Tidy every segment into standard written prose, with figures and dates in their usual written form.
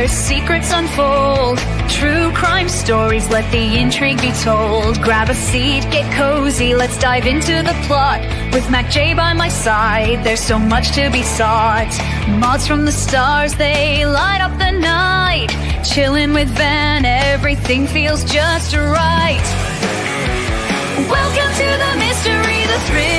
where secrets unfold. True crime stories, let the intrigue be told. Grab a seat, get cozy, let's dive into the plot. With Mac J by my side, there's so much to be sought. Mods from the stars, they light up the night. Chillin' with Van, everything feels just right. Welcome to the mystery, the thrill,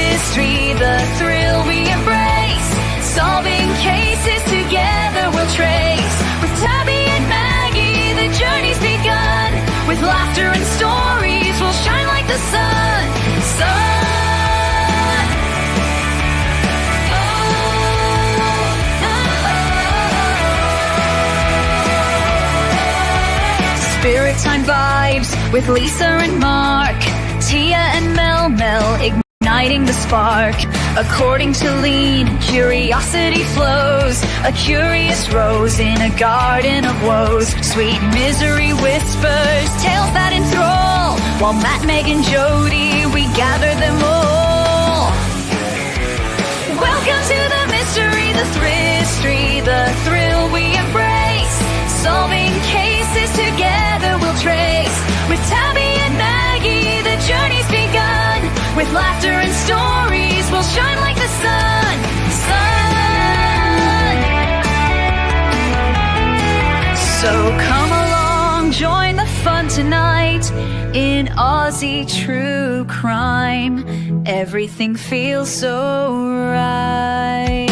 the thrill we embrace. Solving cases together we'll trace. With Tabby and Maggie, the journey's begun. With laughter and stories, we'll shine like the sun. Spirit Time vibes with Lisa and Mark. Tia and Mel igniting the spark. According to Lean, curiosity flows. A curious rose in a garden of woes. Sweet misery whispers, tales that enthrall. While Matt, Meg, and Jody, we gather them all. Welcome to the mystery, the thrill we embrace. Solving cases together we'll trace. With Tabby and Maggie, the journey's begun. With laughter and stories, we'll shine like the sun. So come along, join the fun tonight. In Aussie true crime, everything feels so right.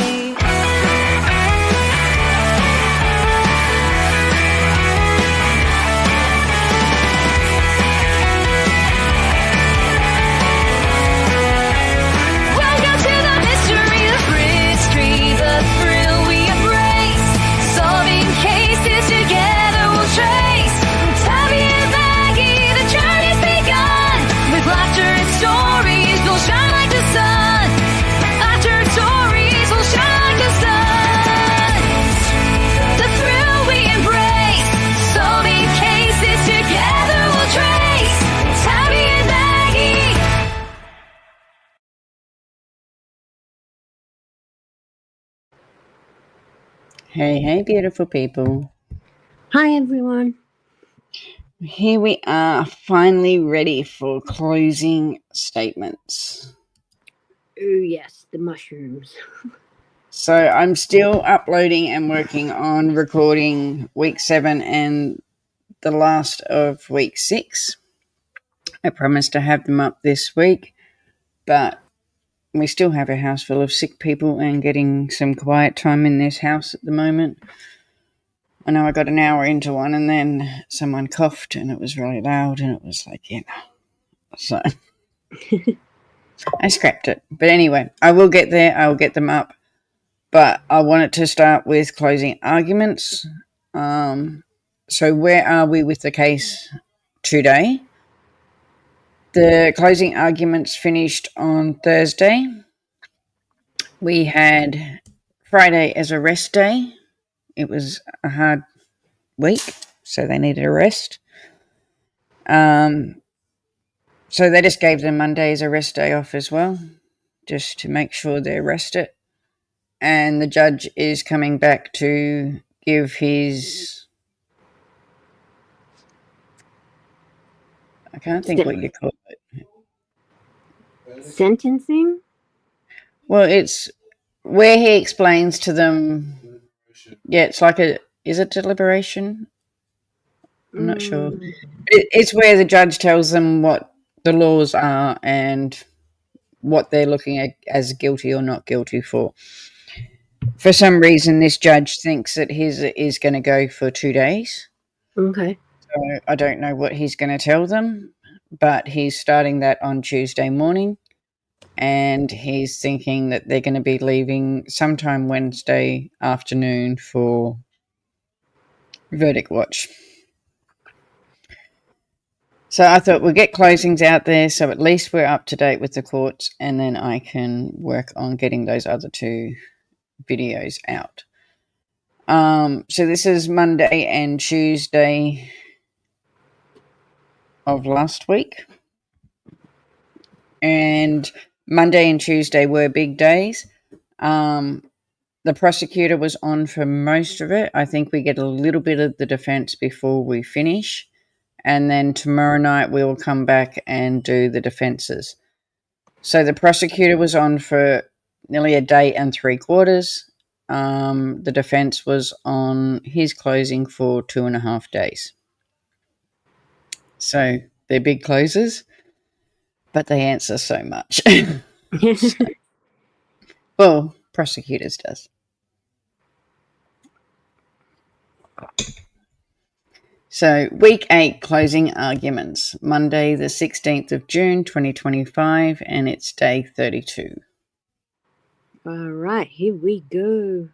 Hey, beautiful people. Hi, everyone. Here we are, finally ready for closing statements. Oh, yes, the mushrooms. So I'm still uploading and working on recording week 7 and the last of week 6. I promised to have them up this week, but we still have a house full of sick people and getting some quiet time in this house at the moment. I know I got an hour into one and then someone coughed and it was really loud and it was like, so I scrapped it. But anyway, I will get there. I will get them up. But I wanted to start with closing arguments. So where are we with the case today? The closing arguments finished on Thursday. We had Friday as a rest day. It was a hard week, so they needed a rest. So they just gave them Monday as a rest day off as well, just to make sure they're rested. And the judge is coming back to give his... I can't think what you call it. Sentencing? Well, it's where he explains to them... Yeah, it's like a... Is it deliberation? I'm not sure. It's where the judge tells them what the laws are and what they're looking at as guilty or not guilty for. For some reason, this judge thinks that his is going to go for 2 days. Okay. So I don't know what he's going to tell them, but he's starting that on Tuesday morning, and he's thinking that they're going to be leaving sometime Wednesday afternoon for verdict watch. So I thought we'll get closings out there so at least we're up to date with the courts, and then I can work on getting those other 2 videos out. So this is Monday and Tuesday of last week. And Monday and Tuesday were big days. the prosecutor was on for most of it. I think we get a little bit of the defense before we finish. And then tomorrow night we will come back and do the defenses. So the prosecutor was on for nearly a day and 3/4. The defense was on his closing for 2.5 days. So they're big closes, but they answer so much. Well, prosecutors does. So week 8 closing arguments, Monday the 16th of June 2025, and it's day 32. All right, here we go.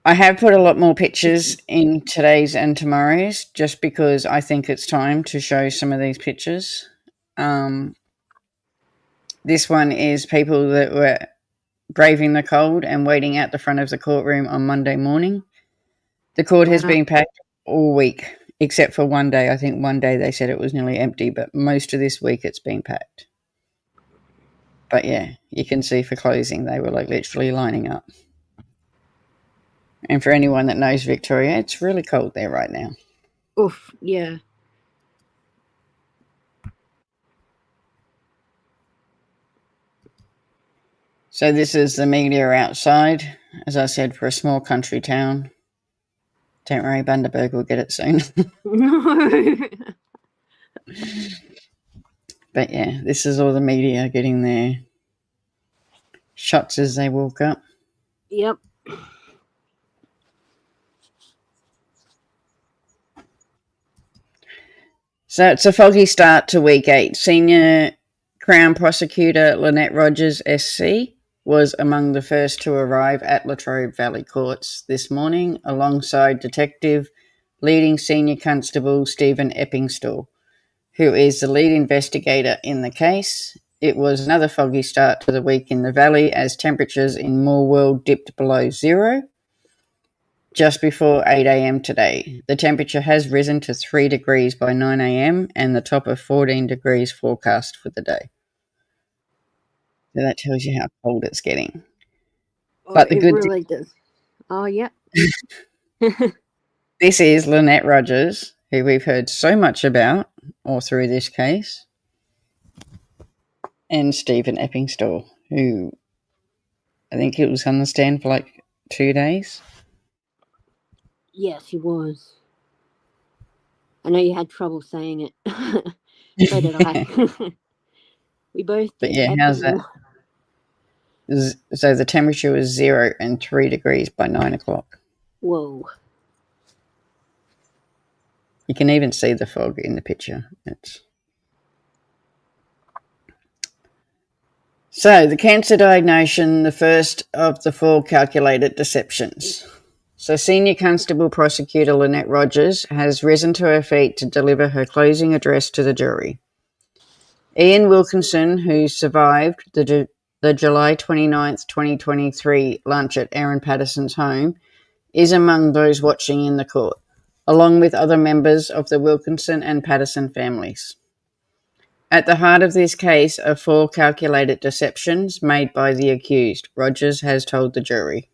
I have put a lot more pictures in today's and tomorrow's just because I think it's time to show some of these pictures. This one is people that were braving the cold and waiting out the front of the courtroom on Monday morning. The court has been packed all week, except for one day. I think one day they said it was nearly empty, but most of this week it's been packed. But yeah, you can see for closing, they were like literally lining up. And for anyone that knows Victoria, it's really cold there right now. Oof, yeah. So this is the media outside, as I said, for a small country town. Don't worry, Bundaberg will get it soon. No. But yeah, this is all the media getting their shots as they walk up. Yep. So it's a foggy start to week 8. Senior Crown Prosecutor Lynette Rogers, SC, was among the first to arrive at Latrobe Valley Courts this morning, alongside Detective Leading Senior Constable Stephen Eppingstall, who is the lead investigator in the case. It was another foggy start to the week in the valley as temperatures in Morwell dipped below zero just before 8 a.m. today. The temperature has risen to 3 degrees by 9 a.m. and the top of 14 degrees forecast for the day. So that tells you how cold it's getting. Oh, But the it good really does. Oh, yep. This is Lynette Rogers, who we've heard so much about all through this case, and Stephen Eppingstall, who I think he was on the stand for like 2 days. Yes, he was. I know you had trouble saying it. So did I. We both did. But yeah, how's that? So the temperature was 0 and 3 degrees by 9 o'clock. Whoa. You can even see the fog in the picture. So the cancer diagnosis, the first of the 4 calculated deceptions. So Senior Constable Prosecutor Lynette Rogers has risen to her feet to deliver her closing address to the jury. Ian Wilkinson, who survived the July 29th, 2023 lunch at Erin Patterson's home, is among those watching in the court, along with other members of the Wilkinson and Patterson families. At the heart of this case are 4 calculated deceptions made by the accused, Rogers has told the jury.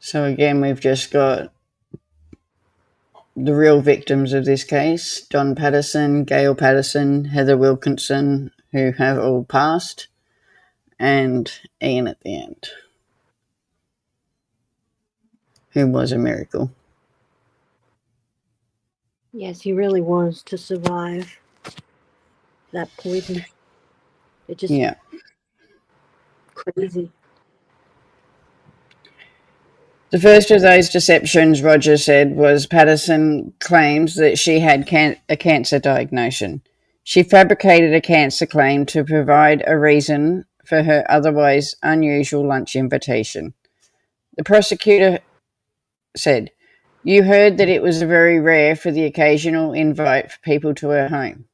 So again, we've just got the real victims of this case, Don Patterson, Gail Patterson, Heather Wilkinson, who have all passed, and Ian at the end, who was a miracle. Yes, he really was to survive that poison. It just crazy. The first of those deceptions, Roger said, was Patterson claims that she had a cancer diagnosis. She fabricated a cancer claim to provide a reason for her otherwise unusual lunch invitation. The prosecutor said, "You heard that it was very rare for the occasional invite for people to her home."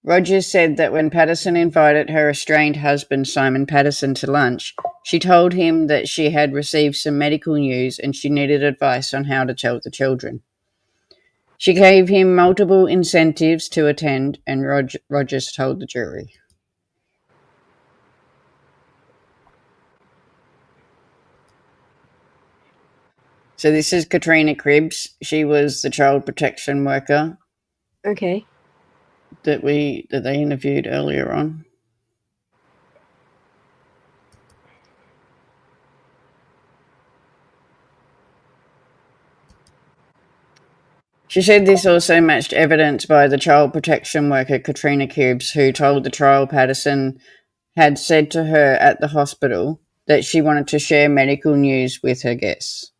Rogers said that when Patterson invited her estranged husband, Simon Patterson, to lunch, she told him that she had received some medical news and she needed advice on how to tell the children. She gave him multiple incentives to attend, and Rogers told the jury. So this is Katrina Cribbs. She was the child protection worker Okay. that they interviewed earlier on. She said this also matched evidence by the child protection worker Katrina Cribbs, who told the trial Patterson had said to her at the hospital that she wanted to share medical news with her guests.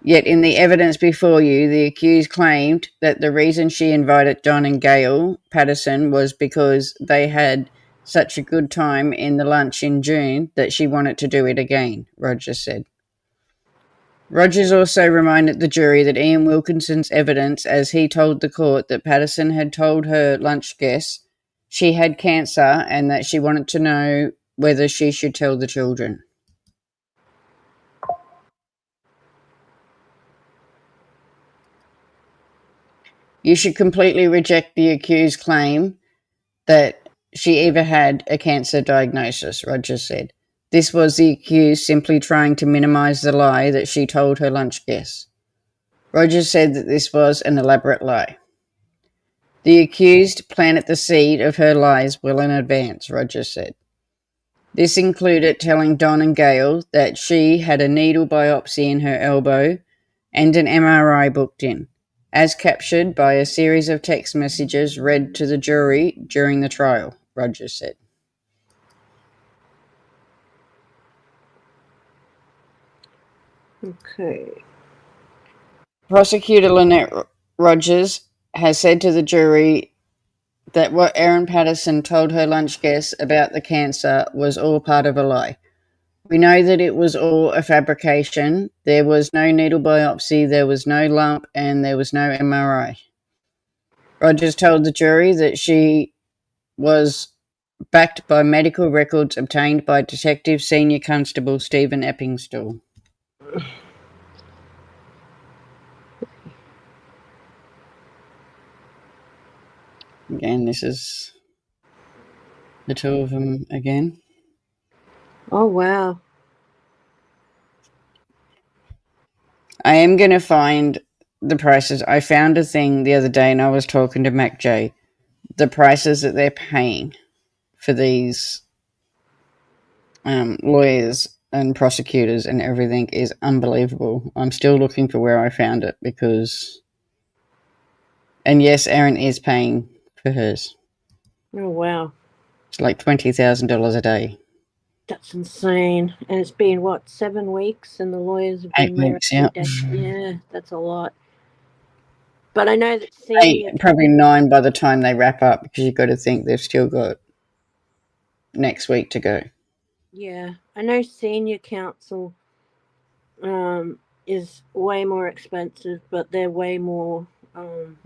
Yet in the evidence before you, the accused claimed that the reason she invited Don and Gail Patterson was because they had such a good time in the lunch in June that she wanted to do it again, Rogers said. Rogers also reminded the jury that Ian Wilkinson's evidence, as he told the court that Patterson had told her lunch guests she had cancer and that she wanted to know whether she should tell the children. You should completely reject the accused's claim that she ever had a cancer diagnosis, Rogers said. This was the accused simply trying to minimize the lie that she told her lunch guests. Rogers said that this was an elaborate lie. The accused planted the seed of her lies well in advance, Rogers said. This included telling Don and Gail that she had a needle biopsy in her elbow and an MRI booked in, as captured by a series of text messages read to the jury during the trial, Rogers said. Okay. Prosecutor Lynette Rogers has said to the jury that what Erin Patterson told her lunch guests about the cancer was all part of a lie. We know that it was all a fabrication. There was no needle biopsy, there was no lump, and there was no MRI. Rogers told the jury that she was backed by medical records obtained by Detective Senior Constable Stephen Eppingstall. Again, this is the two of them again. Oh, wow. I am going to find the prices. I found a thing the other day and I was talking to Mac J. The prices that they're paying for these lawyers and prosecutors and everything is unbelievable. I'm still looking for where I found it because... And yes, Erin is paying for hers. Oh, wow. It's like $20,000 a day. That's insane. And it's been, what, 7 weeks? And the lawyers have 8 been there weeks, every yeah. day. Yeah, that's a lot. But I know that 8, senior... probably 9 by the time they wrap up because you've got to think they've still got next week to go. Yeah, I know senior counsel is way more expensive, but they're way more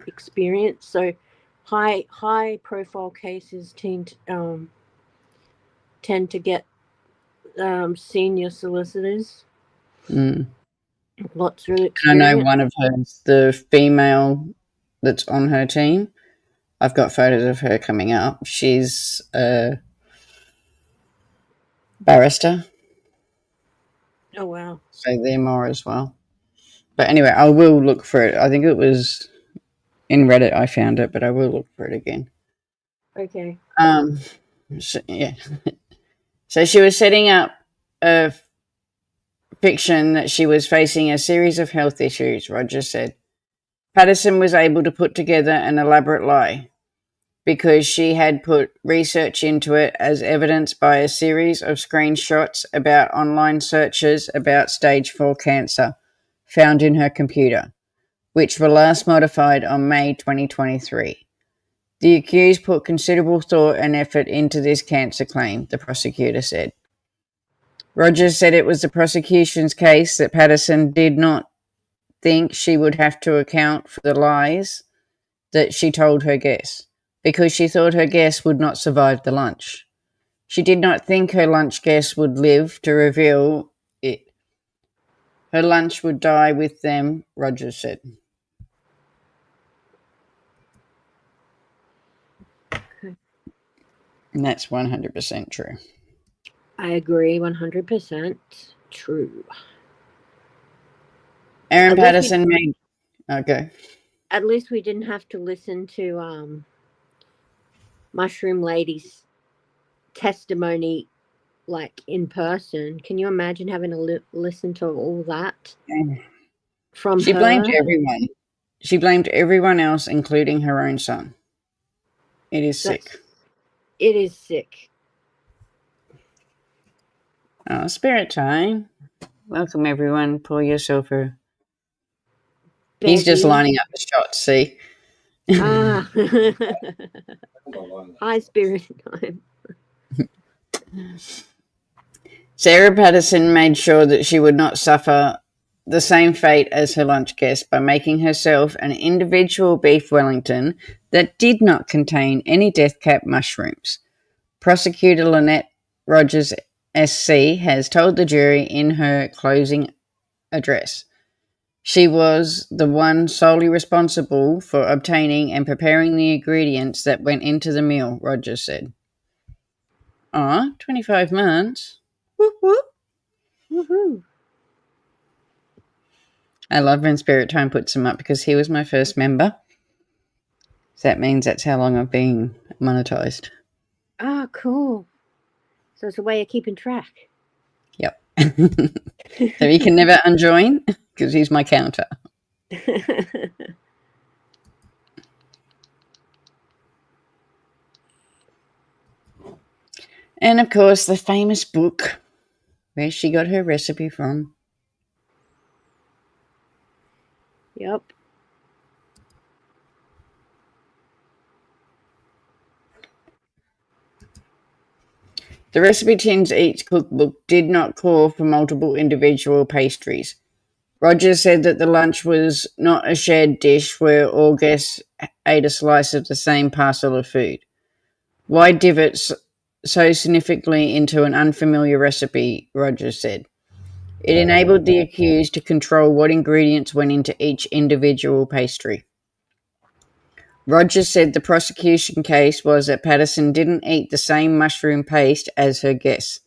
experienced. So high profile cases tend to get senior solicitors. Lots of experience. I know one of hers, the female that's on her team, I've got photos of her coming up. She's a barrister. Oh, wow. So they're more as well. But anyway, I will look for it. I think it was in Reddit I found it, but I will look for it again. Okay. So, yeah. So she was setting up a fiction that she was facing a series of health issues, Rogers said. Patterson was able to put together an elaborate lie because she had put research into it as evidenced by a series of screenshots about online searches about stage 4 cancer found in her computer, which were last modified on May 2023. The accused put considerable thought and effort into this cancer claim, the prosecutor said. Rogers said it was the prosecution's case that Patterson did not think she would have to account for the lies that she told her guests, because she thought her guests would not survive the lunch. She did not think her lunch guests would live to reveal it. Her lunch would die with them, Rogers said. And that's 100% true. I agree 100% true. Erin At least we- Patterson made... Okay. At least we didn't have to listen to Mushroom Lady's testimony like in person. Can you imagine having to listen to all that from She her? blamed everyone. She blamed everyone else, including her own son. It is sick. It is sick. Oh, spirit time. Welcome, everyone. Pour yourself a... He's just lining up the shots, see? Ah. Hi, spirit time. Sarah Patterson made sure that she would not suffer the same fate as her lunch guest by making herself an individual beef Wellington that did not contain any death cap mushrooms. Prosecutor Lynette Rogers SC has told the jury in her closing address. She was the one solely responsible for obtaining and preparing the ingredients that went into the meal, Rogers said. 25 months. Whoop whoop. Woohoo. I love when Spirit Time puts him up because he was my first member. So that means that's how long I've been monetized. Ah, cool. So it's a way of keeping track. Yep. So he can never unjoin because he's my counter. And of course, the famous book where she got her recipe from. Yep. The recipe Tins Eats cookbook did not call for multiple individual pastries. Rogers said that the lunch was not a shared dish where all guests ate a slice of the same parcel of food. Why divot so significantly into an unfamiliar recipe, Rogers said. It enabled the accused to control what ingredients went into each individual pastry. Rogers said the prosecution case was that Patterson didn't eat the same mushroom paste as her guests,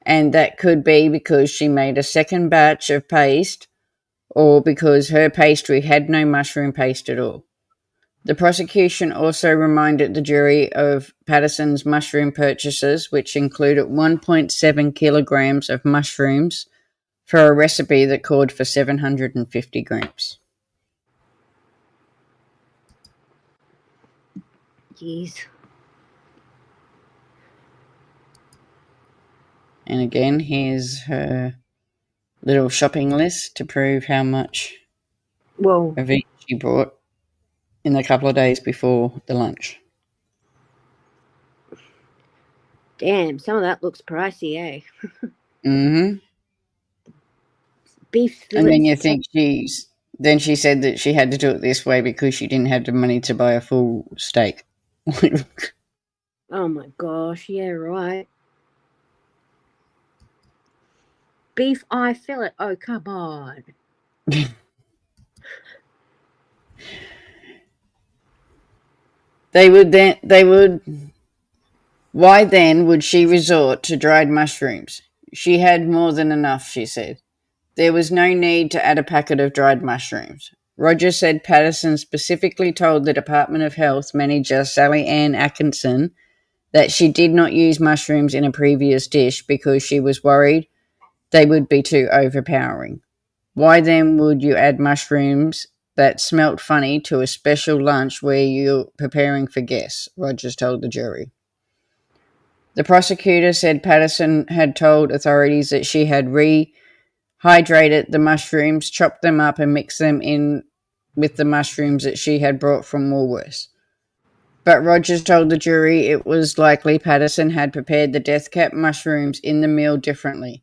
and that could be because she made a second batch of paste or because her pastry had no mushroom paste at all. The prosecution also reminded the jury of Patterson's mushroom purchases, which included 1.7 kilograms of mushrooms for a recipe that called for 750 grams. Jeez. And again, here's her little shopping list to prove how much of each she bought in the couple of days before the lunch. Damn, some of that looks pricey, eh? Mm-hmm. Beef. And then you think then she said that she had to do it this way because she didn't have the money to buy a full steak. Oh my gosh, yeah, right. Beef eye fillet. Oh, come on. Why then would she resort to dried mushrooms? She had more than enough, she said. There was no need to add a packet of dried mushrooms. Rogers said Patterson specifically told the Department of Health manager Sally Ann Atkinson that she did not use mushrooms in a previous dish because she was worried they would be too overpowering. Why then would you add mushrooms that smelt funny to a special lunch where you're preparing for guests? Rogers told the jury. The prosecutor said Patterson had told authorities that she had rehydrated the mushrooms, chopped them up, and mixed them in with the mushrooms that she had brought from Woolworths. But Rogers told the jury it was likely Patterson had prepared the death cap mushrooms in the meal differently.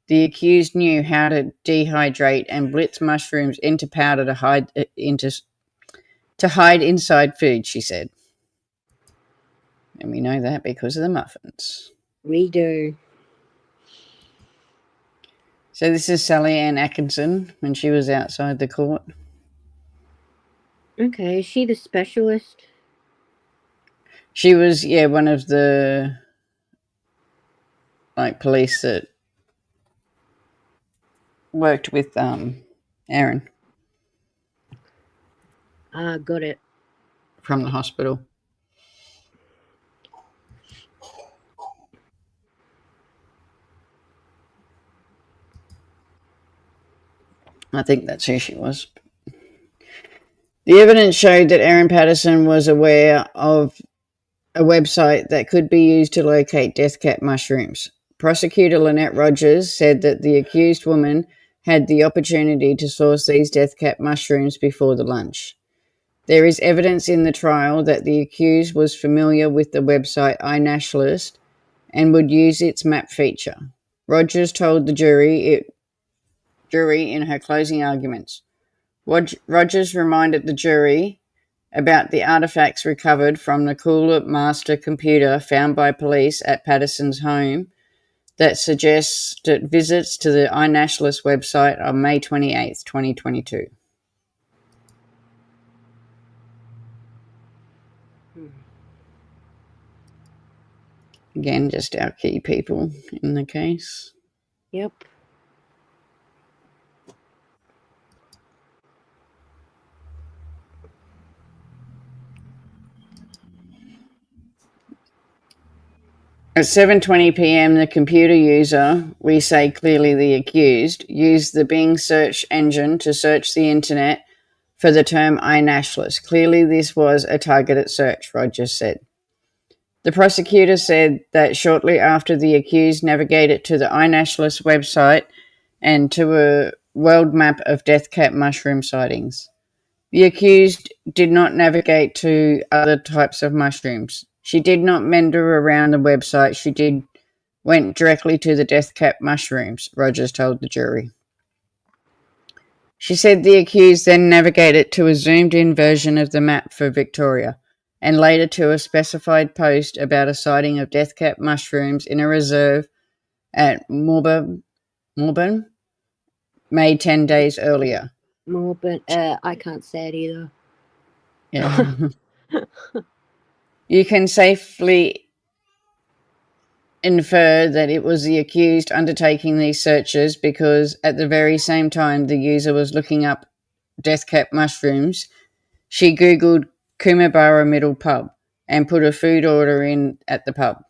The accused knew how to dehydrate and blitz mushrooms into powder to hide inside food, she said. And we know that because of the muffins. We do. So this is Sally Ann Atkinson when she was outside the court. Okay, is she the specialist? She was, one of the police that worked with Erin Got it. from the hospital. I think that's who she was. The evidence showed that Erin Patterson was aware of a website that could be used to locate death cap mushrooms. Prosecutor Lynette Rogers said that the accused woman had the opportunity to source these death cap mushrooms before the lunch. There is evidence in the trial that the accused was familiar with the website iNationalist and would use its map feature. Rogers told the jury in her closing arguments. Rogers reminded the jury about the artifacts recovered from the Cooler Master computer found by police at Patterson's home that suggested visits to the iNationalist website on May 28, 2022. Again, just our key people in the case. Yep. At 7:20 p.m., the computer user, we say clearly the accused, used the Bing search engine to search the internet for the term iNationalist. Clearly, this was a targeted search, Rogers said. The prosecutor said that shortly after the accused navigated to the iNationalist website and to a world map of death cap mushroom sightings. The accused did not navigate to other types of mushrooms. She did not meander around the website. She went directly to the death cap mushrooms, Rogers told the jury. She said the accused then navigated to a zoomed-in version of the map for Victoria and later to a specified post about a sighting of death cap mushrooms in a reserve at Morburn, made 10 days earlier. Morburn, I can't say it either. Yeah. You can safely infer that it was the accused undertaking these searches because at the very same time the user was looking up death cap mushrooms, she Googled Coomerbarra Middle Pub and put a food order in at the pub.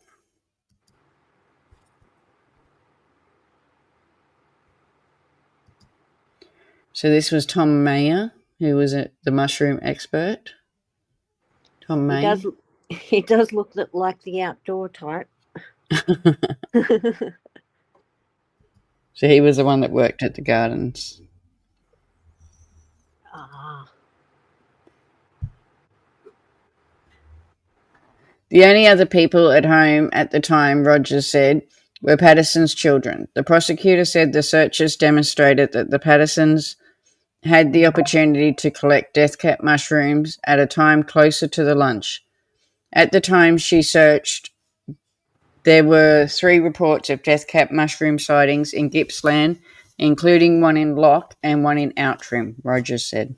So this was Tom Mayer, who was the mushroom expert. Tom Mayer. He does look like the outdoor type. So he was the one that worked at the gardens. The only other people at home at the time, Rogers said, were Patterson's children. The prosecutor said the searches demonstrated that the Pattersons had the opportunity to collect death cap mushrooms at a time closer to the lunch. At the time she searched, there were 3 reports of death cap mushroom sightings in Gippsland, including one in Lock and one in Outram, Rogers said.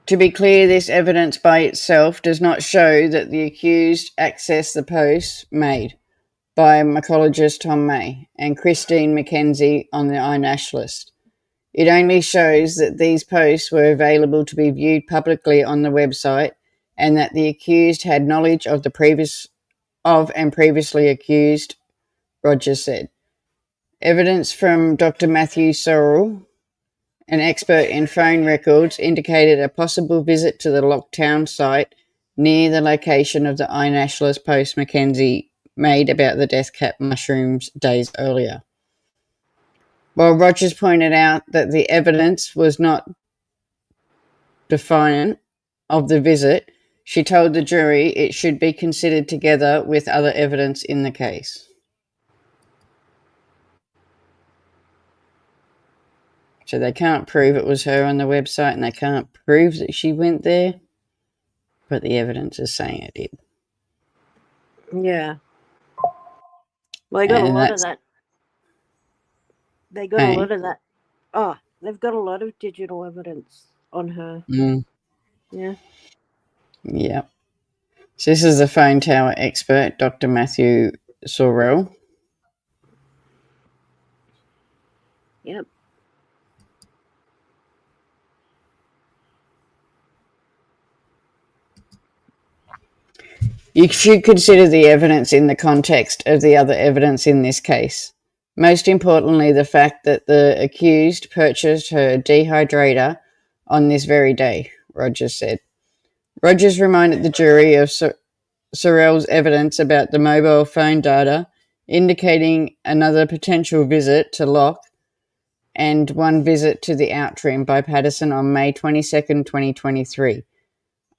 To be clear, this evidence by itself does not show that the accused accessed the posts made by mycologist Tom May and Christine McKenzie on the iNationalist. It only shows that these posts were available to be viewed publicly on the website and that the accused had knowledge of and previously accused, Rogers said. Evidence from Dr. Matthew Sorrell, an expert in phone records, indicated a possible visit to the Locktown site near the location of the iNationalist post Mackenzie made about the death cap mushrooms days earlier. While Rogers pointed out that the evidence was not defiant of the visit, she told the jury it should be considered together with other evidence in the case. So they can't prove it was her on the website and they can't prove that she went there, but the evidence is saying it did. Yeah. Well, they got a lot of that. They got a lot of that. Oh, They've got a lot of digital evidence on her. Mm, Yeah. yeah. So this is the phone tower expert, Dr. Matthew Sorrell. Yep. You should consider the evidence in the context of the other evidence in this case. Most importantly, the fact that the accused purchased her dehydrator on this very day, Rogers said. Rogers reminded the jury of Sorrell's evidence about the mobile phone data, indicating another potential visit to Locke and one visit to the Outrim by Patterson on May 22nd, 2023.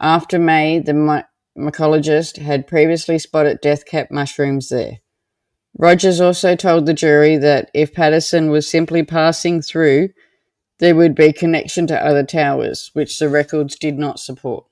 After May, the mycologist had previously spotted death cap mushrooms there. Rogers also told the jury that if Patterson was simply passing through, there would be connection to other towers, which the records did not support.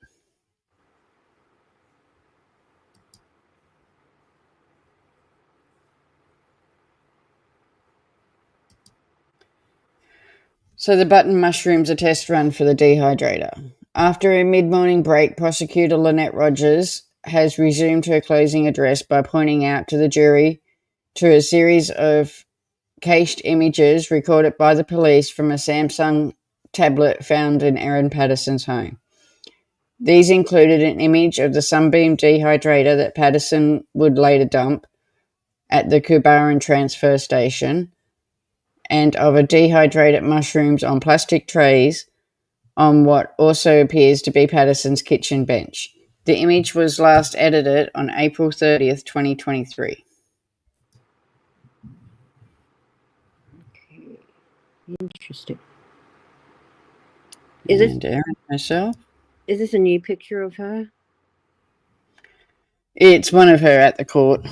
So the button mushrooms a test run for the dehydrator. After a mid-morning break, prosecutor Lynette Rogers has resumed her closing address by pointing out to the jury to a series of cached images recorded by the police from a Samsung tablet found in Erin Patterson's home. These included an image of the Sunbeam dehydrator that Patterson would later dump at the Kubaran transfer station, and of a dehydrated mushrooms on plastic trays on what also appears to be Patterson's kitchen bench. The image was last edited on April 30th, 2023. Okay. Interesting. Is this Erin herself? is this a new picture of her? It's one of her at the court.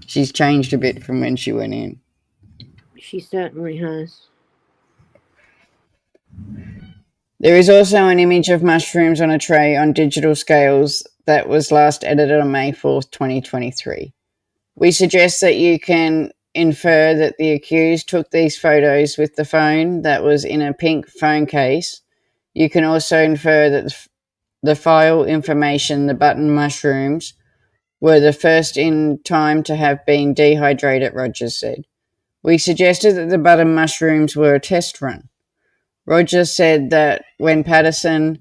She's changed a bit from when she went in. She certainly has. There is also an image of mushrooms on a tray on digital scales that was last edited on May 4th, 2023. We suggest that you can infer that the accused took these photos with the phone that was in a pink phone case. You can also infer that the file information, the button mushrooms, were the first in time to have been dehydrated, Rogers said. We suggested that the button mushrooms were a test run. Rogers said that when Patterson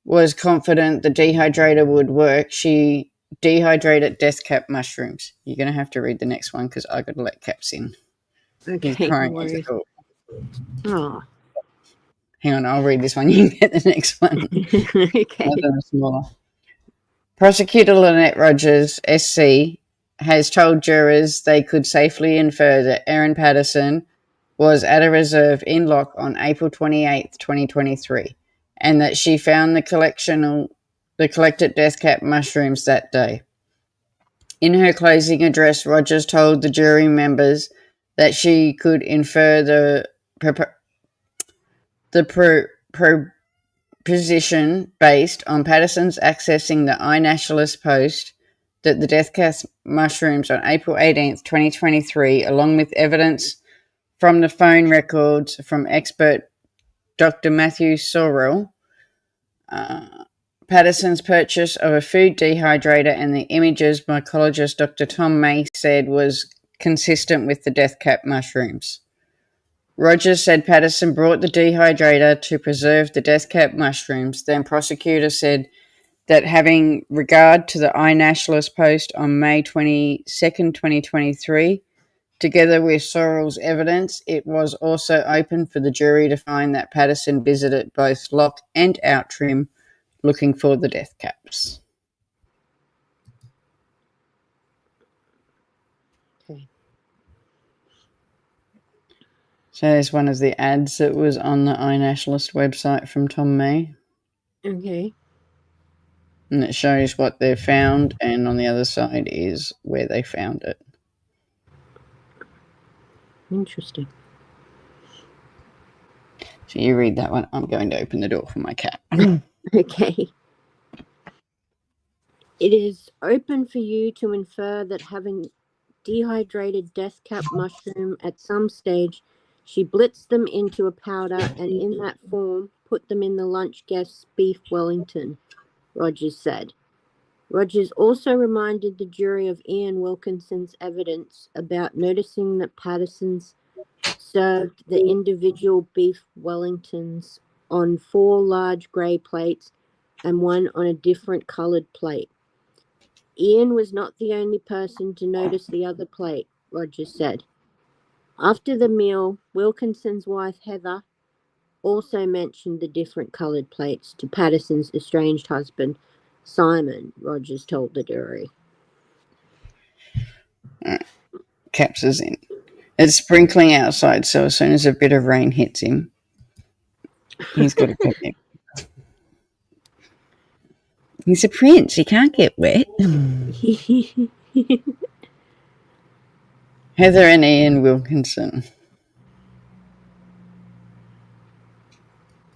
was confident the dehydrator would work, she dehydrated death cap mushrooms. You're going to have to read the next one because I got to let Caps in. He's Okay, crying no at the worries. door. Oh. Hang on, I'll read this one. You can get the next one. Okay. Smaller. Prosecutor Lynette Rogers, SC, has told jurors they could safely infer that Erin Patterson was at a reserve in Locke on April 28th, 2023, and that she found the collected death cap mushrooms that day. In her closing address, Rogers told the jury members that she could infer the proposition based on Patterson's accessing the iNationalist post that the death cap mushrooms on April 18th, 2023, along with evidence from the phone records from expert Dr. Matthew Sorrell, Patterson's purchase of a food dehydrator and the images mycologist Dr. Tom May said was consistent with the death cap mushrooms. Rogers said Patterson brought the dehydrator to preserve the death cap mushrooms. Then prosecutor said that having regard to the iNationalist post on May 22nd, 2023, together with Sorrell's evidence, it was also open for the jury to find that Patterson visited both Locke and Outrim looking for the death caps. Okay. So there's one of the ads that was on the iNationalist website from Tom May. Okay. And it shows what they've found, and on the other side is where they found it. Interesting. So you read that one. I'm going to open the door for my cat. Okay. It is open for you to infer that having dehydrated death cap mushroom at some stage. She blitzed them into a powder and in that form put them in the lunch guest's beef Wellington, Rogers said. Rogers also reminded the jury of Ian Wilkinson's evidence about noticing that Patterson's served the individual beef Wellingtons on 4 large grey plates and one on a different coloured plate. Ian was not the only person to notice the other plate, Rogers said. After the meal, Wilkinson's wife Heather also mentioned the different coloured plates to Patterson's estranged husband, Simon, Rogers told the jury. Caps is in. It's sprinkling outside, so as soon as a bit of rain hits him, he's got to come in. He's a prince. He can't get wet. Heather and Ian Wilkinson.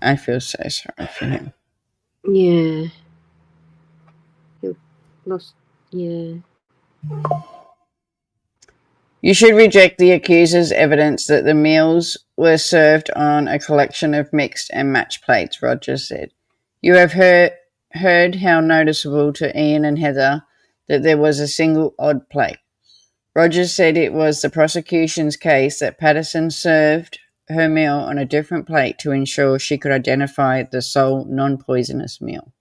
I feel so sorry for him. Yeah. He lost. Yeah. You should reject the accuser's evidence that the meals were served on a collection of mixed and matched plates, Rogers said. You have heard how noticeable to Ian and Heather that there was a single odd plate. Rogers said it was the prosecution's case that Patterson served her meal on a different plate to ensure she could identify the sole non-poisonous meal.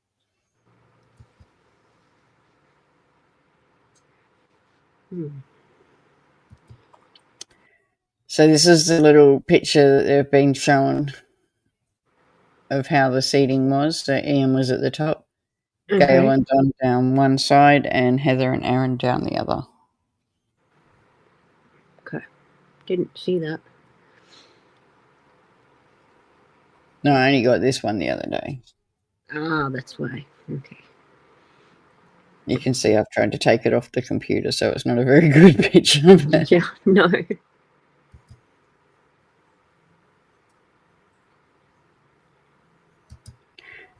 So this is the little picture that they've been shown of how the seating was. So Ian was at the top, Gail and Don down one side, and Heather and Erin down the other. Okay. Didn't see that. No, I only got this one the other day. Ah, that's why. Okay. You can see I've tried to take it off the computer, so it's not a very good picture of it. Yeah, no.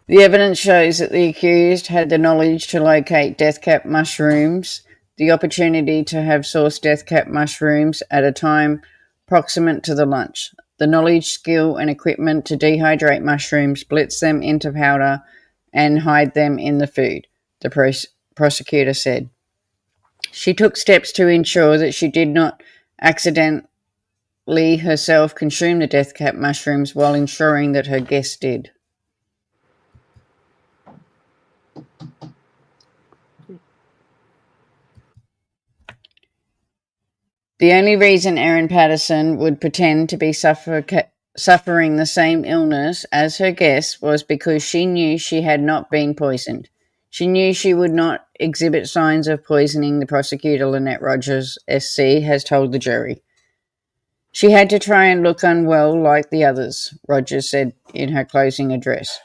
The evidence shows that the accused had the knowledge to locate death cap mushrooms, the opportunity to have sourced death cap mushrooms at a time proximate to the lunch, the knowledge, skill, and equipment to dehydrate mushrooms, blitz them into powder, and hide them in the food, the prosecutor said. She took steps to ensure that she did not accidentally herself consume the death cap mushrooms while ensuring that her guests did. The only reason Erin Patterson would pretend to be suffering the same illness as her guests was because she knew she had not been poisoned. She knew she would not exhibit signs of poisoning, the prosecutor Lynette Rogers, SC, has told the jury. She had to try and look unwell like the others, Rogers said in her closing address.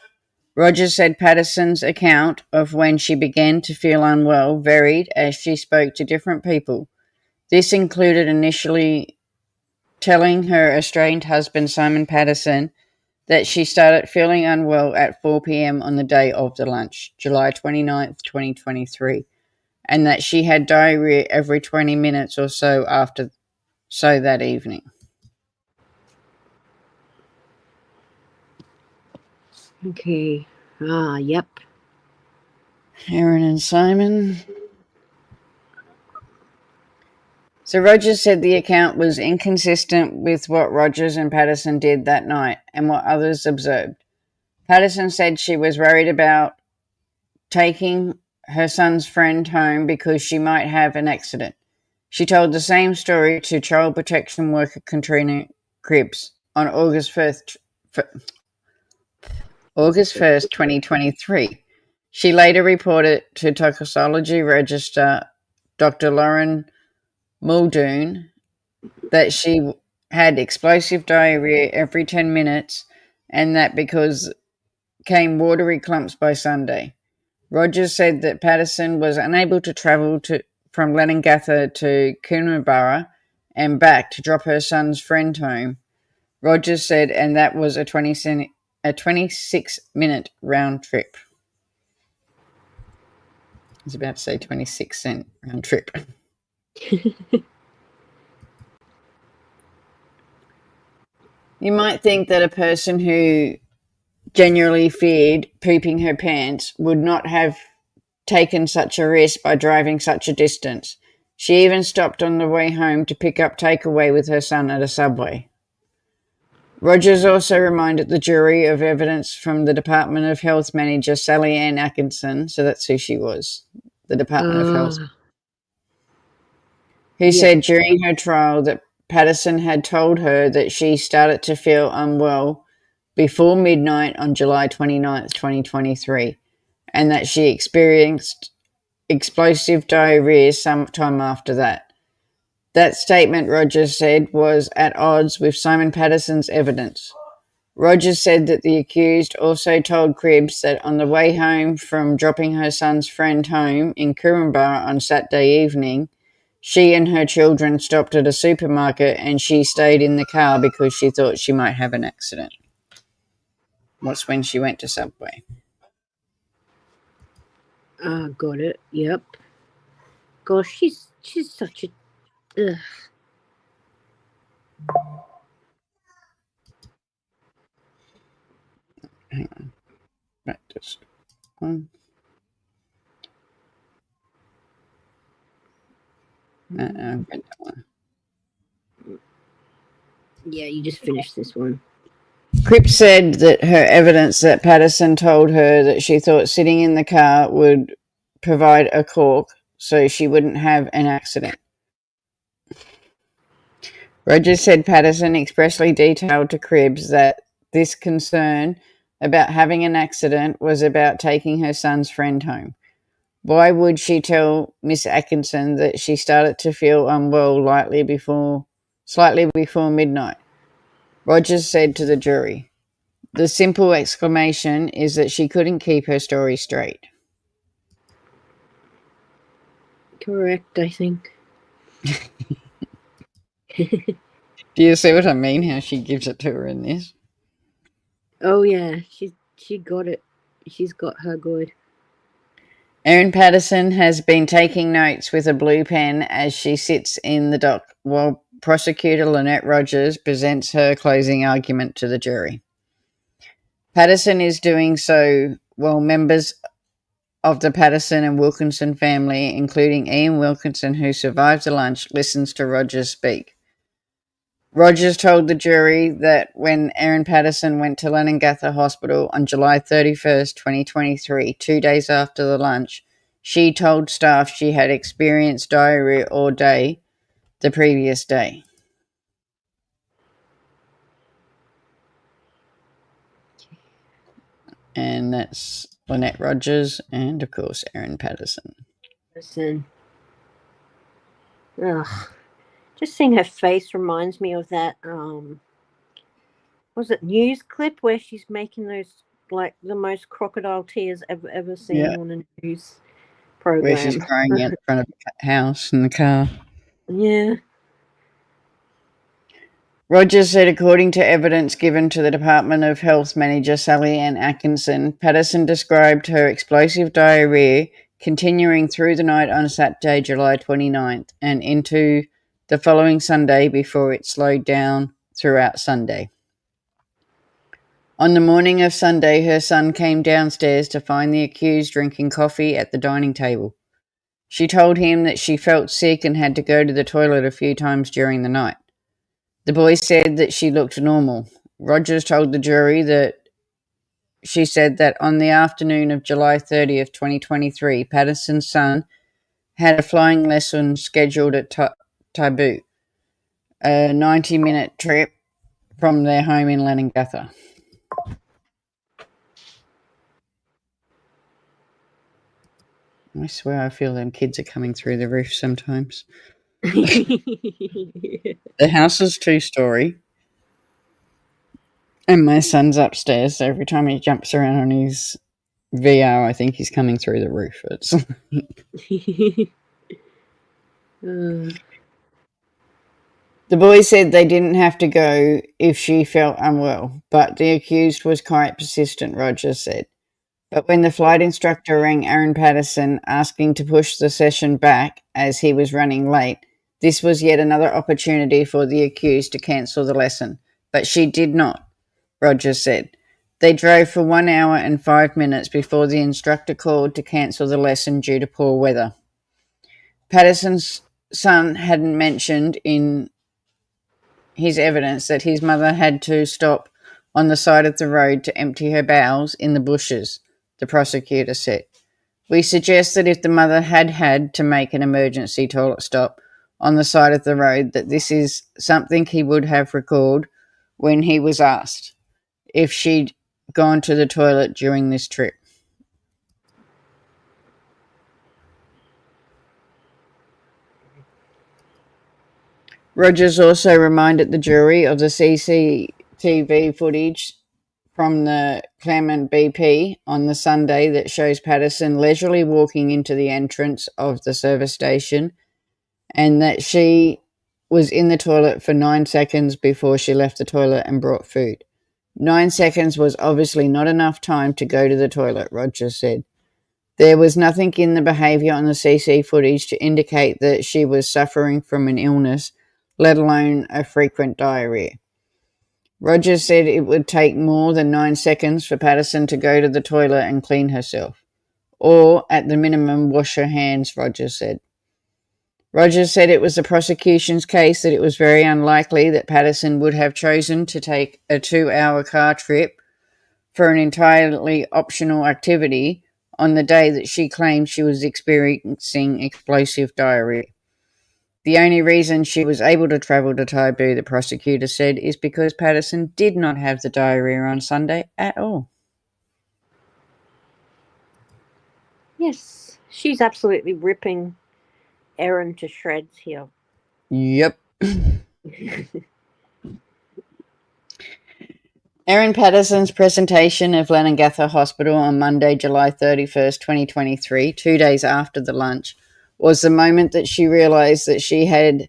Rogers said Patterson's account of when she began to feel unwell varied as she spoke to different people. This included initially telling her estranged husband, Simon Patterson, that she started feeling unwell at 4 p.m. on the day of the lunch, July 29th, 2023, and that she had diarrhea every 20 minutes or so that evening. Okay. Ah, yep. Erin and Simon. So Rogers said the account was inconsistent with what Rogers and Patterson did that night and what others observed. Patterson said she was worried about taking her son's friend home because she might have an accident. She told the same story to child protection worker Katrina Cribbs on August 1st, 2023. She later reported to toxicology registrar Dr. Lauren Muldoon that she had explosive diarrhea every 10 minutes and that because came watery clumps by Sunday. Rogers said that Patterson was unable to travel from Leningatha to Coonabarra and back to drop her son's friend home. Rogers said, and that was a 26-minute round trip. I was about to say 26-cent round trip. You might think that a person who genuinely feared pooping her pants would not have taken such a risk by driving such a distance. She even stopped on the way home to pick up takeaway with her son at a Subway. Rogers also reminded the jury of evidence from the Department of Health manager Sally Ann Atkinson, so that's who she was, the Department of Health, who said during her trial that Patterson had told her that she started to feel unwell before midnight on July 29th, 2023, and that she experienced explosive diarrhea sometime after that. That statement, Rogers said, was at odds with Simon Patterson's evidence. Rogers said that the accused also told Cribbs that on the way home from dropping her son's friend home in Coomera on Saturday evening, she and her children stopped at a supermarket and she stayed in the car because she thought she might have an accident. What's when she went to Subway. Got it. Yep. Gosh, she's such a. Ugh. Hang on. Right, just one. Read that one. Yeah, you just finished this one. Cripps said that her evidence that Patterson told her that she thought sitting in the car would provide a cork so she wouldn't have an accident. Rogers said Patterson expressly detailed to Cribbs that this concern about having an accident was about taking her son's friend home. Why would she tell Miss Atkinson that she started to feel unwell slightly before midnight? Rogers said to the jury, the simple exclamation is that she couldn't keep her story straight. Correct, I think. Do you see what I mean? How she gives it to her in this? Oh yeah, she got it. She's got her good. Erin Patterson has been taking notes with a blue pen as she sits in the dock while prosecutor Lynette Rogers presents her closing argument to the jury. Patterson is doing so while members of the Patterson and Wilkinson family, including Ian Wilkinson, who survived the lunch, listens to Rogers speak. Rogers told the jury that when Erin Patterson went to Leningatha Hospital on July 31st, 2023, 2 days after the lunch, she told staff she had experienced diarrhea all day the previous day. And that's Lynette Rogers and, of course, Erin Patterson. Listen. Ugh. Just seeing her face reminds me of that, was it news clip where she's making those, like, the most crocodile tears ever seen on a news program. Where she's crying out in front of a house in the car. Yeah. Rogers said, according to evidence given to the Department of Health manager Sally Ann Atkinson, Patterson described her explosive diarrhea continuing through the night on Saturday, July 29th, and into the following Sunday before it slowed down throughout Sunday. On the morning of Sunday, her son came downstairs to find the accused drinking coffee at the dining table. She told him that she felt sick and had to go to the toilet a few times during the night. The boy said that she looked normal. Rogers told the jury that she said that on the afternoon of July 30th, 2023, Patterson's son had a flying lesson scheduled at Taboo, a 90-minute trip from their home in Leningatha. I swear I feel them kids are coming through the roof sometimes. The house is 2-story, and my son's upstairs, so every time he jumps around on his VR, I think he's coming through the roof. The boy said they didn't have to go if she felt unwell, but the accused was quite persistent, Rogers said. But when the flight instructor rang Erin Patterson asking to push the session back as he was running late, this was yet another opportunity for the accused to cancel the lesson. But she did not, Rogers said. They drove for 1 hour and 5 minutes before the instructor called to cancel the lesson due to poor weather. Patterson's son hadn't mentioned in his evidence that his mother had to stop on the side of the road to empty her bowels in the bushes, the prosecutor said. We suggest that if the mother had to make an emergency toilet stop on the side of the road, that this is something he would have recalled when he was asked if she'd gone to the toilet during this trip. Rogers also reminded the jury of the CCTV footage from the Clermont BP on the Sunday that shows Patterson leisurely walking into the entrance of the service station, and that she was in the toilet for 9 seconds before she left the toilet and brought food. 9 seconds was obviously not enough time to go to the toilet, Rogers said. There was nothing in the behaviour on the CC footage to indicate that she was suffering from an illness, let alone a frequent diarrhea. Rogers said it would take more than 9 seconds for Patterson to go to the toilet and clean herself. Or, at the minimum, wash her hands, Rogers said. Rogers said it was the prosecution's case that it was very unlikely that Patterson would have chosen to take a 2-hour car trip for an entirely optional activity on the day that she claimed she was experiencing explosive diarrhea. The only reason she was able to travel to Taibu, the prosecutor said, is because Patterson did not have the diarrhea on Sunday at all. Yes, she's absolutely ripping Erin to shreds here. Yep. Erin Patterson's presentation of Leongatha Hospital on Monday, July 31st, 2023, 2 days after the lunch, was the moment that she realised that she had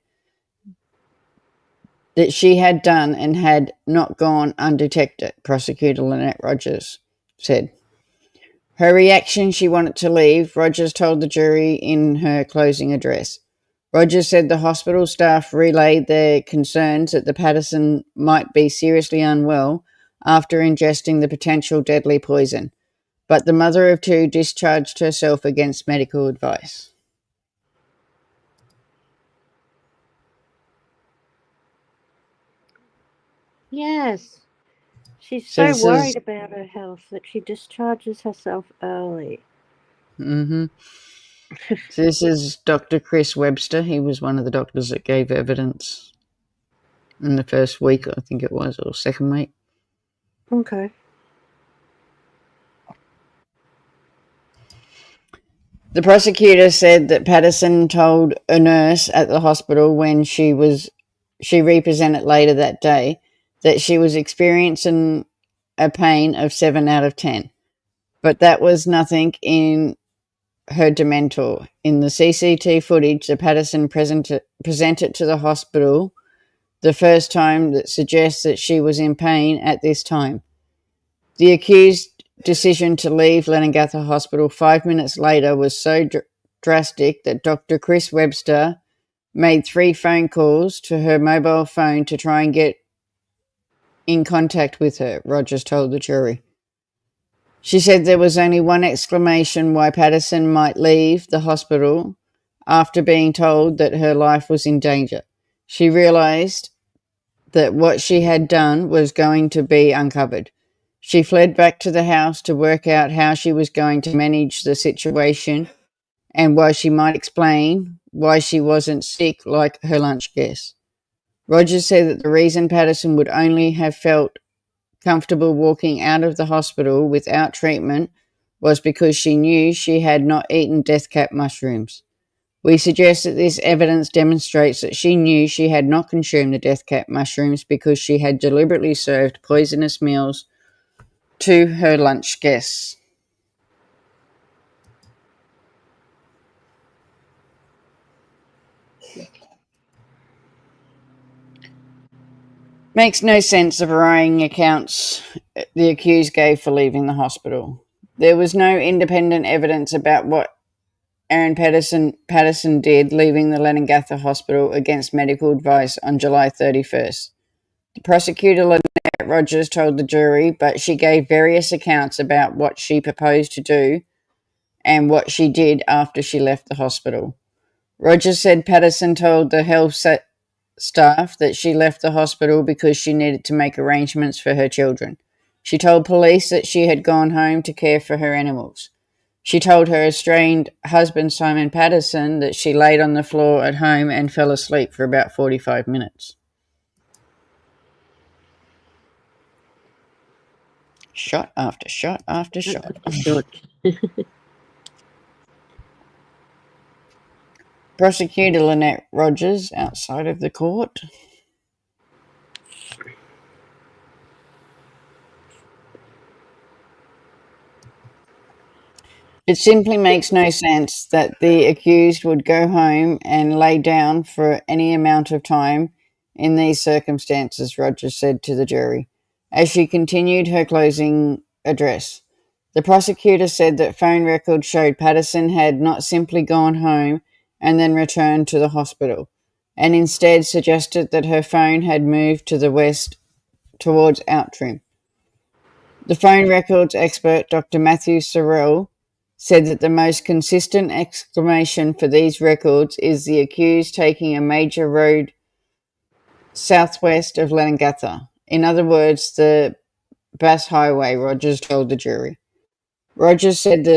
done and had not gone undetected, Prosecutor Lynette Rogers said. Her reaction, she wanted to leave, Rogers told the jury in her closing address. Rogers said the hospital staff relayed their concerns that the Patterson might be seriously unwell after ingesting the potential deadly poison, but the mother of two discharged herself against medical advice. Yes. She's So so worried about her health that she discharges herself early. So this is Dr. Chris Webster. He was one of the doctors that gave evidence in the first week, I think it was, or second week. Okay. The prosecutor said that Patterson told a nurse at the hospital when she represented later that day that she was experiencing a pain of 7 out of 10. But that was nothing in her dementor. In the CCT footage that Patterson presented to the hospital the first time that suggests that she was in pain at this time. The accused decision to leave Leongatha Hospital 5 minutes later was so drastic that Dr. Chris Webster made 3 phone calls to her mobile phone to try and get in contact with her, Rogers told the jury. She said there was only one explanation why Patterson might leave the hospital after being told that her life was in danger. She realised that what she had done was going to be uncovered. She fled back to the house to work out how she was going to manage the situation and why she might explain why she wasn't sick like her lunch guests. Rogers said that the reason Patterson would only have felt comfortable walking out of the hospital without treatment was because she knew she had not eaten death cap mushrooms. We suggest that this evidence demonstrates that she knew she had not consumed the death cap mushrooms because she had deliberately served poisonous meals to her lunch guests. Makes no sense the varying accounts the accused gave for leaving the hospital. There was no independent evidence about what Erin Patterson did leaving the Leningatha Hospital against medical advice on July 31st. The prosecutor, Lynette Rogers, told the jury, but she gave various accounts about what she proposed to do and what she did after she left the hospital. Rogers said Patterson told the health staff that she left the hospital because she needed to make arrangements for her children. She told police that she had gone home to care for her animals. She told her estranged husband, Simon Patterson, that she laid on the floor at home and fell asleep for about 45 minutes. Shot after shot after shot. Prosecutor Lynette Rogers outside of the court. It simply makes no sense that the accused would go home and lay down for any amount of time in these circumstances, Rogers said to the jury, as she continued her closing address. The prosecutor said that phone records showed Patterson had not simply gone home and then returned to the hospital, and instead suggested that her phone had moved to the west towards Outram. The phone records expert, Dr. Matthew Sorrell, said that the most consistent explanation for these records is the accused taking a major road southwest of Leningatha. In other words, the Bass Highway, Rogers told the jury. Rogers said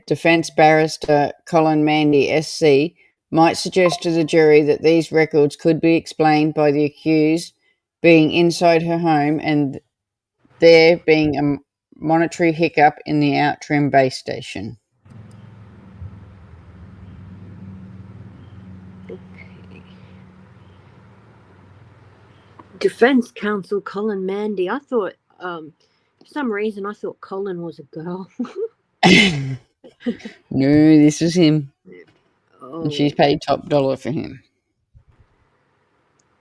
defense barrister Colin Mandy, SC, might suggest to the jury that these records could be explained by the accused being inside her home and there being a monetary hiccup in the Outram base station. Okay. Defense counsel Colin Mandy. I thought, for some reason, I thought Colin was a girl. No, this is him. Oh, And she's paid top dollar for him.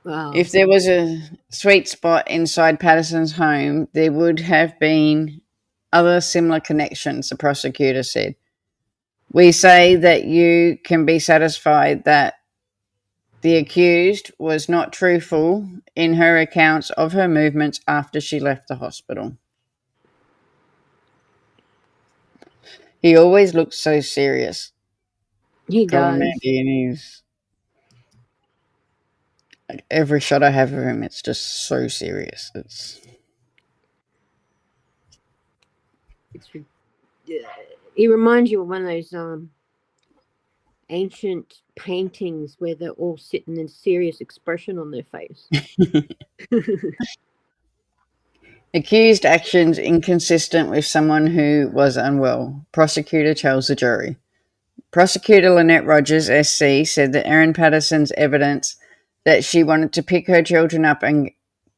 wow. If there was a sweet spot inside Patterson's home, there would have been other similar connections, the prosecutor said. We say that you can be satisfied that the accused was not truthful in her accounts of her movements after she left the hospital. He always looks so serious. He Colin does. Mandy, and he's like, every shot I have of him, it's just so serious. He reminds you of one of those ancient paintings where they're all sitting in serious expression on their face. Accused actions inconsistent with someone who was unwell, prosecutor tells the jury. Prosecutor Lynette Rogers, SC, said that Erin Patterson's evidence that she wanted to pick her children up and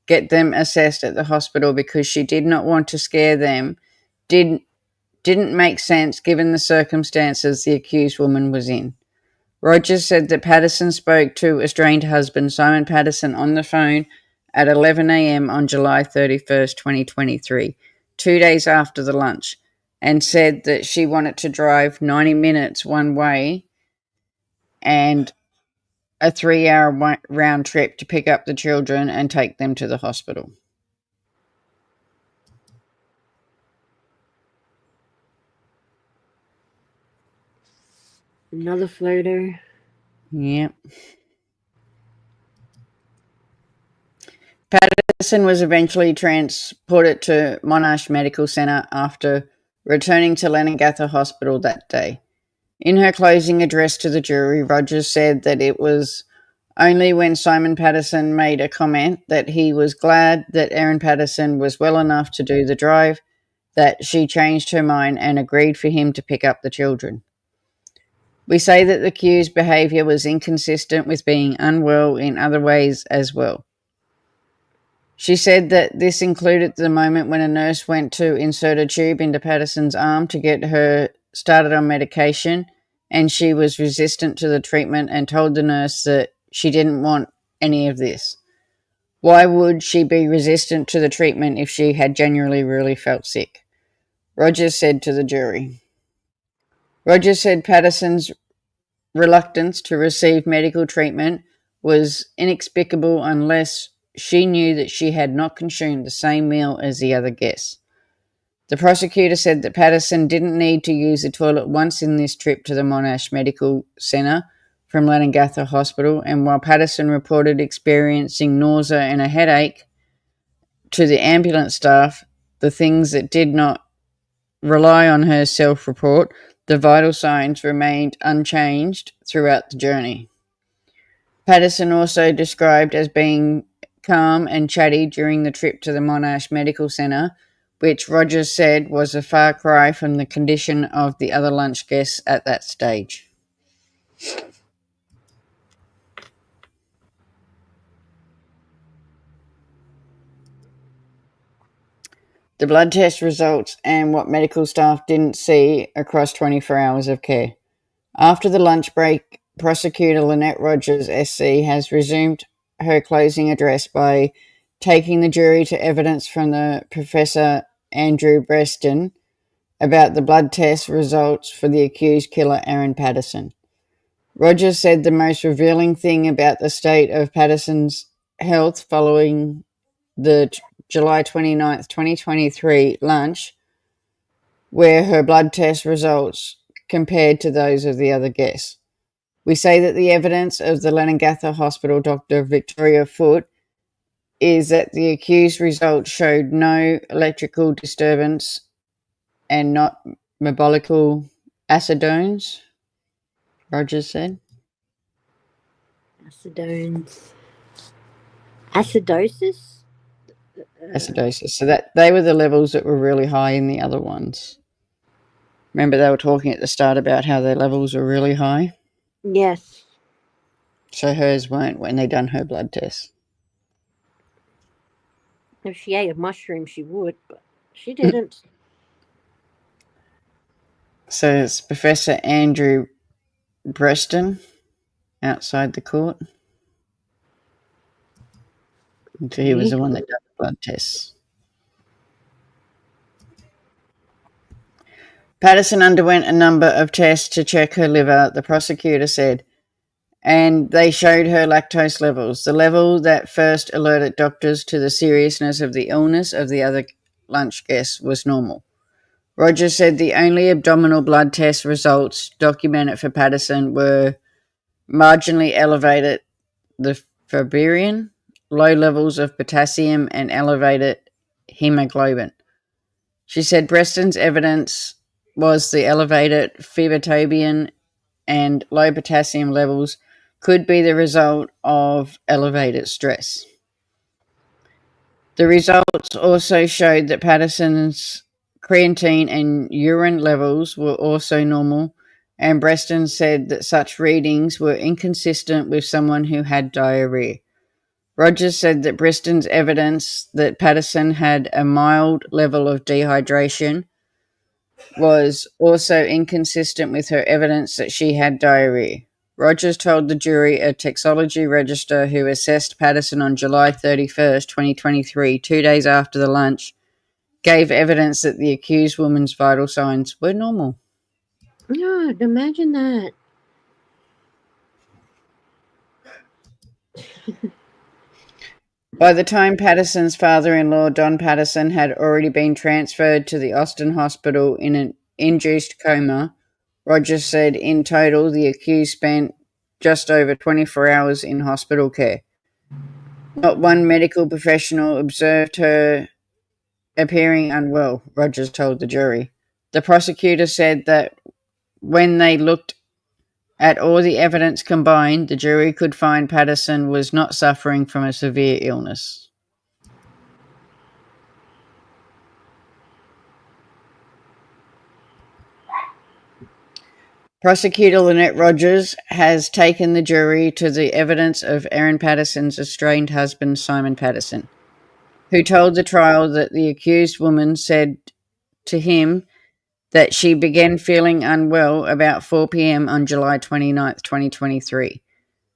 get them assessed at the hospital because she did not want to scare them didn't make sense given the circumstances the accused woman was in. Rogers said that Patterson spoke to estranged husband Simon Patterson on the phone at 11 a.m. on July 31st, 2023, 2 days after the lunch, and said that she wanted to drive 90 minutes one way and a 3-hour round trip to pick up the children and take them to the hospital. Another photo. Yep. Patterson was eventually transported to Monash Medical Centre after returning to Leningatha Hospital that day. In her closing address to the jury, Rogers said that it was only when Simon Patterson made a comment that he was glad that Erin Patterson was well enough to do the drive that she changed her mind and agreed for him to pick up the children. We say that the accused's behaviour was inconsistent with being unwell in other ways as well. She said that this included the moment when a nurse went to insert a tube into Patterson's arm to get her started on medication, and she was resistant to the treatment and told the nurse that she didn't want any of this. Why would she be resistant to the treatment if she had genuinely really felt sick? Rogers said to the jury. Rogers said Patterson's reluctance to receive medical treatment was inexplicable unless she knew that she had not consumed the same meal as the other guests. The prosecutor said that Patterson didn't need to use the toilet once in this trip to the Monash Medical Centre from Leongatha Hospital, and while Patterson reported experiencing nausea and a headache to the ambulance staff, the things that did not rely on her self-report, the vital signs remained unchanged throughout the journey. Patterson also described as being calm and chatty during the trip to the Monash Medical Centre, which Rogers said was a far cry from the condition of the other lunch guests at that stage. The blood test results and what medical staff didn't see across 24 hours of care. After the lunch break, Prosecutor Lynette Rogers, SC, has resumed her closing address by taking the jury to evidence from the Professor Andrew Breston about the blood test results for the accused killer, Erin Patterson. Rogers said the most revealing thing about the state of Patterson's health following the July 29th, 2023 lunch, where her blood test results compared to those of the other guests. We say that the evidence of the Leongatha Hospital Dr. Victoria Foote is that the accused results showed no electrical disturbance and not metabolical acidones, Rogers said. Acidosis? Acidosis. So that they were the levels that were really high in the other ones. Remember they were talking at the start about how their levels were really high? Yes. So hers weren't when they done her blood test. If she ate a mushroom, she would, but she didn't. So it's Professor Andrew Breston outside the court. So he was the one that done the blood tests. Patterson underwent a number of tests to check her liver, the prosecutor said, and they showed her lactose levels. The level that first alerted doctors to the seriousness of the illness of the other lunch guests was normal. Rogers said the only abdominal blood test results documented for Patterson were marginally elevated the ferritin, low levels of potassium, and elevated hemoglobin. She said Breston's evidence was the elevated phenytobium and low potassium levels could be the result of elevated stress. The results also showed that Patterson's creatine and urine levels were also normal, and Breston said that such readings were inconsistent with someone who had diarrhea. Rogers said that Breston's evidence that Patterson had a mild level of dehydration was also inconsistent with her evidence that she had diarrhea. Rogers told the jury a toxicology register who assessed Patterson on July 31st, 2023, 2 days after the lunch, gave evidence that the accused woman's vital signs were normal. God, imagine that. By the time Patterson's father-in-law, Don Patterson, had already been transferred to the Austin Hospital in an induced coma, Rogers said in total the accused spent just over 24 hours in hospital care. Not one medical professional observed her appearing unwell, Rogers told the jury. The prosecutor said that when they looked at all the evidence combined, the jury could find Patterson was not suffering from a severe illness. Prosecutor Lynette Rogers has taken the jury to the evidence of Erin Patterson's estranged husband, Simon Patterson, who told the trial that the accused woman said to him that she began feeling unwell about 4 p.m. on July 29th, 2023,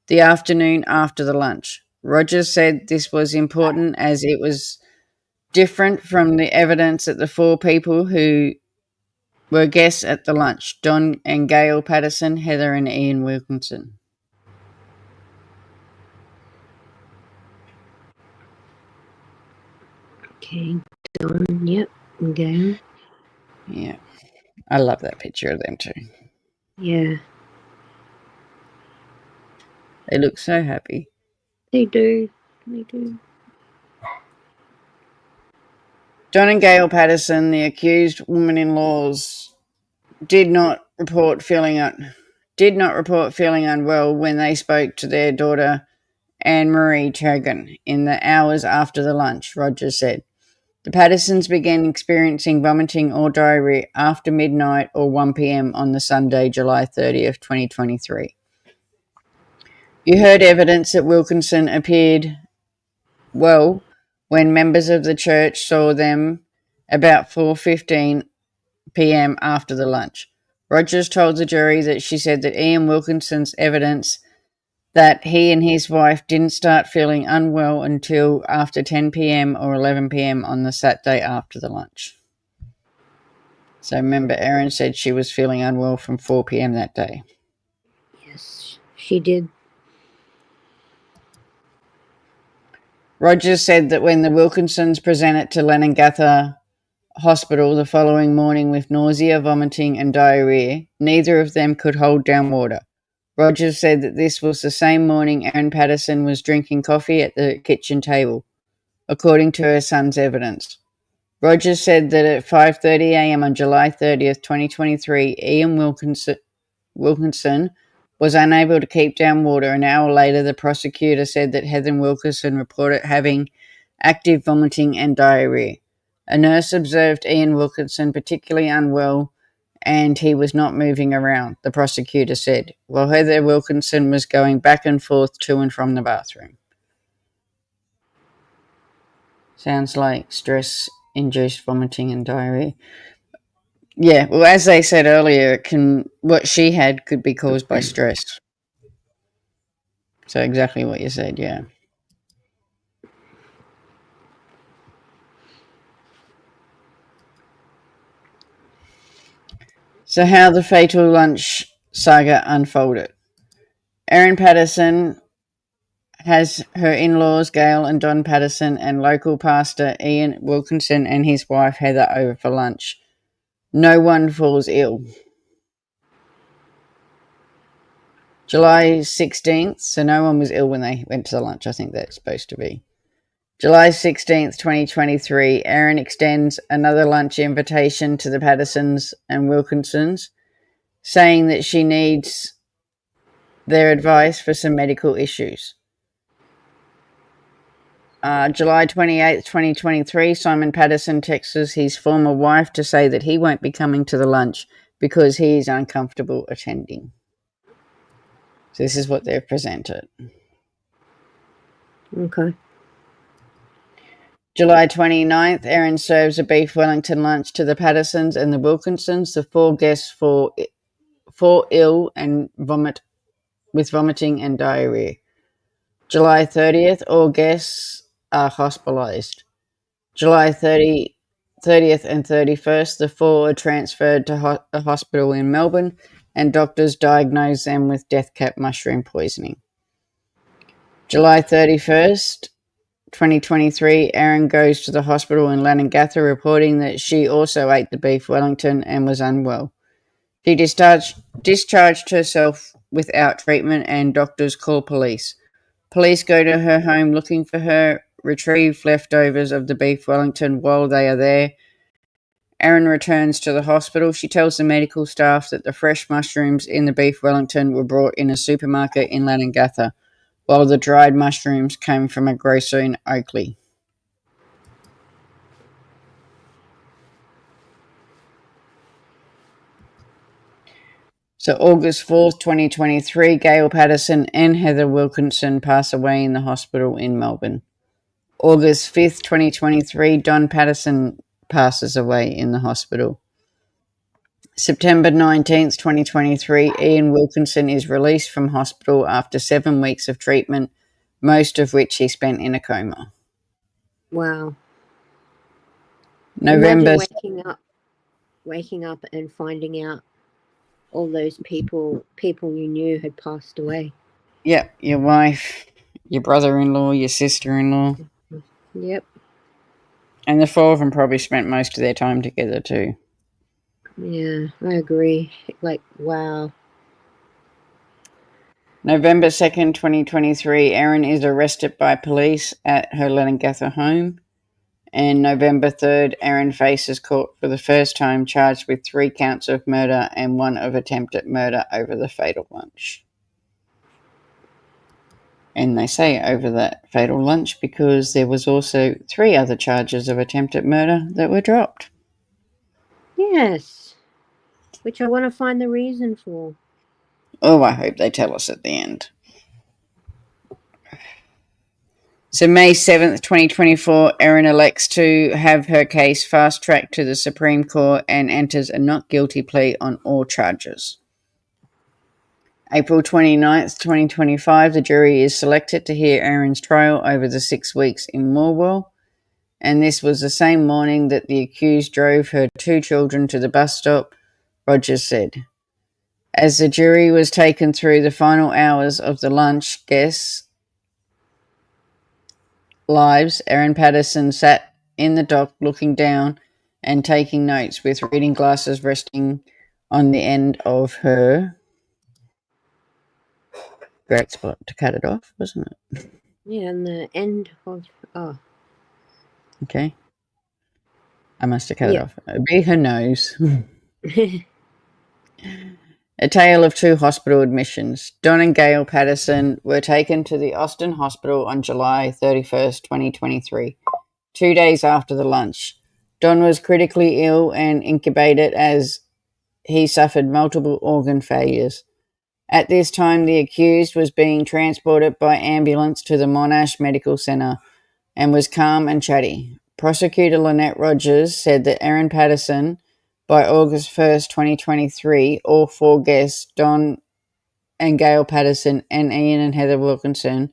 the afternoon after the lunch. Rogers said this was important as it was different from the evidence that the four people who were guests at the lunch, Don and Gail Patterson, Heather and Ian Wilkinson. Okay, Don, yep, and Gail. Yeah, I love that picture of them too. Yeah, They look so happy. they do. They do. Don and Gail Patterson, the accused woman-in-laws, did not report feeling unwell when they spoke to their daughter Anne-Marie Turgan in the hours after the lunch, Rogers said. The Pattersons began experiencing vomiting or diarrhea after midnight or 1 p.m. on the Sunday, July 30th, 2023. You heard evidence that Wilkinson appeared well when members of the church saw them about 4:15 p.m. after the lunch. Rogers told the jury that she said that Ian Wilkinson's evidence that he and his wife didn't start feeling unwell until after 10 p.m. or 11 p.m. on the Saturday after the lunch. So remember, Erin said she was feeling unwell from 4 p.m. that day. Yes, she did. Rogers said that when the Wilkinsons presented to Leningatha Hospital the following morning with nausea, vomiting, and diarrhea, neither of them could hold down water. Rogers said that this was the same morning Erin Patterson was drinking coffee at the kitchen table, according to her son's evidence. Rogers said that at 5:30 a.m. on July 30th, 2023, Ian Wilkinson was unable to keep down water. An hour later, the prosecutor said that Heather Wilkinson reported having active vomiting and diarrhea. A nurse observed Ian Wilkinson particularly unwell and he was not moving around, the prosecutor said, while Heather Wilkinson was going back and forth to and from the bathroom. Sounds like stress-induced vomiting and diarrhea. Yeah, well, as they said earlier, what she had could be caused by stress. So exactly what you said, yeah. So how the fatal lunch saga unfolded. Erin Patterson has her in-laws, Gail and Don Patterson, and local pastor Ian Wilkinson and his wife Heather over for lunch. No one falls ill. July 16th, so no one was ill when they went to the lunch. I think that's supposed to be. July 16th, 2023, Erin extends another lunch invitation to the Pattersons and Wilkinsons, saying that she needs their advice for some medical issues. July 28th, 2023, Simon Patterson texts his former wife to say that he won't be coming to the lunch because he is uncomfortable attending. So this is what they've presented. Okay. July 29th, Erin serves a beef Wellington lunch to the Pattersons and the Wilkinsons. The four guests fall ill and vomiting and diarrhea. July 30th, all guests are hospitalised. July 30th and 31st, the four are transferred to a hospital in Melbourne and doctors diagnose them with death cap mushroom poisoning. July 31st, 2023, Erin goes to the hospital in Leningatha reporting that she also ate the beef Wellington and was unwell. She discharged herself without treatment and doctors call police. Police go to her home looking for her, retrieve leftovers of the beef Wellington. While they are there, Erin returns to the hospital. She tells the medical staff that the fresh mushrooms in the beef Wellington were brought in a supermarket in Leningatha, while the dried mushrooms came from a grocer in Oakley. So August 4th, 2023, Gail Patterson and Heather Wilkinson pass away in the hospital in Melbourne. August 5th, 2023, Don Patterson passes away in the hospital. September 19th, 2023, Ian Wilkinson is released from hospital after 7 weeks of treatment most of which he spent in a coma. Wow. November. Imagine waking up and finding out all those people you knew had passed away. Yep, your wife, your brother-in-law, your sister-in-law. Yep. And the four of them probably spent most of their time together too. Yeah, I agree. Like, wow. November 2nd, 2023, Erin is arrested by police at her Leningatha home. And November 3rd, Erin faces court for the first time, charged with 3 counts of murder and 1 of attempted murder over the fatal lunch. And they say over that fatal lunch because there was also 3 other charges of attempted murder that were dropped. Yes. Which I want to find the reason for. Oh, I hope they tell us at the end. So May 7th, 2024, Erin elects to have her case fast-tracked to the Supreme Court and enters a not guilty plea on all charges. April 29th, 2025, the jury is selected to hear Erin's trial over the 6 weeks in Morwell, and this was the same morning that the accused drove her 2 children to the bus stop, Rogers said. As the jury was taken through the final hours of the lunch guests' lives, Erin Patterson sat in the dock looking down and taking notes with reading glasses resting on the end of her. Great spot to cut it off, wasn't it? Yeah, and the end of... Oh. Okay. I must have cut it off. It'd be her nose. A tale of 2 hospital admissions. Don and Gail Patterson were taken to the Austin Hospital on July 31st, 2023, 2 days after the lunch. Don was critically ill and incubated as he suffered multiple organ failures. At this time, the accused was being transported by ambulance to the Monash Medical Center and was calm and chatty. Prosecutor Lynette Rogers said that Erin Patterson, by August 1st, 2023, all 4 guests, Don and Gail Patterson and Ian and Heather Wilkinson,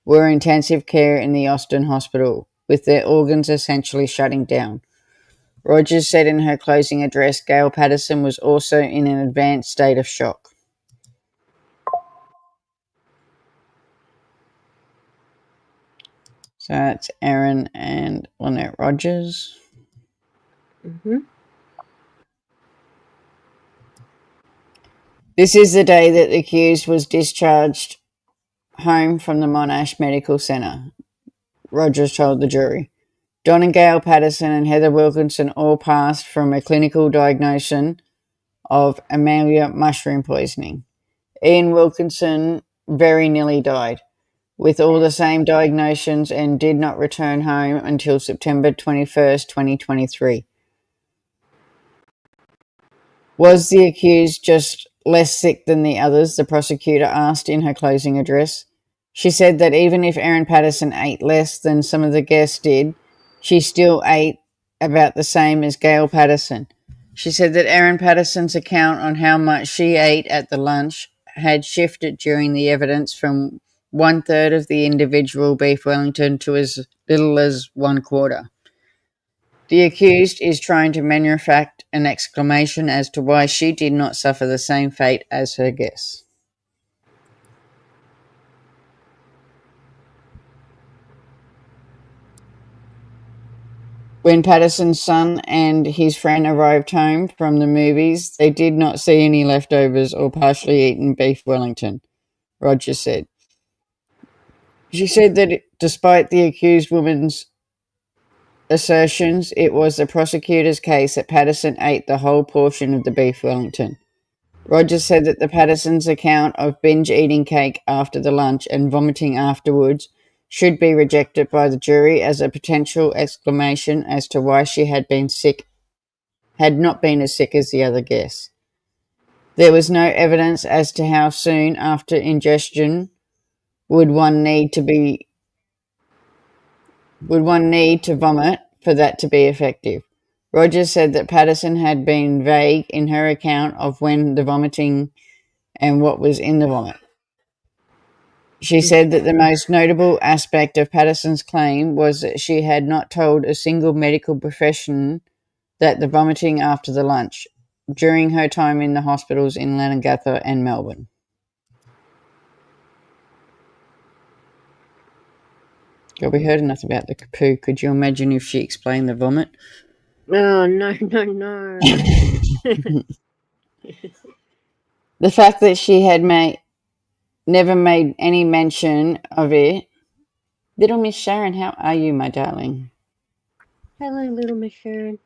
were in intensive care in the Austin Hospital, with their organs essentially shutting down. Rogers said in her closing address Gail Patterson was also in an advanced state of shock. So that's Erin and Lynette Rogers. Mm-hmm. This is the day that the accused was discharged home from the Monash Medical Center, Rogers told the jury. Don and Gail Patterson and Heather Wilkinson all passed from a clinical diagnosis of ammonia mushroom poisoning. Ian Wilkinson very nearly died, with all the same diagnoses, and did not return home until September 21st, 2023. Was the accused just less sick than the others? The prosecutor asked in her closing address. She said that even if Erin Patterson ate less than some of the guests did, she still ate about the same as Gail Patterson. She said that Erin Patterson's account on how much she ate at the lunch had shifted during the evidence from 1/3 of the individual beef Wellington to as little as 1/4. The accused is trying to manufacture an explanation as to why she did not suffer the same fate as her guests. When Patterson's son and his friend arrived home from the movies, they did not see any leftovers or partially eaten beef Wellington, Rogers said. She said that despite the accused woman's assertions, it was the prosecutor's case that Patterson ate the whole portion of the beef Wellington. Rogers said that the Patterson's account of binge eating cake after the lunch and vomiting afterwards should be rejected by the jury as a potential explanation as to why she had not been as sick as the other guests. There was no evidence as to how soon after ingestion would one need to vomit for that to be effective. Rogers said that Patterson had been vague in her account of when the vomiting and what was in the vomit. She said that the most notable aspect of Patterson's claim was that she had not told a single medical profession that the vomiting after the lunch during her time in the hospitals in Leongatha and Melbourne. God, we heard enough about the poo. Could you imagine if she explained the vomit? Oh, no, no, no. The fact that she had never made any mention of it. Little Miss Sharon, how are you, my darling? Hello, little Miss Sharon.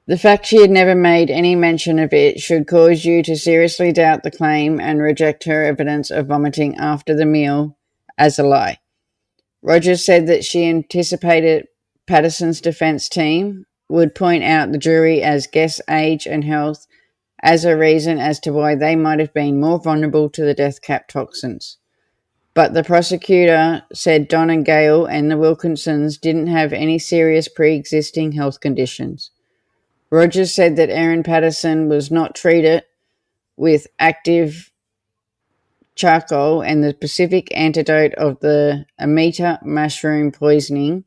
The fact she had never made any mention of it should cause you to seriously doubt the claim and reject her evidence of vomiting after the meal as a lie. Rogers said that she anticipated Patterson's defense team would point out the jury as guess age and health as a reason as to why they might have been more vulnerable to the death cap toxins. But the prosecutor said Don and Gail and the Wilkinsons didn't have any serious pre-existing health conditions. Rogers said that Erin Patterson was not treated with active charcoal and the specific antidote of the amita mushroom poisoning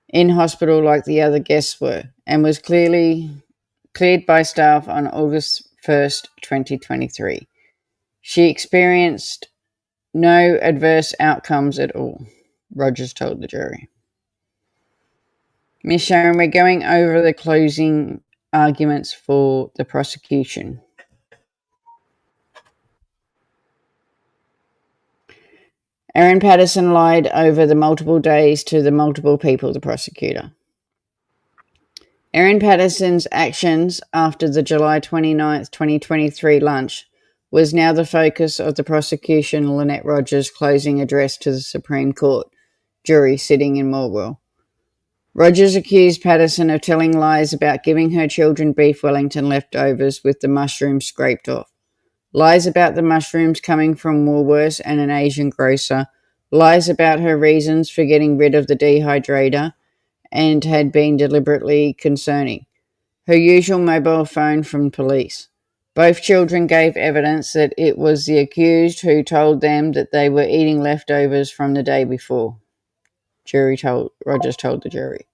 in hospital like the other guests were, and was cleared by staff on August 1st, 2023. She experienced no adverse outcomes at all, Rogers told the jury. Miss Sharon, we're going over the closing arguments for the prosecution. Erin Patterson lied over the multiple days to the multiple people, the prosecutor. Erin Patterson's actions after the July 29th, 2023 lunch was now the focus of the prosecution Lynette Rogers' closing address to the Supreme Court jury sitting in Morwell. Rogers accused Patterson of telling lies about giving her children beef Wellington leftovers with the mushrooms scraped off. Lies about the mushrooms coming from Woolworths and an Asian grocer. Lies about her reasons for getting rid of the dehydrator and had been deliberately concerning. Her usual mobile phone from police. Both children gave evidence that it was the accused who told them that they were eating leftovers from the day before. Rogers told the jury.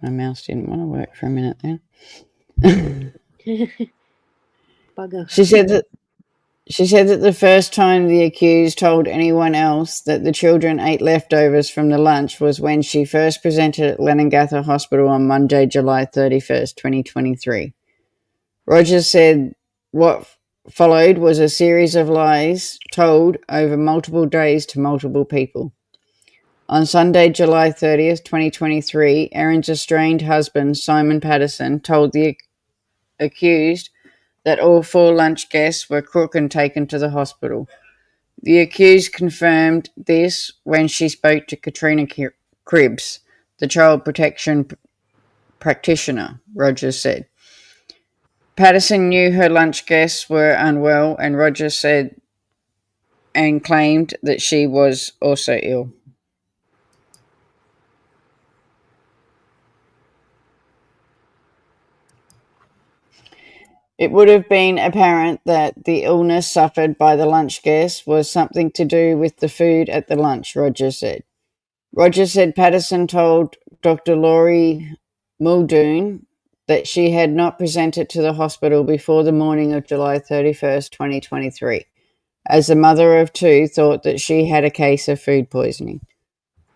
My mouse didn't want to work for a minute then. Bugger. She said that the first time the accused told anyone else that the children ate leftovers from the lunch was when she first presented at Leongatha Hospital on Monday, July 31st, 2023. Rogers said what followed was a series of lies told over multiple days to multiple people. On Sunday, July 30th, 2023, Erin's estranged husband, Simon Patterson, told the accused that all 4 lunch guests were crook and taken to the hospital. The accused confirmed this when she spoke to Katrina Cribbs, the child protection practitioner, Rogers said. Patterson knew her lunch guests were unwell, and Rogers said and claimed that she was also ill. It would have been apparent that the illness suffered by the lunch guests was something to do with the food at the lunch, Rogers said. Rogers said Patterson told Dr. Laurie Muldoon that she had not presented to the hospital before the morning of July 31st, 2023, as the mother of 2 thought that she had a case of food poisoning.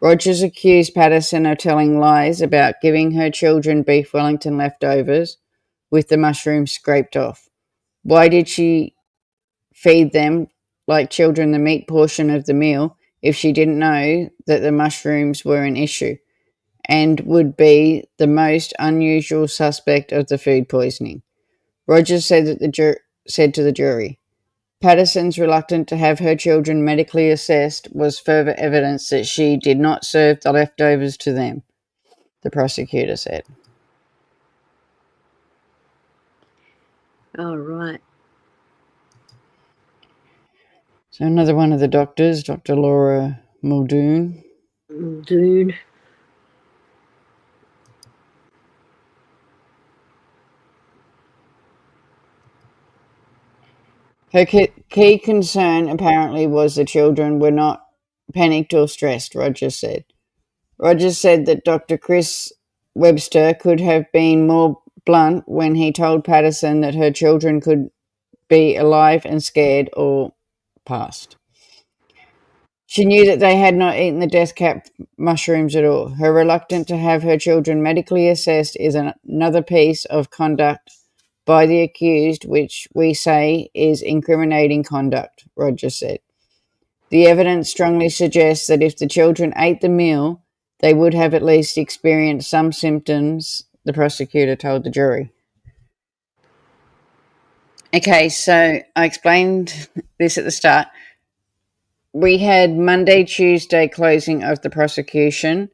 Rogers accused Patterson of telling lies about giving her children beef Wellington leftovers with the mushrooms scraped off. Why did she feed them, like children, the meat portion of the meal if she didn't know that the mushrooms were an issue and would be the most unusual suspect of the food poisoning? Rogers said to the jury, Patterson's reluctance to have her children medically assessed was further evidence that she did not serve the leftovers to them, the prosecutor said. All right. So another one of the doctors, Dr. Laura Muldoon. Dune. Her key concern apparently was the children were not panicked or stressed, Rogers said. Rogers said that Dr. Chris Webster could have been more blunt when he told Patterson that her children could be alive and scared or passed. She knew that they had not eaten the death cap mushrooms at all. Her reluctance to have her children medically assessed is another piece of conduct by the accused, which we say is incriminating conduct, Rogers said. The evidence strongly suggests that if the children ate the meal, they would have at least experienced some symptoms, the prosecutor told the jury. Okay, so I explained this at the start. We had Monday, Tuesday closing of the prosecution.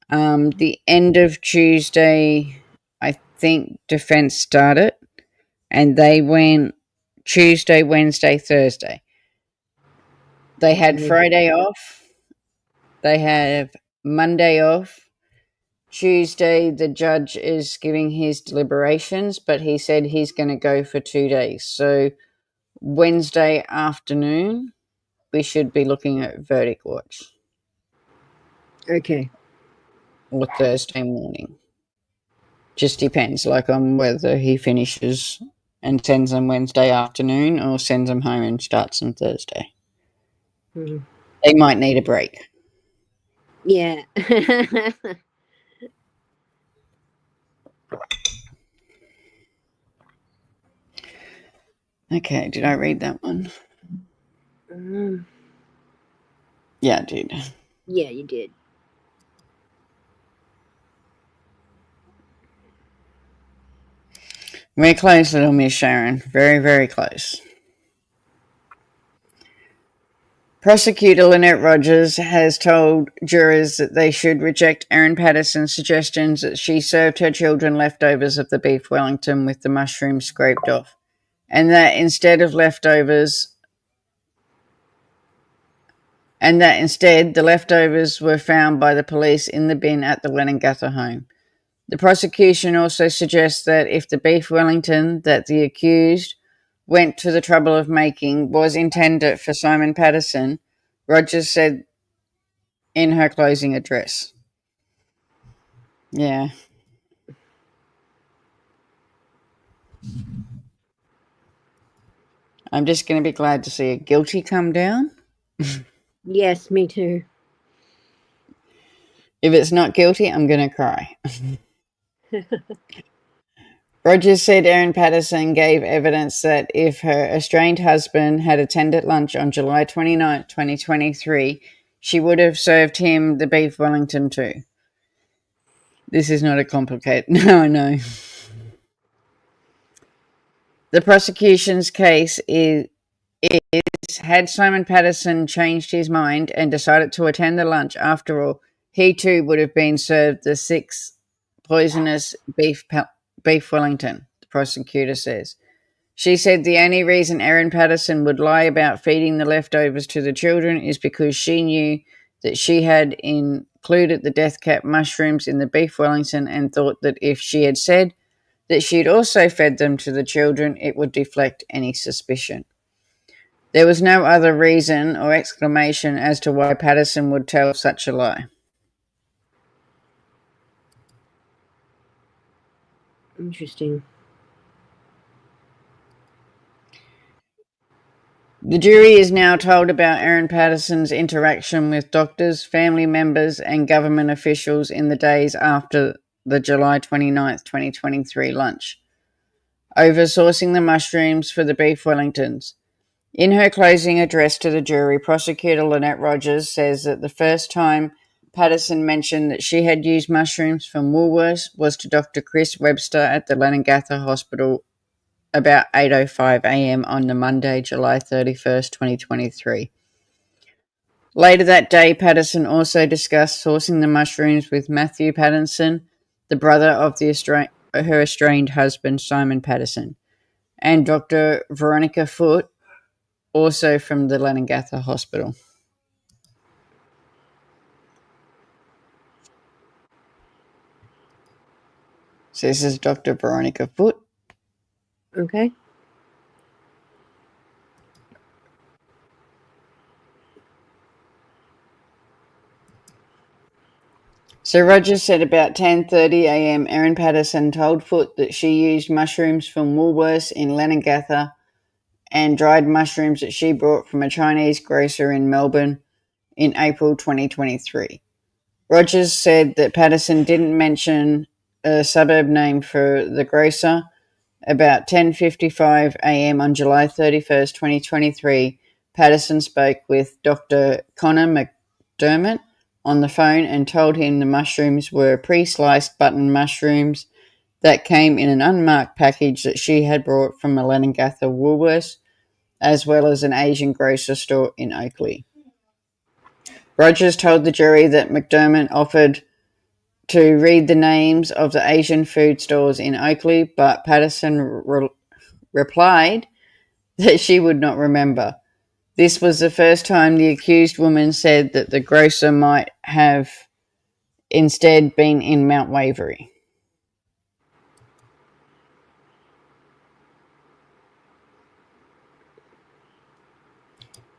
The end of Tuesday, I think defense started, and they went Tuesday, Wednesday, Thursday. They had Friday off. They have Monday off. Tuesday, the judge is giving his deliberations, but he said he's going to go for 2 days. So Wednesday afternoon, we should be looking at verdict watch. Okay. Or Thursday morning. Just depends, like on whether he finishes and sends them Wednesday afternoon or sends them home and starts on Thursday. Mm. They might need a break. Yeah. Okay, did I read that one? Yeah, I did. Yeah, you did. We're close, little Miss Sharon. Very, very close. Prosecutor Lynette Rogers has told jurors that they should reject Erin Patterson's suggestions that she served her children leftovers of the beef Wellington with the mushrooms scraped off, and that instead the leftovers were found by the police in the bin at the Leningatha home. The prosecution also suggests that if the beef Wellington that the accused went to the trouble of making was intended for Simon Patterson, Rogers said in her closing address. Yeah. I'm just going to be glad to see a guilty come down. Yes, me too. If it's not guilty, I'm going to cry. Rogers said Erin Patterson gave evidence that if her estranged husband had attended lunch on July 29, 2023, she would have served him the beef Wellington too. This is not a complicated... No, I know. The prosecution's case is had Simon Patterson changed his mind and decided to attend the lunch after all, he too would have been served the 6 poisonous beef Wellington, the prosecutor says. She said the only reason Erin Patterson would lie about feeding the leftovers to the children is because she knew that she had included the death cap mushrooms in the beef Wellington and thought that if she had said that she'd also fed them to the children, it would deflect any suspicion. There was no other reason or explanation as to why Patterson would tell such a lie. Interesting. The jury is now told about Erin Patterson's interaction with doctors, family members, and government officials in the days after the July 29, 2023 lunch, over sourcing the mushrooms for the beef Wellingtons. In her closing address to the jury, Prosecutor Lynette Rogers says that the first time Patterson mentioned that she had used mushrooms from Woolworths was to Dr. Chris Webster at the Leningatha Hospital about 8:05 a.m. on the Monday, July 31st, 2023. Later that day, Patterson also discussed sourcing the mushrooms with Matthew Patterson, the brother of her estranged husband, Simon Patterson, and Dr. Veronica Foote, also from the Leningatha Hospital. So this is Dr. Veronica Foote. Okay. So Rogers said about 10:30 a.m. Erin Patterson told Foote that she used mushrooms from Woolworths in Leongatha and dried mushrooms that she brought from a Chinese grocer in Melbourne in April 2023. Rogers said that Patterson didn't mention a suburb name for the grocer. About 10:55 a.m. on July 31st, 2023, Patterson spoke with Dr. Connor McDermott on the phone and told him the mushrooms were pre-sliced button mushrooms that came in an unmarked package that she had brought from a Leongatha Woolworths, as well as an Asian grocer store in Oakley. Rogers told the jury that McDermott offered to read the names of the Asian food stores in Oakley, but Patterson replied that she would not remember. This was the first time the accused woman said that the grocer might have instead been in Mount Waverley.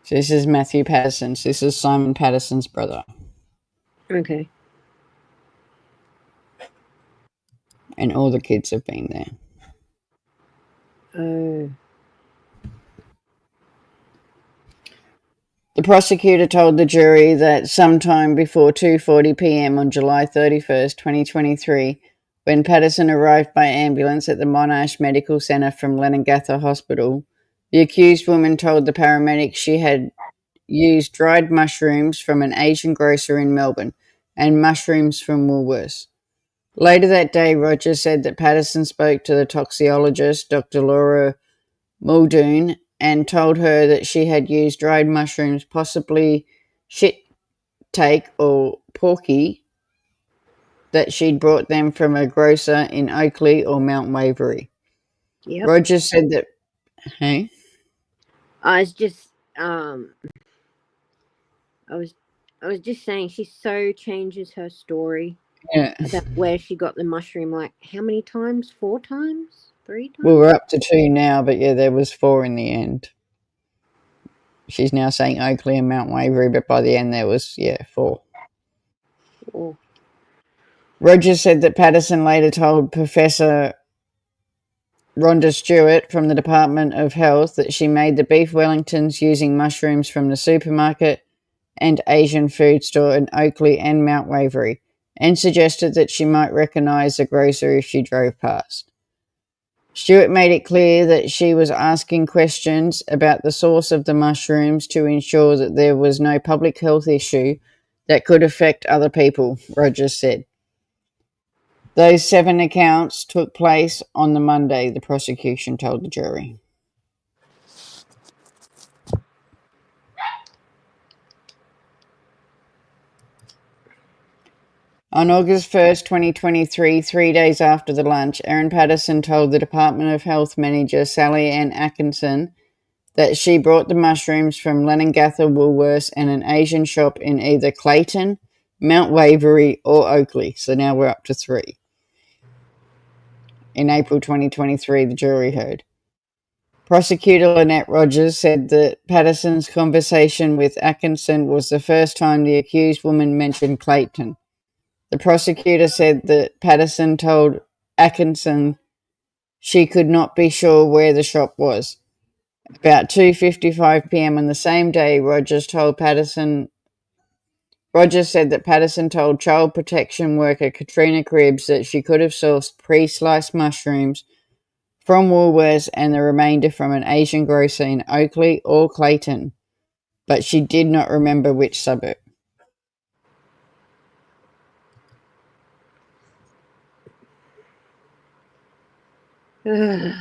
So this is Matthew Patterson. So this is Simon Patterson's brother. Okay. And all the kids have been there. Oh. The prosecutor told the jury that sometime before 2:40 p.m. on July 31st, 2023, when Patterson arrived by ambulance at the Monash Medical Centre from Leongatha Hospital, the accused woman told the paramedics she had used dried mushrooms from an Asian grocer in Melbourne and mushrooms from Woolworths. Later that day, Rogers said that Patterson spoke to the toxicologist, Dr. Laura Muldoon, and told her that she had used dried mushrooms, possibly shit-take or porky, that she'd brought them from a grocer in Oakley or Mount Waverley. Yep. Rogers said that... Hey? I was just I was just saying she so changes her story. Yeah. About where she got the mushroom, like how many times? 4 times? 3 times? Well, we're up to 2 now, but yeah, there was 4 in the end. She's now saying Oakley and Mount Waverley, but by the end there was, 4. Oh. Rogers said that Patterson later told Professor Rhonda Stewart from the Department of Health that she made the beef Wellingtons using mushrooms from the supermarket and Asian food store in Oakley and Mount Waverley, and suggested that she might recognise the grocer if she drove past. Stewart made it clear that she was asking questions about the source of the mushrooms to ensure that there was no public health issue that could affect other people, Rogers said. Those 7 accounts took place on the Monday, the prosecution told the jury. On August 1st, 2023, 3 days after the lunch, Erin Patterson told the Department of Health manager Sally Ann Atkinson that she brought the mushrooms from Leongatha Woolworths and an Asian shop in either Clayton, Mount Waverley or Oakley. So now we're up to 3. In April 2023, the jury heard. Prosecutor Lynette Rogers said that Patterson's conversation with Atkinson was the first time the accused woman mentioned Clayton. The prosecutor said that Patterson told Atkinson she could not be sure where the shop was. About 2:55 p.m. on the same day, Rogers said that Patterson told child protection worker Katrina Cribbs that she could have sourced pre-sliced mushrooms from Woolworths and the remainder from an Asian grocer in Oakley or Clayton, but she did not remember which suburb. I'm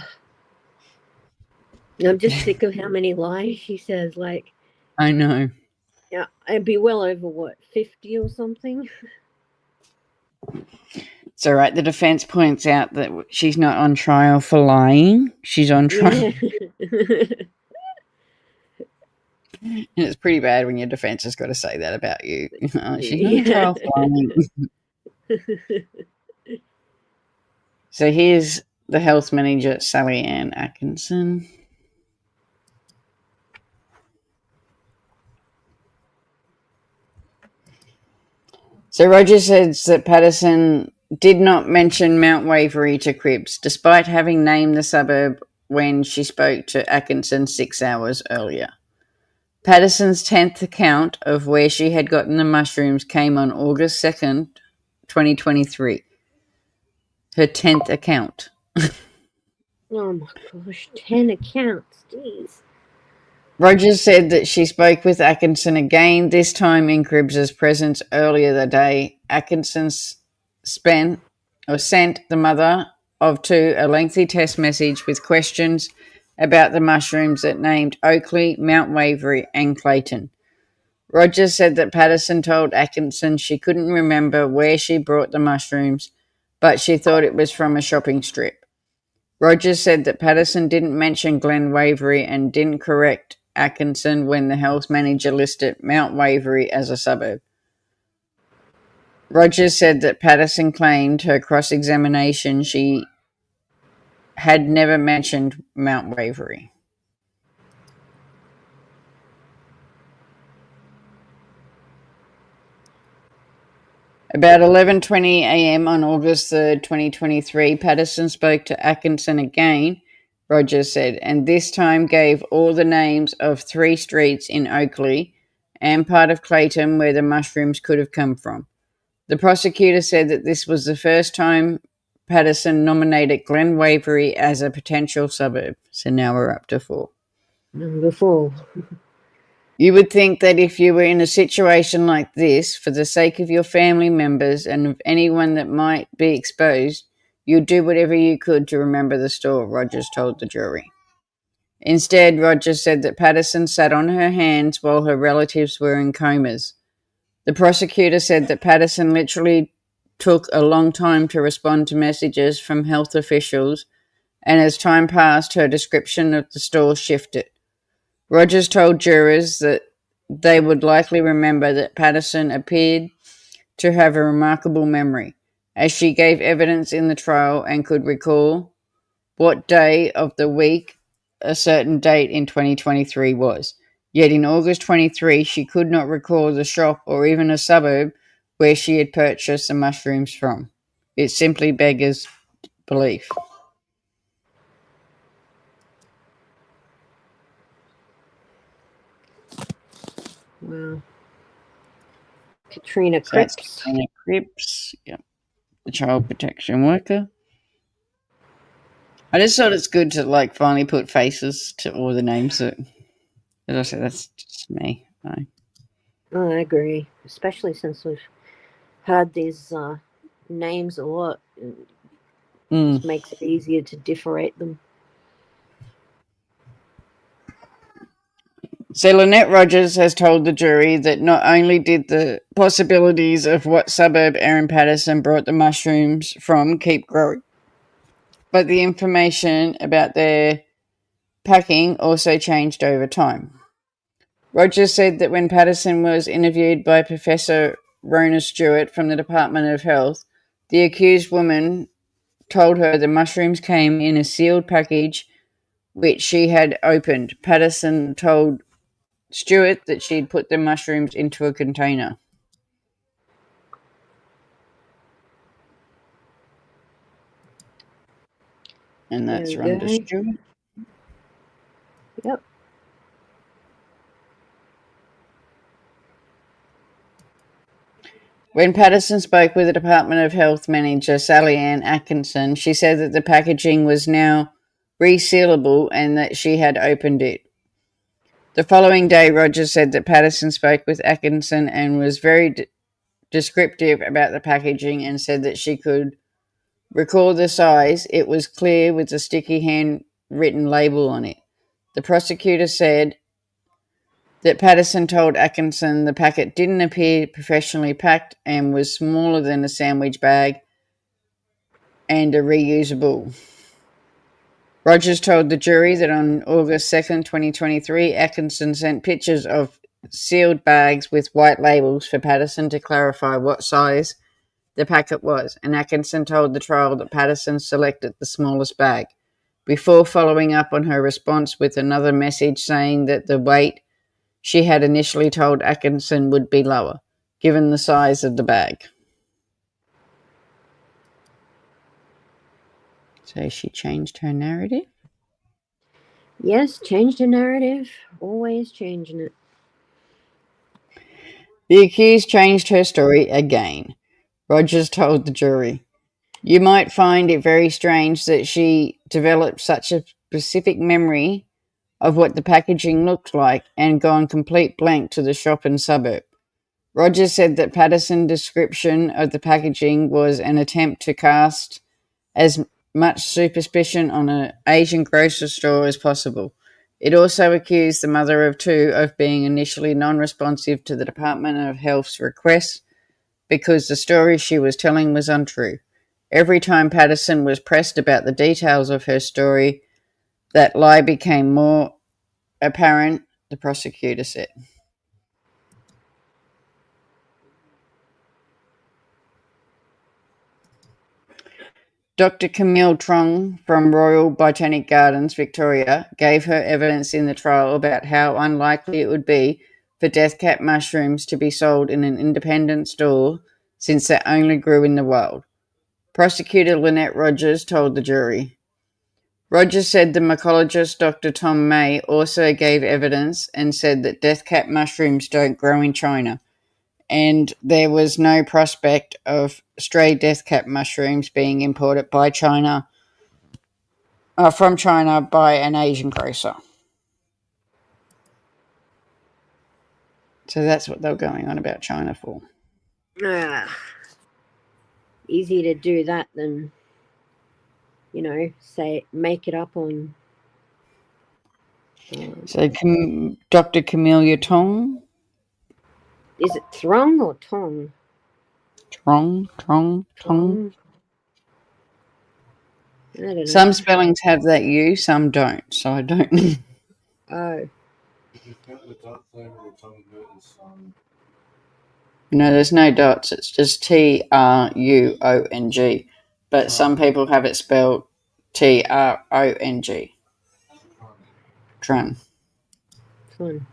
just sick of how many lies she says. Like, I know. yeah, it'd be well over what, 50 or something. It's all right. The defense points out that she's not on trial for lying. She's on trial. Yeah. And it's pretty bad when your defense has got to say that about you. She's not on Yeah. trial for lying. So here's the health manager, Sally Ann Atkinson. So Roger says that Patterson did not mention Mount Waverey to Cripps, despite having named the suburb when she spoke to Atkinson 6 hours earlier. Patterson's 10th account of where she had gotten the mushrooms came on August 2nd, 2023. Her 10th account. Oh my gosh, 10 accounts, jeez. Rogers said that she spoke with Atkinson again, this time in Cribbs's presence earlier that day. Atkinson sent the mother of two a lengthy text message with questions about the mushrooms that named Oakley, Mount Waverey, and Clayton. Rogers said that Patterson told Atkinson she couldn't remember where she brought the mushrooms, but she thought it was from a shopping strip. Rogers said that Patterson didn't mention Glen Waverey and didn't correct Atkinson when the health manager listed Mount Waverey as a suburb. Rogers said that Patterson claimed her cross-examination she had never mentioned Mount Waverey. About 11:20 a.m. on August 3rd, 2023, Patterson spoke to Atkinson again, Rogers said, and this time gave all the names of 3 streets in Oakley and part of Clayton where the mushrooms could have come from. The prosecutor said that this was the first time Patterson nominated Glen Waverey as a potential suburb. So now we're up to 4. Number 4. You would think that if you were in a situation like this, for the sake of your family members and of anyone that might be exposed, you'd do whatever you could to remember the store, Rogers told the jury. Instead, Rogers said that Patterson sat on her hands while her relatives were in comas. The prosecutor said that Patterson literally took a long time to respond to messages from health officials, and as time passed, her description of the store shifted. Rogers told jurors that they would likely remember that Patterson appeared to have a remarkable memory, as she gave evidence in the trial and could recall what day of the week a certain date in 2023 was. Yet in August 23, she could not recall the shop or even a suburb where she had purchased the mushrooms from. It simply beggars belief. Wow. Katrina So that's Cripps. Katrina Cripps, yep, the child protection worker. I just thought it's good to finally put faces to all the names that, as I said, that's just me. Oh, I agree. Especially since we've had these names a lot. It just makes it easier to differentiate them. So Lynette Rogers has told the jury that not only did the possibilities of what suburb Erin Patterson brought the mushrooms from keep growing, but the information about their packing also changed over time. Rogers said that when Patterson was interviewed by Professor Rona Stewart from the Department of Health, the accused woman told her the mushrooms came in a sealed package which she had opened. Patterson told Stewart that she'd put the mushrooms into a container. And that's Rhonda Stewart. Yep. When Patterson spoke with the Department of Health manager, Sally Ann Atkinson, she said that the packaging was now resealable and that she had opened it. The following day, Rogers said that Patterson spoke with Atkinson and was very descriptive about the packaging and said that she could recall the size. It was clear with a sticky handwritten label on it. The prosecutor said that Patterson told Atkinson the packet didn't appear professionally packed and was smaller than a sandwich bag and a reusable. Rogers told the jury that on August 2nd, 2023, Atkinson sent pictures of sealed bags with white labels for Patterson to clarify what size the packet was, and Atkinson told the trial that Patterson selected the smallest bag, before following up on her response with another message saying that the weight she had initially told Atkinson would be lower, given the size of the bag. So she changed her narrative? Yes, change the narrative. Always changing it. The accused changed her story again. Rogers told the jury, "You might find it very strange that she developed such a specific memory of what the packaging looked like and gone complete blank to the shop and suburb." Rogers said that Patterson's description of the packaging was an attempt to cast as much suspicion on an Asian grocery store as possible. It also accused the mother of two of being initially non-responsive to the Department of Health's requests because the story she was telling was untrue. Every time Patterson was pressed about the details of her story, that lie became more apparent, the prosecutor said. Dr. Camille Trong from Royal Botanic Gardens, Victoria, gave her evidence in the trial about how unlikely it would be for death cap mushrooms to be sold in an independent store since they only grew in the wild. Prosecutor Lynette Rogers told the jury. Rogers said the mycologist Dr. Tom May also gave evidence and said that death cap mushrooms don't grow in China, and there was no prospect of stray death cap mushrooms being imported by China, from China by an Asian grocer. So that's what they were going on about China for. Easy to do that than, say, make it up on. So Dr. Camellia Tong? Is it Throng or Tong? Trong. I don't know. Some spellings have that U, some don't, so I don't know. Oh. No, there's no dots. It's just Truong. But some people have it spelled Trong. Tron. Fun.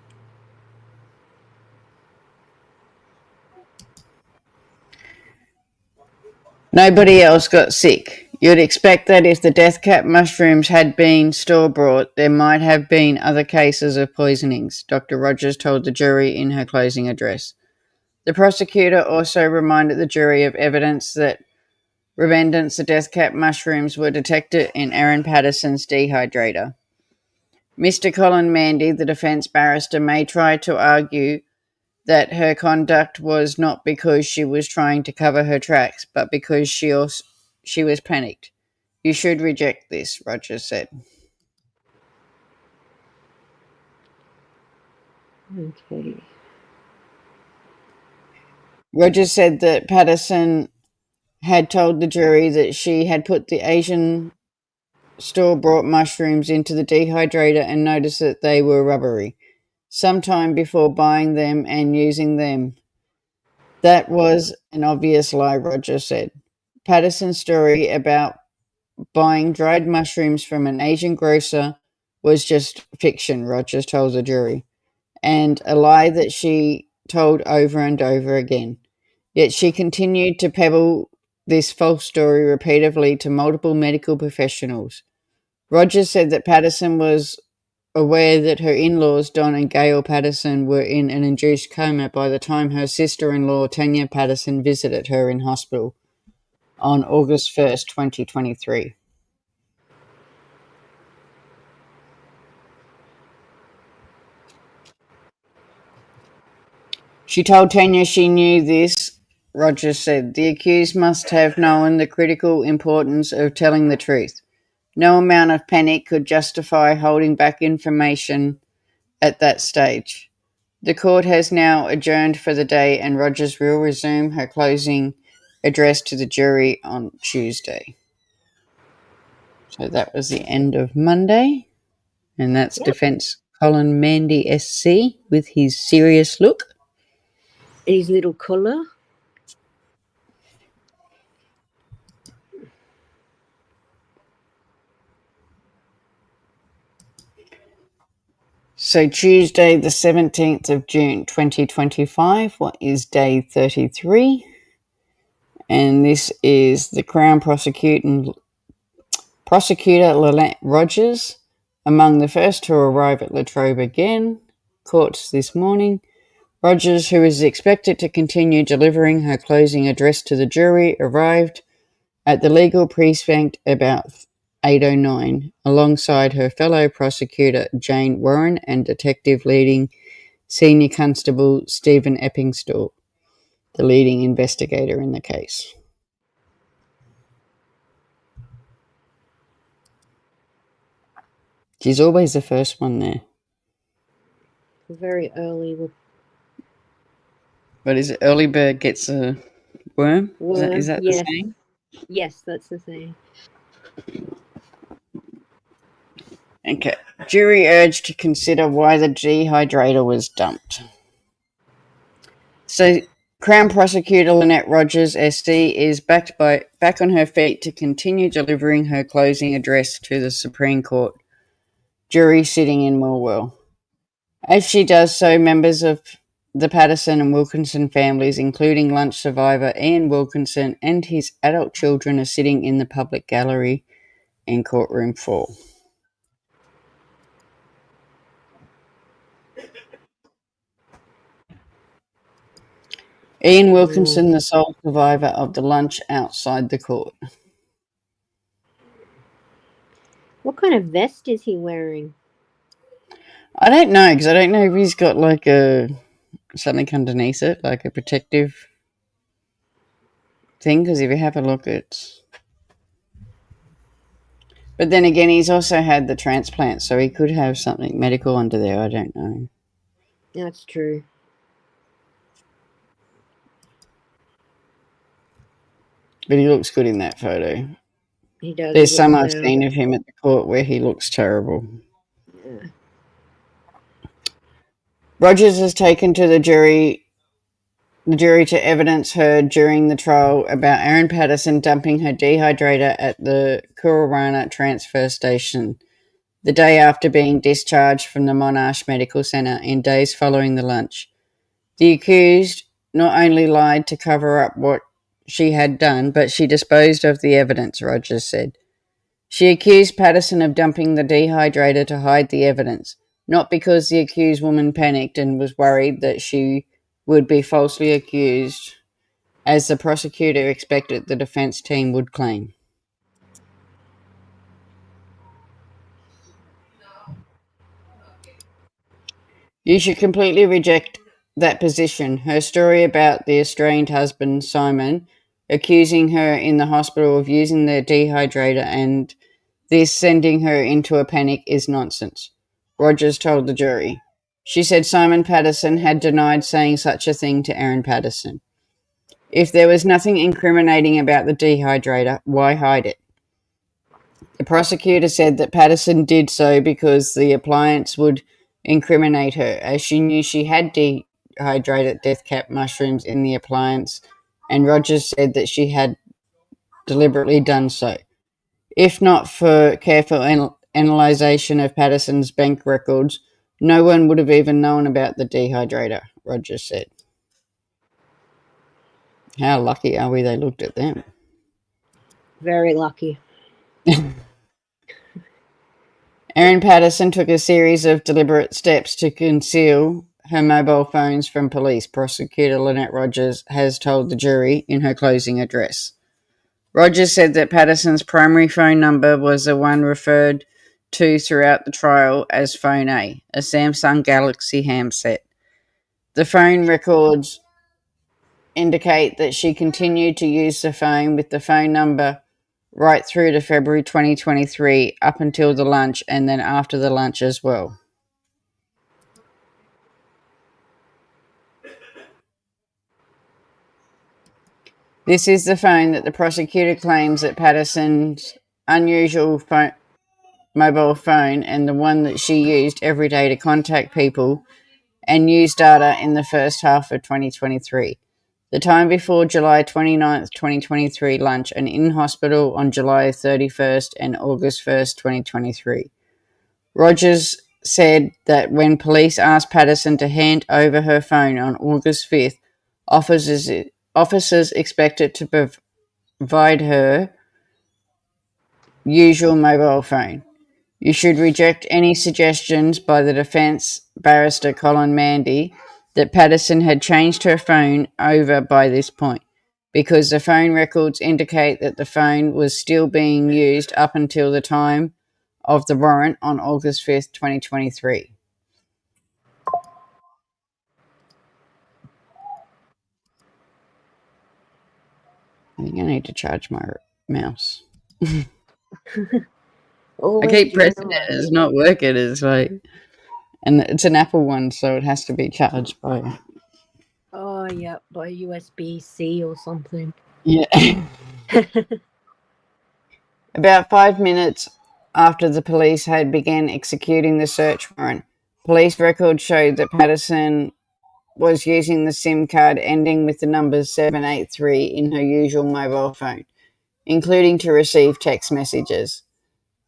Nobody else got sick. You'd expect that if the death cap mushrooms had been store-bought, there might have been other cases of poisonings, Dr. Rogers told the jury in her closing address. The prosecutor also reminded the jury of evidence that remnants of death cap mushrooms were detected in Erin Patterson's dehydrator. Mr. Colin Mandy, the defence barrister, may try to argue that her conduct was not because she was trying to cover her tracks, but because she was panicked. You should reject this, Rogers said. Okay. Rogers said that Patterson had told the jury that she had put the Asian store-bought mushrooms into the dehydrator and noticed that they were rubbery sometime before buying them and using them. That was an obvious lie, Rogers said. Patterson's story about buying dried mushrooms from an Asian grocer was just fiction, Rogers told the jury, and a lie that she told over and over again. Yet she continued to peddle this false story repeatedly to multiple medical professionals. Rogers said that Patterson was aware that her in-laws, Don and Gail Patterson, were in an induced coma by the time her sister-in-law, Tanya Patterson, visited her in hospital on August 1st, 2023. She told Tanya she knew this, Rogers said. The accused must have known the critical importance of telling the truth. No amount of panic could justify holding back information at that stage. The court has now adjourned for the day, and Rogers will resume her closing address to the jury on Tuesday. So that was the end of Monday, and that's Defence Colin Mandy SC with his serious look. His little colour. So Tuesday the 17th of June 2025, what is day 33? And this is the Crown Prosecutor Lynette Rogers, among the first to arrive at Latrobe again, courts this morning. Rogers, who is expected to continue delivering her closing address to the jury, arrived at the legal precinct about 8:09, alongside her fellow prosecutor Jane Warren and detective leading Senior Constable Stephen Eppingstall, the leading investigator in the case. She's always the first one there. Very early. But is it early bird gets a worm? Is that yes. the saying? Yes, that's the saying. Okay. Jury urged to consider why the dehydrator was dumped. So, Crown Prosecutor Lynette Rogers, SC, is back on her feet to continue delivering her closing address to the Supreme Court jury sitting in Morwell. As she does so, members of the Patterson and Wilkinson families, including lunch survivor Ian Wilkinson and his adult children, are sitting in the public gallery in courtroom 4. Ian Wilkinson, the sole survivor of the lunch outside the court. What kind of vest is he wearing? I don't know, because I don't know if he's got like something underneath it, like a protective thing, because if you have a look, it's... But then again, he's also had the transplant, so he could have something medical under there, I don't know. That's true. But he looks good in that photo. He does. There's some I've seen of him at the court where he looks terrible. Yeah. Rogers has taken to the jury to evidence heard during the trial about Erin Patterson dumping her dehydrator at the Kurrawana transfer station the day after being discharged from the Monash Medical Centre in days following the lunch. The accused not only lied to cover up what she had done, but she disposed of the evidence, Rogers said. She accused Patterson of dumping the dehydrator to hide the evidence, not because the accused woman panicked and was worried that she would be falsely accused, as the prosecutor expected the defense team would claim. You should completely reject that position. Her story about the estranged husband, Simon, accusing her in the hospital of using the dehydrator and this sending her into a panic is nonsense, Rogers told the jury. She said Simon Patterson had denied saying such a thing to Erin Patterson. If there was nothing incriminating about the dehydrator, why hide it? The prosecutor said that Patterson did so because the appliance would incriminate her, as she knew she had dehydrated death cap mushrooms in the appliance, and Rogers said that she had deliberately done so. If not for careful analyzation of Patterson's bank records, no one would have even known about the dehydrator, Rogers said. How lucky are we they looked at them? Very lucky. Erin Patterson took a series of deliberate steps to conceal her mobile phones from police, Prosecutor Lynette Rogers has told the jury in her closing address. Rogers said that Patterson's primary phone number was the one referred to throughout the trial as Phone A Samsung Galaxy handset. The phone records indicate that she continued to use the phone with the phone number right through to February 2023, up until the lunch and then after the lunch as well. This is the phone that the prosecutor claims that Patterson's unusual mobile phone and the one that she used every day to contact people and use data in the first half of 2023. The time before July 29th, 2023 lunch and in hospital on July 31st and August 1st, 2023. Rogers said that when police asked Patterson to hand over her phone on August 5th, officers expected to provide her usual mobile phone. You should reject any suggestions by the defense barrister Colin Mandy that Patterson had changed her phone over by this point, because the phone records indicate that the phone was still being used up until the time of the warrant on August 5th, 2023. I think I need to charge my mouse. I Always keep pressing it, journaling. it's not working. It's like, and it's an Apple one, so it has to be charged by. Oh, yeah, by USB-C or something. Yeah. About 5 minutes after the police had begun executing the search warrant, police records showed that Patterson was using the SIM card ending with the numbers 783 in her usual mobile phone, including to receive text messages.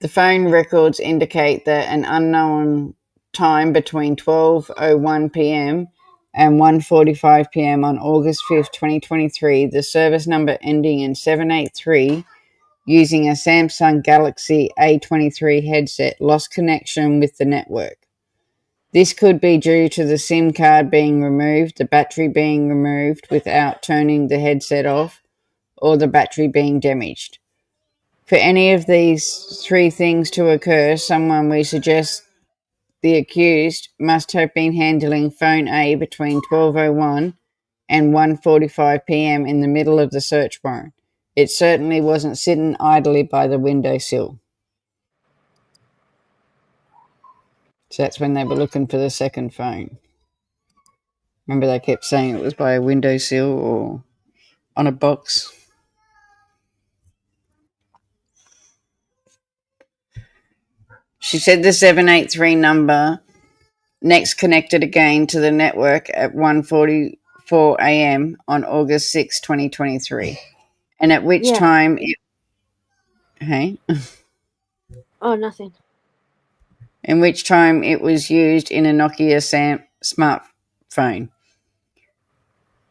The phone records indicate that an unknown time between 12:01 p.m. and 1:45 p.m. on August 5th, 2023, the service number ending in 783 using a Samsung Galaxy A23 headset lost connection with the network. This could be due to the SIM card being removed, the battery being removed without turning the headset off, or the battery being damaged. For any of these three things to occur, someone we suggest the accused must have been handling phone A between 12:01 and 1:45 p.m. in the middle of the search warrant. It certainly wasn't sitting idly by the windowsill. So that's when they were looking for the second phone. Remember, they kept saying it was by a windowsill or on a box. She said the 783 number next connected again to the network at 1:44 a.m. on August 6, 2023, and at which Yeah. time it, hey, Oh, nothing. in which time it was used in a Nokia smartphone.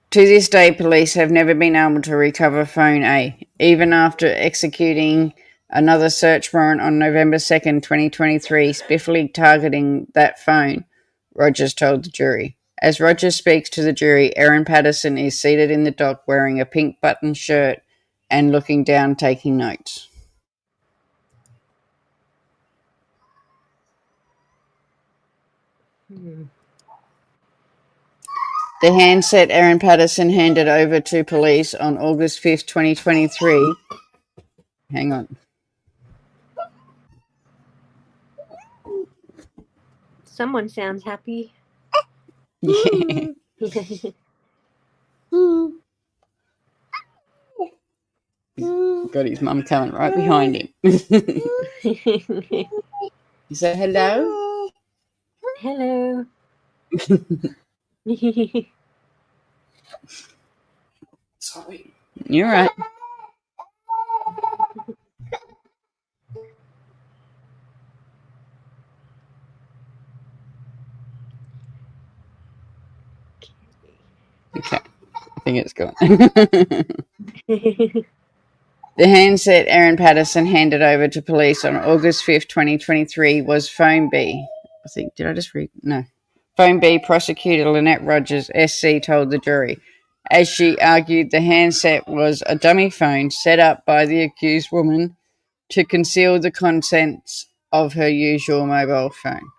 To this day, police have never been able to recover phone A, even after executing another search warrant on November 2nd, 2023, spiffily targeting that phone, Rogers told the jury. As Rogers speaks to the jury, Erin Patterson is seated in the dock wearing a pink button shirt and looking down, taking notes. The handset Erin Patterson handed over to police on August 5th, 2023. Hang on. Someone sounds happy. Yeah. Got his mum coming right behind him. You say hello? Hello. Sorry. You're right. Okay. I think it's gone. The handset Erin Patterson handed over to police on August 5th, 2023 was phone B. I think, did I just read? No. Phone B prosecutor Lynette Rogers, SC, told the jury, as she argued the handset was a dummy phone set up by the accused woman to conceal the contents of her usual mobile phone.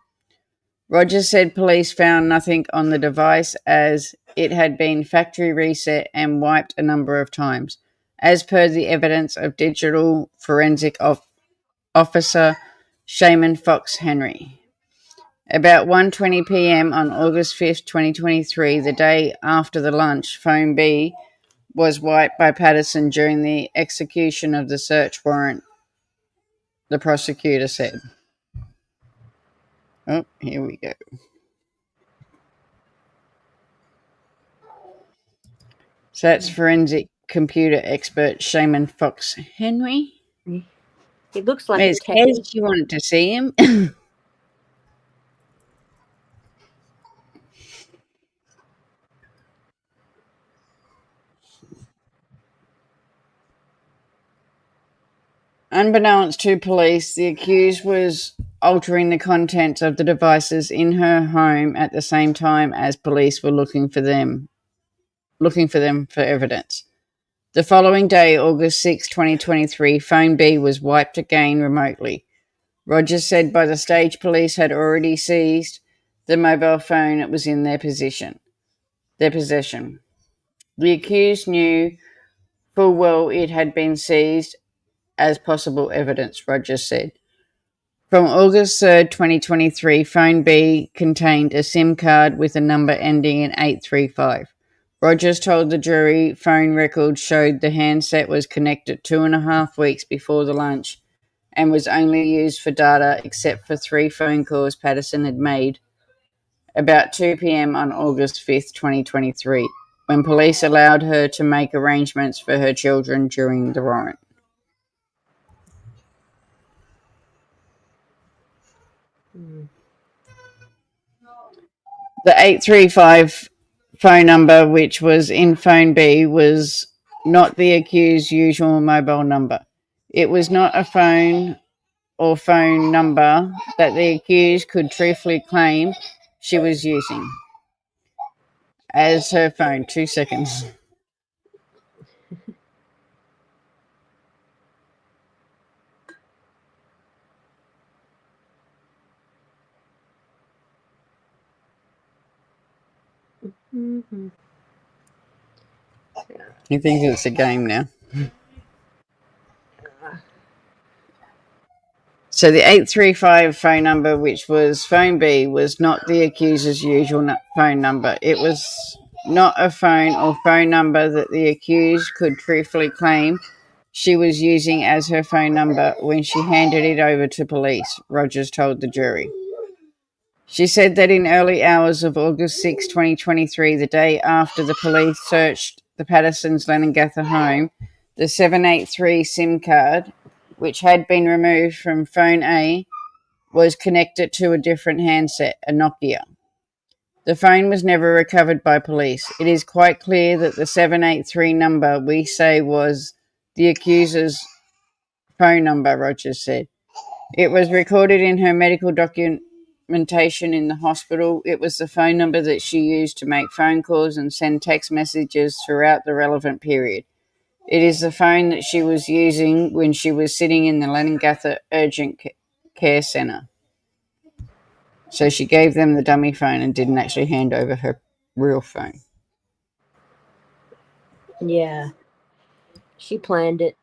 Rogers said police found nothing on the device as it had been factory reset and wiped a number of times, as per the evidence of digital forensic officer Shaman Fox Henry. About 1:20 p.m. on August 5th, 2023, the day after the lunch, phone B was wiped by Patterson during the execution of the search warrant, the prosecutor said. Oh, here we go. So that's forensic computer expert Shaman Fox Henry. It looks like Where's a techie. Hez? You wanted to see him? Unbeknownst to police, the accused was altering the contents of the devices in her home at the same time as police were looking for them for evidence. The following day, August 6, 2023, phone B was wiped again remotely. Rogers said by the stage police had already seized the mobile phone that was in their possession. The accused knew full well it had been seized as possible evidence, Rogers said. From August 3rd, 2023, phone B contained a SIM card with a number ending in 835. Rogers told the jury phone records showed the handset was connected 2.5 weeks before the lunch and was only used for data except for 3 phone calls Patterson had made about 2 p.m. on August 5th, 2023, when police allowed her to make arrangements for her children during the warrant. The 835 phone number, which was in phone B, was not the accused's usual mobile number. It was not a phone or phone number that the accused could truthfully claim she was using as her phone. 2 seconds. Mm-hmm. He thinks it's a game now. So the 835 phone number, which was phone B, was not the accuser's usual phone number. It was not a phone or phone number that the accused could truthfully claim she was using as her phone number when she handed it over to police, Rogers told the jury. She said that in early hours of August 6, 2023, the day after the police searched the Pattersons' Leningatha home, the 783 SIM card, which had been removed from phone A, was connected to a different handset, a Nokia. The phone was never recovered by police. It is quite clear that the 783 number we say was the accuser's phone number, Rogers said. It was recorded in her medical documentation in the hospital. It was the phone number that she used to make phone calls and send text messages throughout the relevant period. It is the phone that she was using when she was sitting in the Leningatha Urgent Care Centre. So she gave them the dummy phone and didn't actually hand over her real phone. Yeah. She planned it.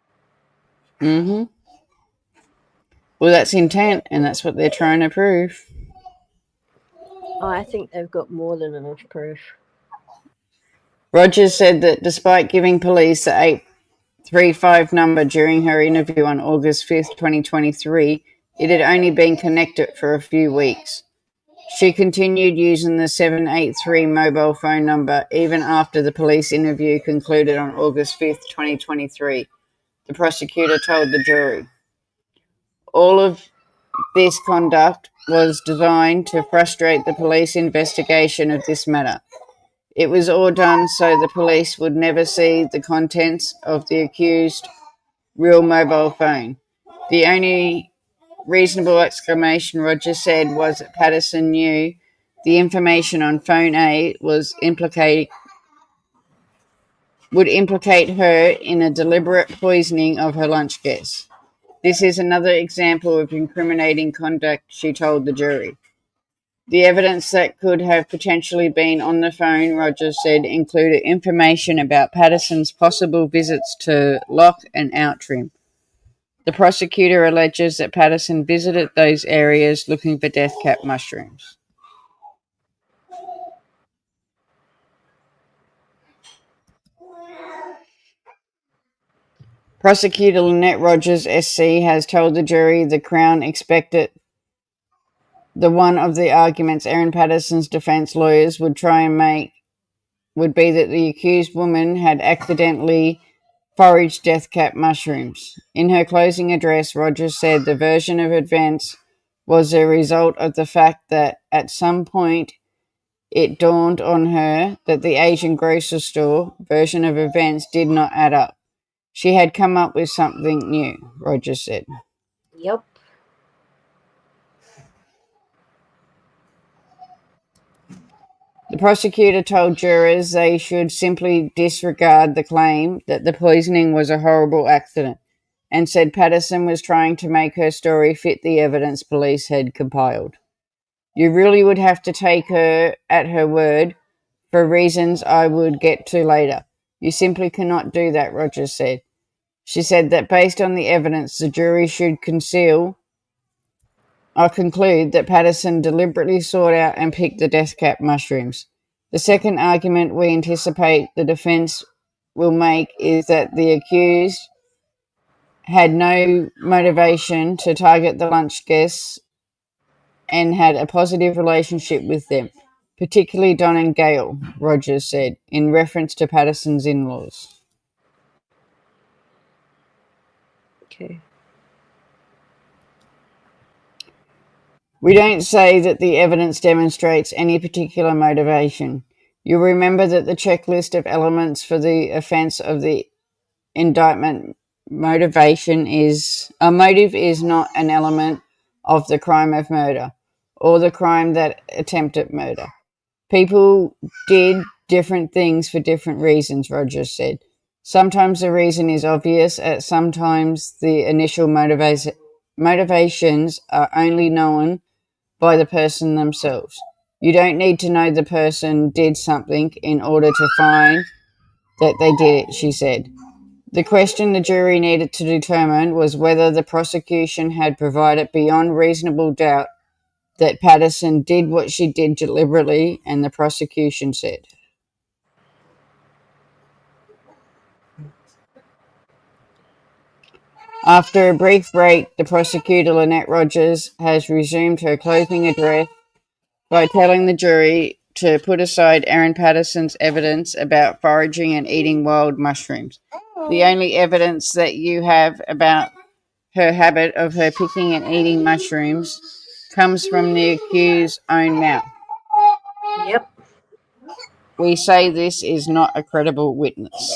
Mm-hmm. Well, that's intent, and that's what they're trying to prove. Oh, I think they've got more than enough proof. Rogers said that despite giving police the 835 number during her interview on August 5th, 2023, it had only been connected for a few weeks. She continued using the 783 mobile phone number even after the police interview concluded on August 5th, 2023, the prosecutor told the jury. All of this conduct was designed to frustrate the police investigation of this matter. It was all done so the police would never see the contents of the accused's real mobile phone. The only reasonable explanation, Rogers said, was that Patterson knew the information on phone A would implicate her in a deliberate poisoning of her lunch guests. This is another example of incriminating conduct, she told the jury. The evidence that could have potentially been on the phone, Rogers said, included information about Patterson's possible visits to Lock and Outram. The prosecutor alleges that Patterson visited those areas looking for death cap mushrooms. Prosecutor Lynette Rogers, SC, has told the jury the Crown expected the one of the arguments Erin Patterson's defense lawyers would try and make would be that the accused woman had accidentally foraged death cap mushrooms. In her closing address, Rogers said the version of events was a result of the fact that at some point it dawned on her that the Asian grocery store version of events did not add up. She had come up with something new, Rogers said. Yep. The prosecutor told jurors they should simply disregard the claim that the poisoning was a horrible accident and said Patterson was trying to make her story fit the evidence police had compiled. You really would have to take her at her word for reasons I would get to later. You simply cannot do that, Rogers said. She said that based on the evidence, the jury should conclude that Patterson deliberately sought out and picked the death cap mushrooms. The second argument we anticipate the defense will make is that the accused had no motivation to target the lunch guests and had a positive relationship with them, particularly Don and Gail, Rogers said, in reference to Patterson's in-laws. Okay. We don't say that the evidence demonstrates any particular motivation. You'll remember that the checklist of elements for the offence of the indictment motive is not an element of the crime of murder or the crime that attempted murder. People did different things for different reasons, Rogers said. Sometimes the reason is obvious, sometimes the initial motivations are only known by the person themselves. You don't need to know the person did something in order to find that they did it, she said. The question the jury needed to determine was whether the prosecution had provided beyond reasonable doubt that Patterson did what she did deliberately, and the prosecution said. After a brief break, the prosecutor, Lynette Rogers, has resumed her closing address by telling the jury to put aside Erin Patterson's evidence about foraging and eating wild mushrooms. The only evidence that you have about her habit of her picking and eating mushrooms comes from the accused's own mouth. Yep. We say this is not a credible witness.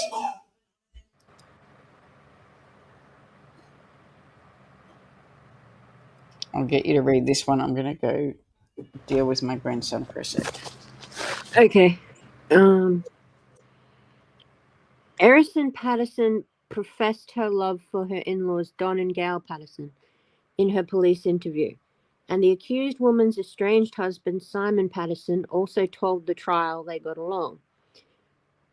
I'll get you to read this one. I'm going to go deal with my grandson for a sec. Okay. Erin Patterson professed her love for her in-laws, Don and Gail Patterson, in her police interview. And the accused woman's estranged husband, Simon Patterson, also told the trial they got along.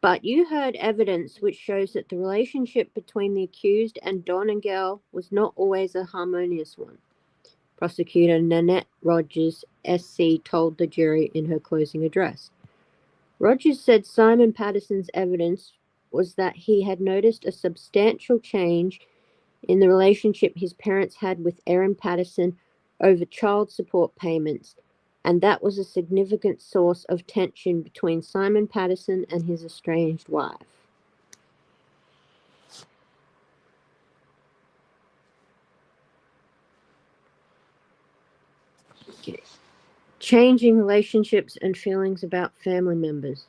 But you heard evidence which shows that the relationship between the accused and Don and Gail was not always a harmonious one. Prosecutor Nanette Rogers, SC, told the jury in her closing address. Rogers said Simon Patterson's evidence was that he had noticed a substantial change in the relationship his parents had with Erin Patterson over child support payments, and that was a significant source of tension between Simon Patterson and his estranged wife. Okay. Changing relationships and feelings about family members.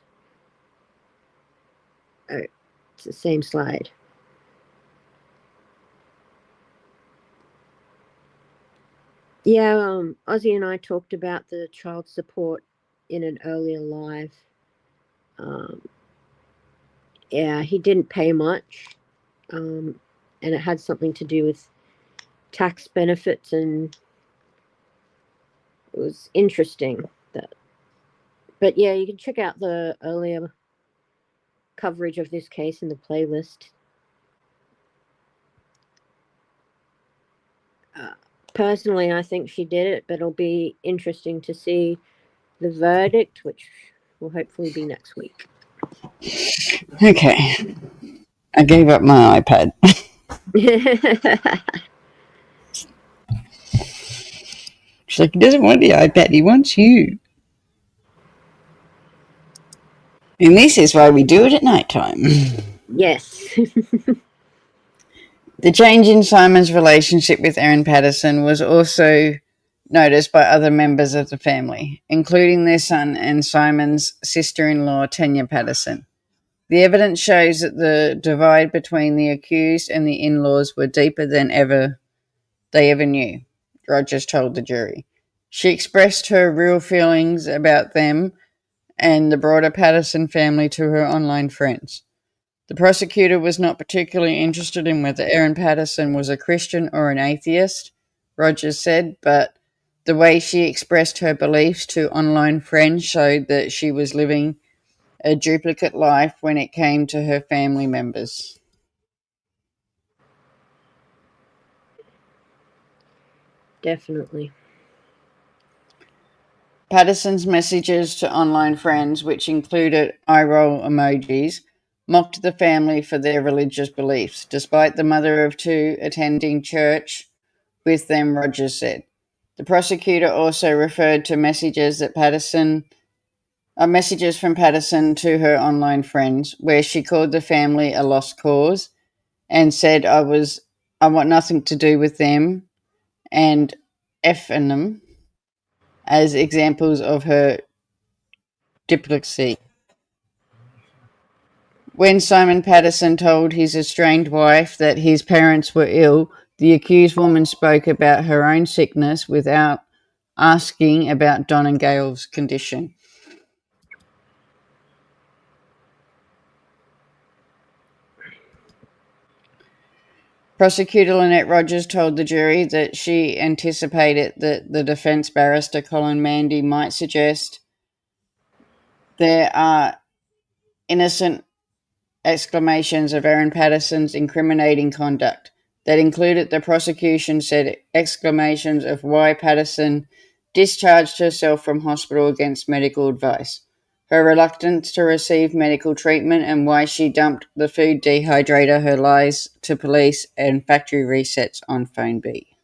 Oh, it's the same slide. Yeah, Ozzy and I talked about the child support in an earlier live. Yeah, he didn't pay much, and it had something to do with tax benefits, and it was interesting. But yeah, you can check out the earlier coverage of this case in the playlist. Personally, I think she did it, but it'll be interesting to see the verdict, which will hopefully be next week. Okay. I gave up my iPad. She's like, he doesn't want the iPad, he wants you. And this is why we do it at night time. Yes. The change in Simon's relationship with Erin Patterson was also noticed by other members of the family, including their son and Simon's sister-in-law, Tanya Patterson. The evidence shows that the divide between the accused and the in-laws were deeper than they ever knew, Rogers told the jury. She expressed her real feelings about them and the broader Patterson family to her online friends. The prosecutor was not particularly interested in whether Erin Patterson was a Christian or an atheist, Rogers said, but the way she expressed her beliefs to online friends showed that she was living a duplicate life when it came to her family members. Definitely. Patterson's messages to online friends, which included eye-roll emojis, mocked the family for their religious beliefs, despite the mother of two attending church with them, Rogers said. The prosecutor also referred to messages from Patterson to her online friends, where she called the family a lost cause and said, I want nothing to do with them and effing them as examples of her diplomacy. When Simon Patterson told his estranged wife that his parents were ill, the accused woman spoke about her own sickness without asking about Don and Gail's condition. Prosecutor Lynette Rogers told the jury that she anticipated that the defense barrister Colin Mandy might suggest there are innocent exclamations of Erin Patterson's incriminating conduct that included, the prosecution said, exclamations of why Patterson discharged herself from hospital against medical advice, her reluctance to receive medical treatment, and why she dumped the food dehydrator, her lies to police, and factory resets on phone B.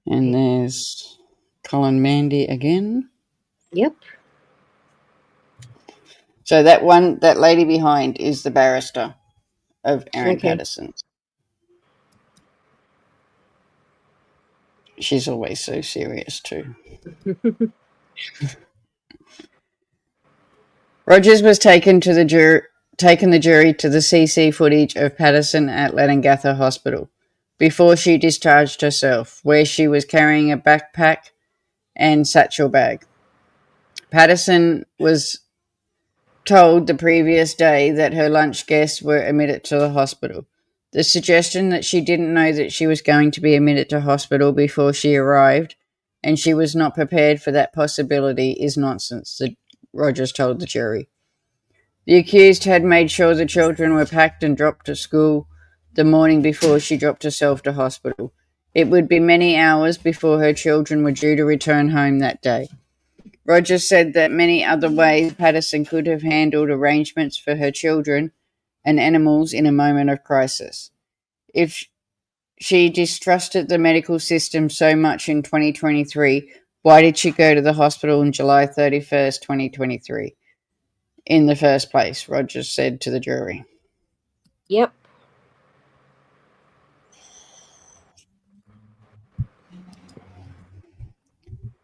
And there's Colin Mandy again. Yep. So that lady behind is the barrister of Erin Patterson. She's always so serious too. Rogers was taken the jury to the CC footage of Patterson at Leongatha Hospital before she discharged herself, where she was carrying a backpack and satchel bag. Patterson was told the previous day that her lunch guests were admitted to the hospital. The suggestion that she didn't know that she was going to be admitted to hospital before she arrived and she was not prepared for that possibility is nonsense, Rogers told the jury. The accused had made sure the children were packed and dropped to school the morning before she dropped herself to hospital. It would be many hours before her children were due to return home that day. Rogers said that many other ways Patterson could have handled arrangements for her children and animals in a moment of crisis. If she distrusted the medical system so much in 2023, why did she go to the hospital on July 31st, 2023? In the first place, Rogers said to the jury. Yep.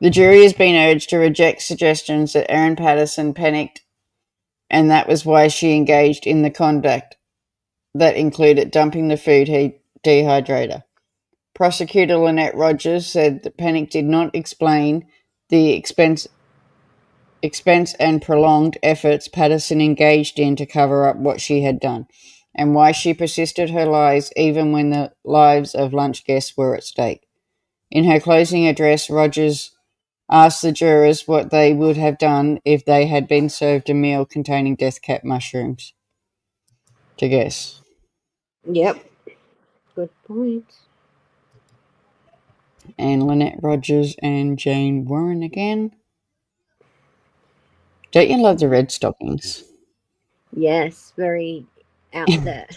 The jury has been urged to reject suggestions that Erin Patterson panicked and that was why she engaged in the conduct that included dumping the food dehydrator. Prosecutor Lynette Rogers said that panic did not explain the expense and prolonged efforts Patterson engaged in to cover up what she had done, and why she persisted her lies even when the lives of lunch guests were at stake. In her closing address, Rogers asked the jurors what they would have done if they had been served a meal containing death cap mushrooms. To guess. Yep. Good point. And Lynette Rogers and Jane Warren again. Don't you love the red stockings? Yes, very out there.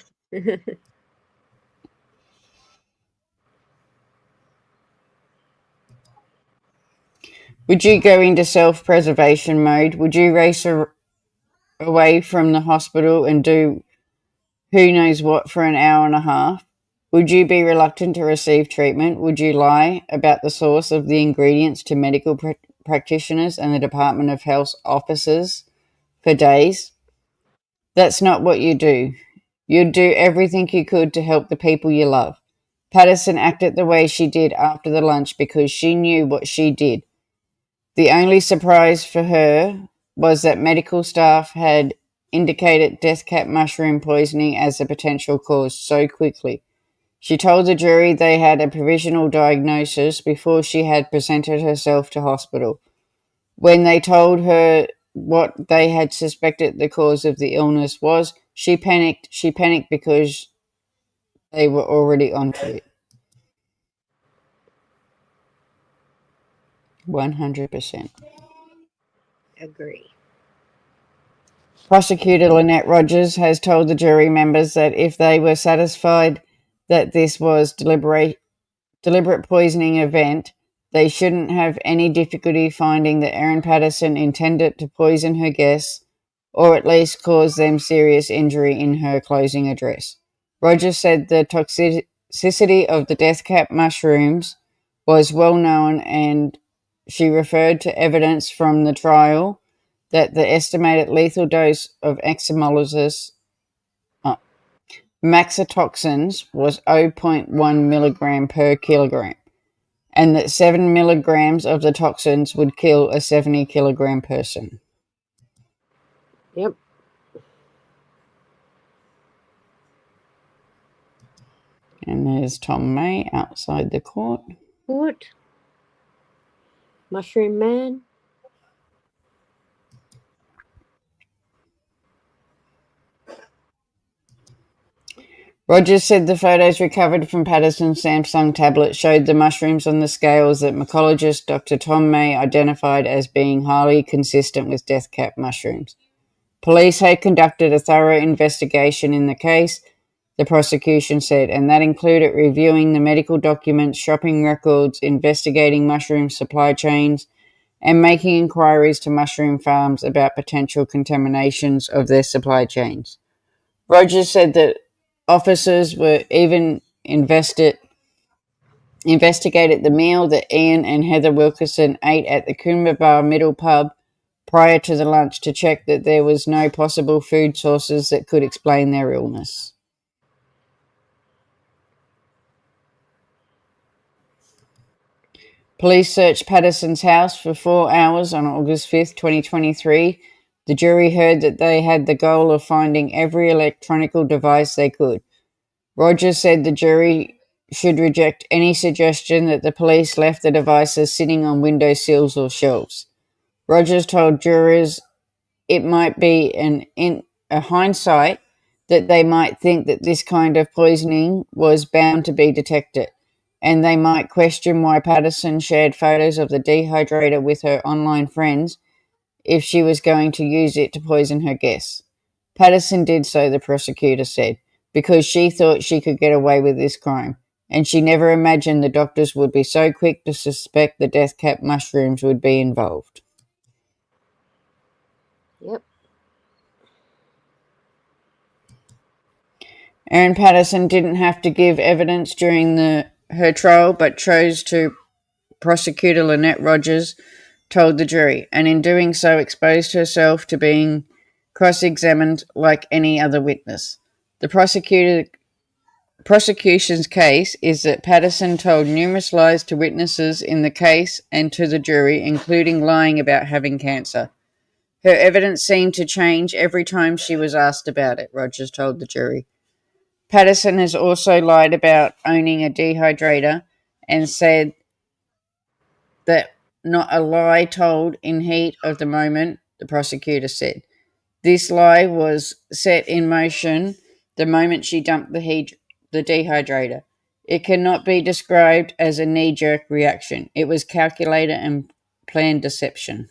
Would you go into self-preservation mode? Would you race away from the hospital and do who knows what for an hour and a half? Would you be reluctant to receive treatment? Would you lie about the source of the ingredients to medical practitioners and the Department of Health officers for days? That's not what you do. You'd do everything you could to help the people you love. Patterson acted the way she did after the lunch because she knew what she did. The only surprise for her was that medical staff had indicated death cap mushroom poisoning as a potential cause so quickly. She told the jury they had a provisional diagnosis before she had presented herself to hospital. When they told her what they had suspected the cause of the illness was, she panicked. She panicked because they were already onto it. 100%. Agree. Prosecutor Lynette Rogers has told the jury members that if they were satisfied that this was deliberate poisoning event, they shouldn't have any difficulty finding that Erin Patterson intended to poison her guests or at least cause them serious injury in her closing address. Rogers said the toxicity of the death cap mushrooms was well known, and she referred to evidence from the trial that the estimated lethal dose of maxitoxins was 0.1 milligram per kilogram, and that 7 milligrams of the toxins would kill a 70-kilogram person. Yep. And there's Tom May outside the court. What? Mushroom Man? Rogers said the photos recovered from Patterson's Samsung tablet showed the mushrooms on the scales that mycologist Dr. Tom May identified as being highly consistent with death cap mushrooms. Police had conducted a thorough investigation in the case, the prosecution said, and that included reviewing the medical documents, shopping records, investigating mushroom supply chains, and making inquiries to mushroom farms about potential contaminations of their supply chains. Rogers said that officers were even investigated the meal that Ian and Heather Wilkerson ate at the Coomba Middle Pub prior to the lunch to check that there was no possible food sources that could explain their illness. Police searched Patterson's house for 4 hours on August 5th, 2023. The jury heard that they had the goal of finding every electronic device they could. Rogers said the jury should reject any suggestion that the police left the devices sitting on window sills or shelves. Rogers told jurors it might be in a hindsight that they might think that this kind of poisoning was bound to be detected, and they might question why Patterson shared photos of the dehydrator with her online friends if she was going to use it to poison her guests. Patterson did so, the prosecutor said, because she thought she could get away with this crime, and she never imagined the doctors would be so quick to suspect the death cap mushrooms would be involved. Yep. Erin Patterson didn't have to give evidence during her trial, but chose to. Prosecutor Lynette Rogers told the jury, and in doing so exposed herself to being cross-examined like any other witness. The prosecution's case is that Patterson told numerous lies to witnesses in the case and to the jury, including lying about having cancer. Her evidence seemed to change every time she was asked about it, Rogers told the jury. Patterson has also lied about owning a dehydrator and said that not a lie told in heat of the moment, the prosecutor said. This lie was set in motion the moment she dumped the dehydrator. It cannot be described as a knee-jerk reaction. It was calculated and planned deception.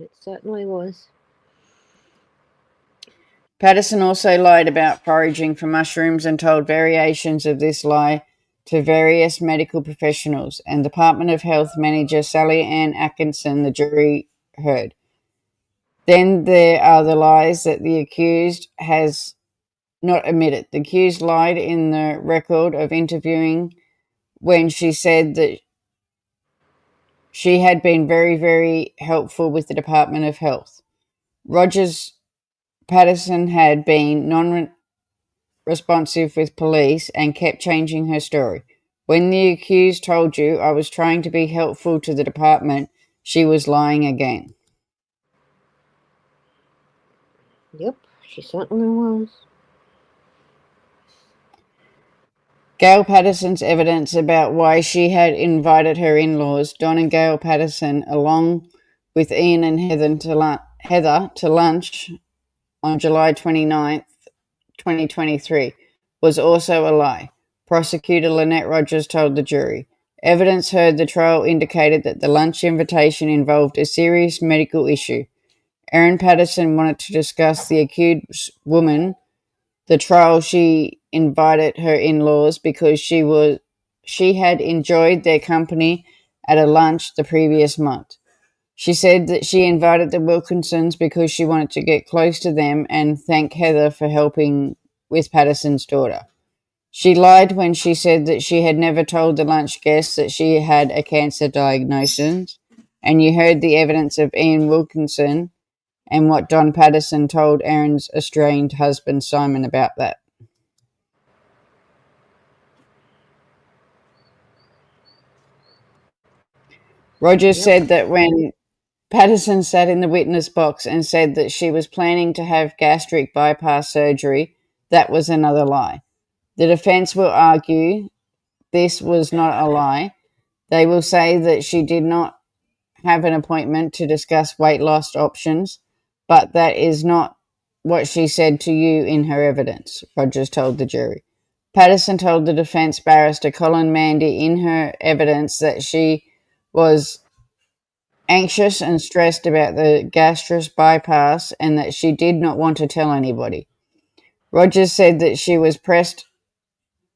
It certainly was. Patterson also lied about foraging for mushrooms and told variations of this lie to various medical professionals, and Department of Health Manager Sally Ann Atkinson, the jury heard. Then there are the lies that the accused has not admit it. The accused lied in the record of interviewing when she said that she had been very, very helpful with the Department of Health. Rogers Patterson had been non-responsive with police and kept changing her story. When the accused told you I was trying to be helpful to the department, she was lying again. Yep, she certainly was. Gail Patterson's evidence about why she had invited her in-laws, Don and Gail Patterson, along with Ian and Heather to lunch on July 29th, 2023, was also a lie. Prosecutor Lynette Rogers told the jury. Evidence heard the trial indicated that the lunch invitation involved a serious medical issue. Erin Patterson wanted to discuss the accused woman. The trial she invited her in-laws because she had enjoyed their company at a lunch the previous month. She said that she invited the Wilkinsons because she wanted to get close to them and thank Heather for helping with Patterson's daughter. She lied when she said that she had never told the lunch guests that she had a cancer diagnosis, and you heard the evidence of Ian Wilkinson and what Don Patterson told Erin's estranged husband Simon about that. Rogers said that when Patterson sat in the witness box and said that she was planning to have gastric bypass surgery, that was another lie. The defense will argue this was not a lie. They will say that she did not have an appointment to discuss weight loss options, but that is not what she said to you in her evidence, Rogers told the jury. Patterson told the defense barrister Colin Mandy in her evidence that she was anxious and stressed about the gastric bypass and that she did not want to tell anybody. Rogers said that she was pressed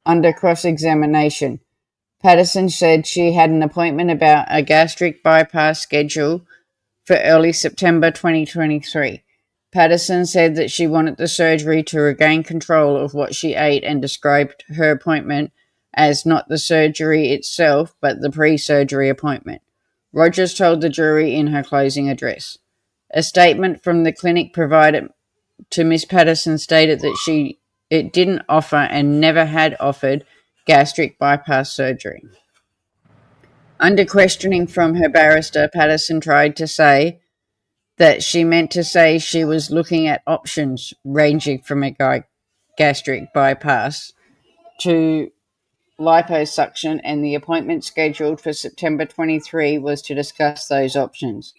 under cross-examination. Patterson said she had an appointment about a gastric bypass schedule for early September 2023. Patterson said that she wanted the surgery to regain control of what she ate and described her appointment as not the surgery itself, but the pre-surgery appointment. Rogers told the jury in her closing address. A statement from the clinic provided to Miss Patterson stated that it didn't offer and never had offered gastric bypass surgery. Under questioning from her barrister, Patterson tried to say that she meant to say she was looking at options ranging from a gastric bypass to liposuction, and the appointment scheduled for September 23 was to discuss those options.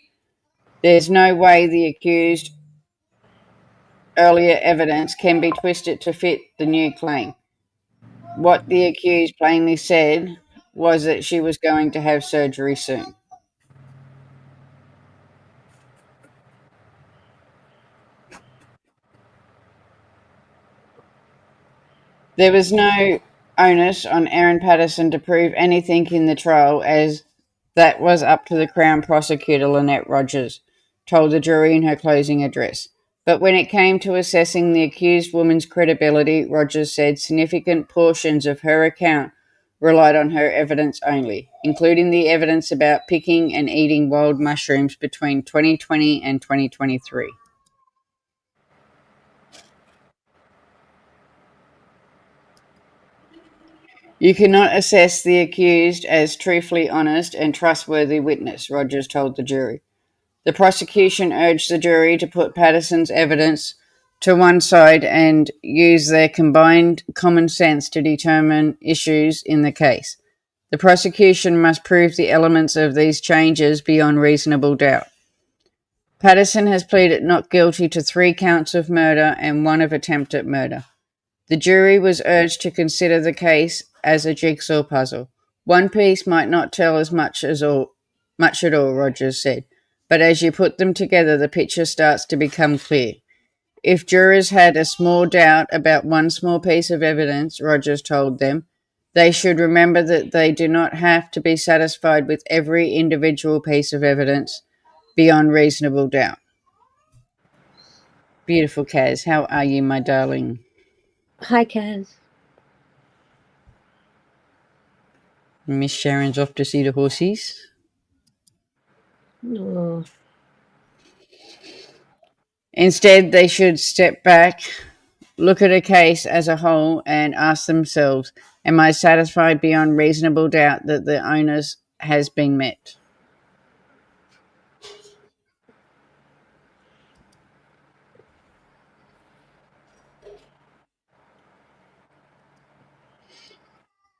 There's no way the accused earlier evidence can be twisted to fit the new claim. What the accused plainly said was that she was going to have surgery soon. There was no onus on Erin Patterson to prove anything in the trial, as that was up to the Crown Prosecutor Lynette Rogers, told the jury in her closing address. But when it came to assessing the accused woman's credibility, Rogers said significant portions of her account relied on her evidence only, including the evidence about picking and eating wild mushrooms between 2020 and 2023. You cannot assess the accused as truthfully honest and trustworthy witness, Rogers told the jury. The prosecution urged the jury to put Patterson's evidence to one side and use their combined common sense to determine issues in the case. The prosecution must prove the elements of these changes beyond reasonable doubt. Patterson has pleaded not guilty to 3 counts of murder and 1 of attempted murder. The jury was urged to consider the case as a jigsaw puzzle. One piece might not tell as much at all, Rogers said, but as you put them together, the picture starts to become clear. If jurors had a small doubt about one small piece of evidence, Rogers told them, they should remember that they do not have to be satisfied with every individual piece of evidence beyond reasonable doubt. Beautiful, Kaz. How are you, my darling? Hi, Kaz. Miss Sharon's off to see the horses. Oh, Instead, they should step back, look at a case as a whole, and ask themselves, am I satisfied beyond reasonable doubt that the onus has been met?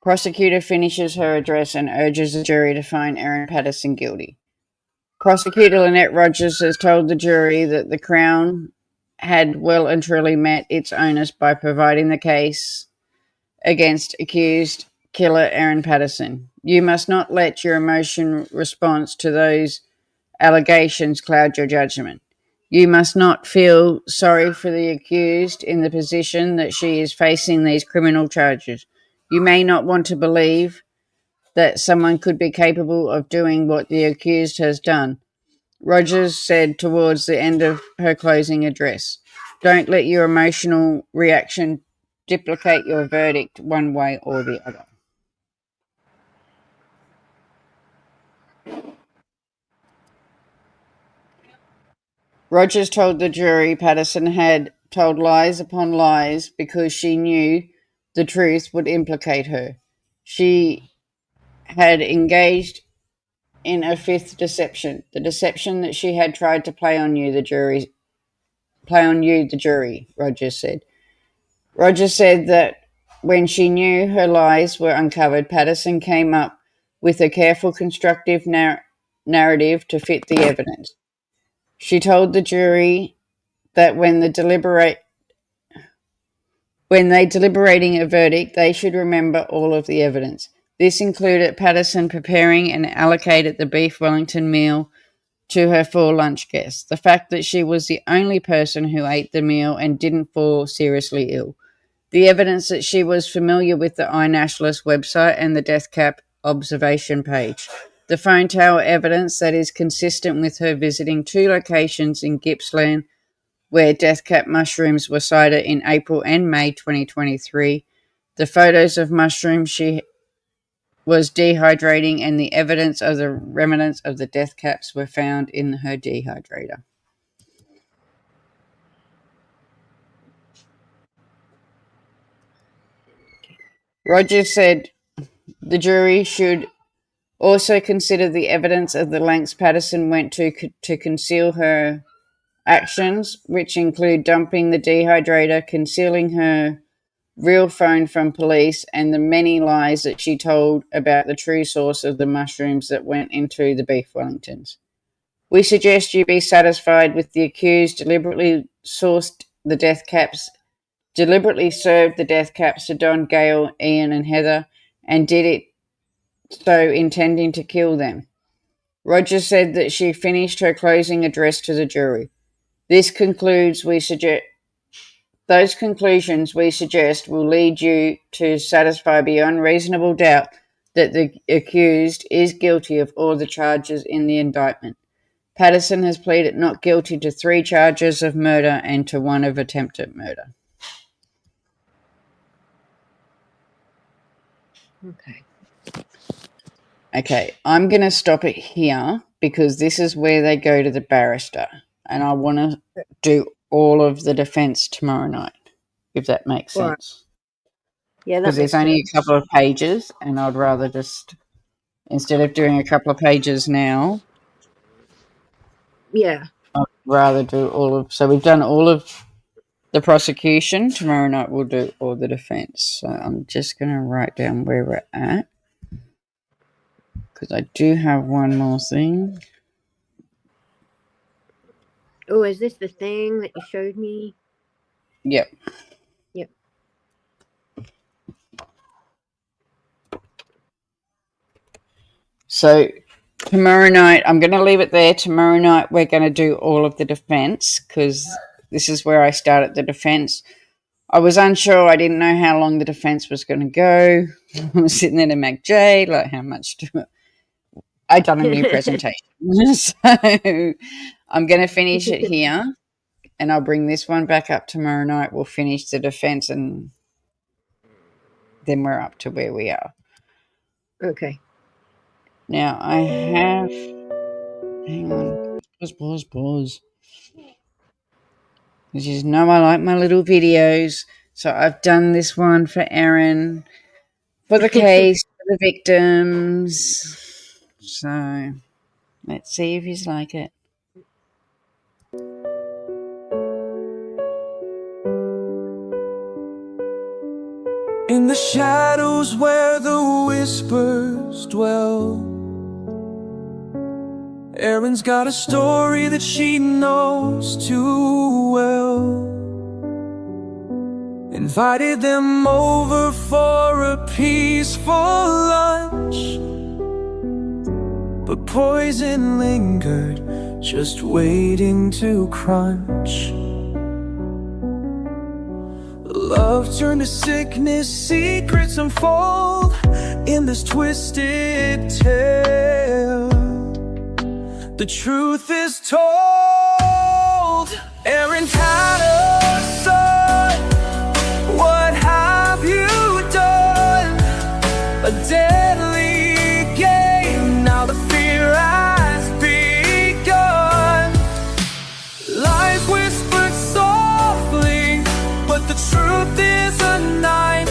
Prosecutor finishes her address and urges the jury to find Erin Patterson guilty. Prosecutor Lynette Rogers has told the jury that the Crown had well and truly met its onus by providing the case against accused killer Erin Patterson. You must not let your emotional response to those allegations cloud your judgment. You must not feel sorry for the accused in the position that she is facing these criminal charges. You may not want to believe that someone could be capable of doing what the accused has done, Rogers said towards the end of her closing address. Don't let your emotional reaction duplicate your verdict one way or the other. Rogers told the jury Patterson had told lies upon lies because she knew the truth would implicate her. She had engaged in a fifth deception, the deception that she had tried to play on you, the jury, Rogers said. Rogers said that when she knew her lies were uncovered, Patterson came up with a careful, constructive narrative to fit the evidence. She told the jury that when they deliberating a verdict, they should remember all of the evidence. This included Patterson preparing and allocated the beef Wellington meal to her 4 lunch guests, the fact that she was the only person who ate the meal and didn't fall seriously ill, the evidence that she was familiar with the iNationalist website and the death cap observation page, the phone tower evidence that is consistent with her visiting 2 locations in Gippsland where death cap mushrooms were sighted in April and May 2023, the photos of mushrooms she was dehydrating, and the evidence of the remnants of the death caps were found in her dehydrator. Rogers said the jury should also consider the evidence of the lengths Patterson went to conceal her actions, which include dumping the dehydrator, concealing her real phone from police, and the many lies that she told about the true source of the mushrooms that went into the beef Wellingtons. We suggest you be satisfied with the accused deliberately served the death caps to Don, Gail, Ian, and Heather, and did it so intending to kill them. Rogers said that she finished her closing address to the jury. Those conclusions we suggest will lead you to satisfy beyond reasonable doubt that the accused is guilty of all the charges in the indictment. Patterson has pleaded not guilty to 3 charges of murder and to 1 of attempted murder. Okay, I'm going to stop it here because this is where they go to the barrister, and I want to do all of the defence tomorrow night, if that makes Right. sense. Yeah, that Because makes there's only sense. a couple of pages, and I'd rather just, instead of doing a couple of pages now, Yeah. I'd rather do all of, so we've done all of the prosecution. Tomorrow night we'll do all the defence. So I'm just going to write down where we're at, because I do have one more thing. Oh, is this the thing that you showed me? Yep. Yep. So tomorrow night, I'm going to leave it there. Tomorrow night, we're going to do all of the defence, because this is where I started the defence. I was unsure. I didn't know how long the defence was going to go. I was sitting there to Mac J, like, how much do I done a new presentation. So I'm going to finish it here, and I'll bring this one back up tomorrow night. We'll finish the defence, and then we're up to where we are. Okay. Now I have. Hang on. Pause. Because you know I like my little videos. So I've done this one for Erin, for the case, for the victims. So let's see if he's like it. In the shadows where the whispers dwell, Erin's got a story that she knows too well. Invited them over for a peaceful lunch, but poison lingered, just waiting to crunch. Love turned to sickness, secrets unfold in this twisted tale. The truth is told. Erin Patterson, what have you done? A deadly game, now the fear has begun. Lies whispered softly, but the truth is a knife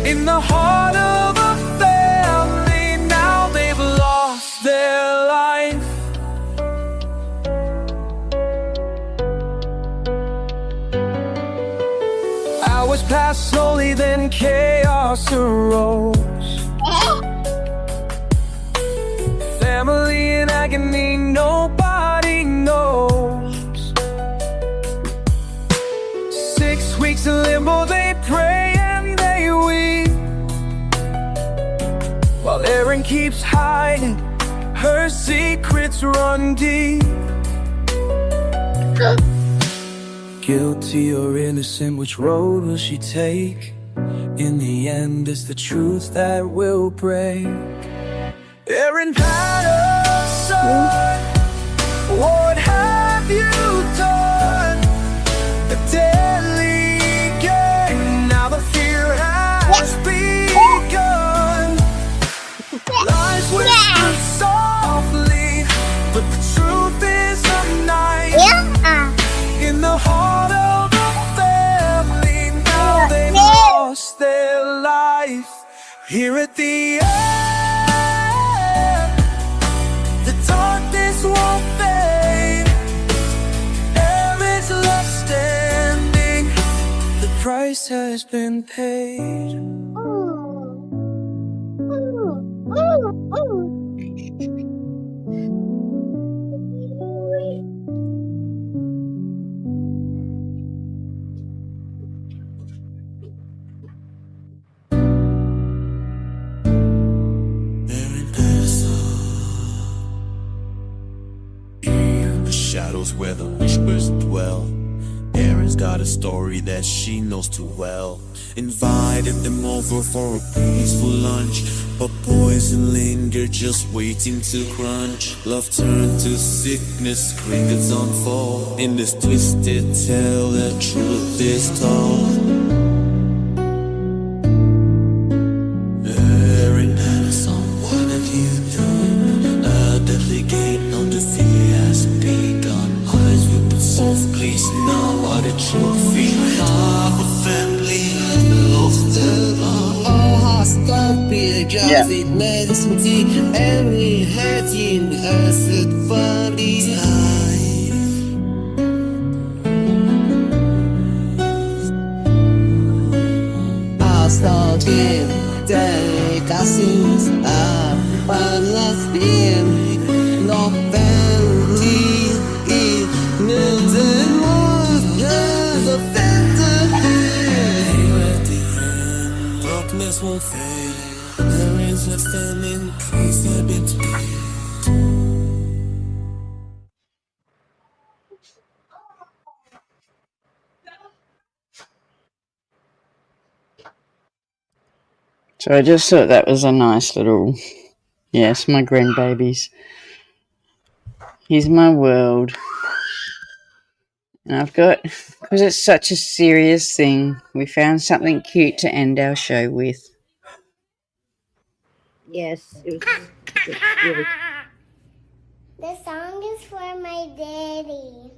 in the heart of a family. Now they've lost their life. Hours passed slowly, then chaos arose. Family in agony, nobody knows. 6 weeks in limbo, they pray and they weep, while Erin keeps hiding, her secrets run deep. Guilty or innocent, which road will she take? In the end, it's the truth that will break. Erin Patterson, what have you done? A deadly game, now the fear has begun. Lies whispered softly, but the truth is a knife in the heart of the family. Now they've lost their life. Here at the end, the darkness won't fade. Erin's left standing, the price has been paid. Shadows where the whispers dwell. Erin's got a story that she knows too well. Invited them over for a peaceful lunch, but poison lingered, just waiting to crunch. Love turned to sickness, crickets unfold in this twisted tale. The truth is told. Erin Patterson, what have you done? A deadly game, no defeat has begun. Eyes whipping softly, now what a trophy. Half a family lost their love. All hearts don't beat, just it medicine. Every head in earth is funny. I'll start again, take us since one last year. No family in nothing more than a fantasy. At the end, darkness won't fade. There is a standing, peace have been paid. So I just thought that was a nice little. Yes, my grandbabies. Here's my world. And I've got, because it's such a serious thing, we found something cute to end our show with. Yes, it's really. The song is for my daddy.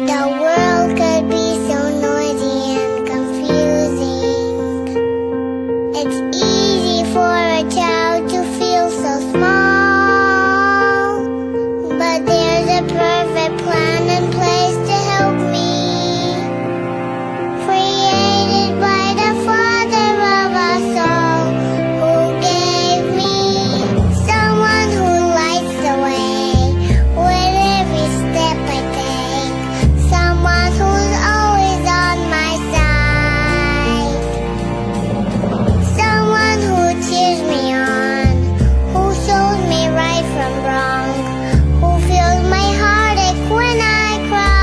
The world could be so noisy and confusing. It's easy for a child to feel so small, but there's a perfect plan in place to help me. Created by the Father of us all, who gave me someone who lights the way with every step I take. Someone who's always on my side. Someone who cheers me on, who shows me right from wrong, who feels my heartache when I cry.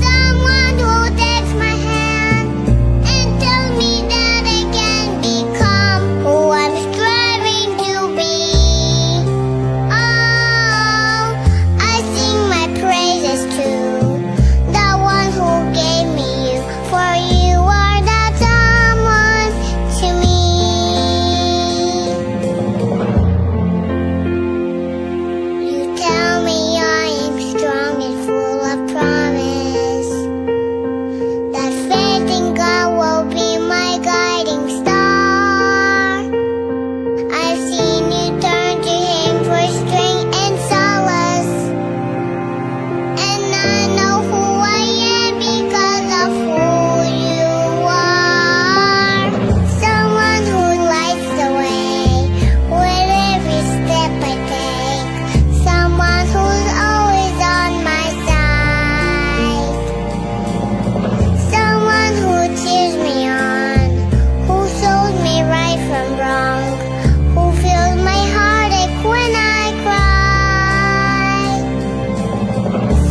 Someone who takes my hand and tells me that I can become who I'm striving to be. Oh, I sing my praises to the one who gave me you, for you are that someone to me. You tell me I am strong and full of promise, that faith in God will be my guiding star. I've seen you turn to Him for strength and solace, and I know who I am because of who you are. Someone who lights the way with every step I take. Someone who's always on my side. Someone who cheers me on, who shows me right from wrong, who feels my heartache when I cry.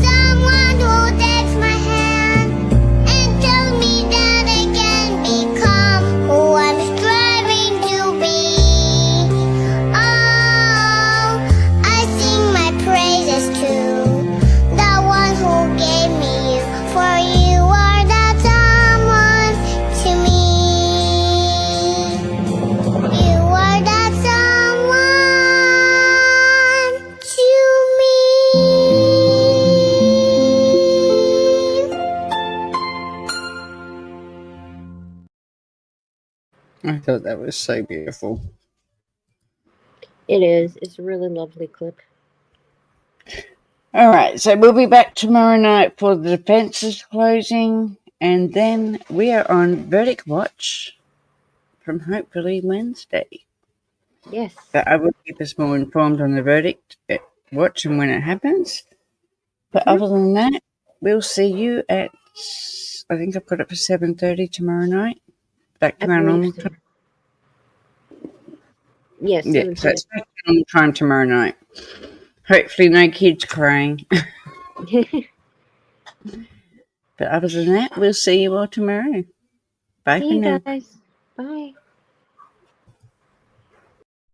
Someone who takes my hand and tells me that I can become who I'm striving to be. Oh, I sing my praises to the one who gave me you, for you are that someone to me. You are that someone to me. I thought that was so beautiful. It is. It's a really lovely clip. All right, so we'll be back tomorrow night for the defences closing, and then we are on verdict watch from hopefully Wednesday. Yes. But I will keep us more informed on the verdict watch and when it happens. But other than that, we'll see you at, I think I've got it for 7:30 tomorrow night. Back to I our believe normal so. time. Yes. Yeah, so it's back to normal time tomorrow night. Hopefully no kids crying. But other than that, we'll see you all tomorrow. Bye See for you now. guys. Bye.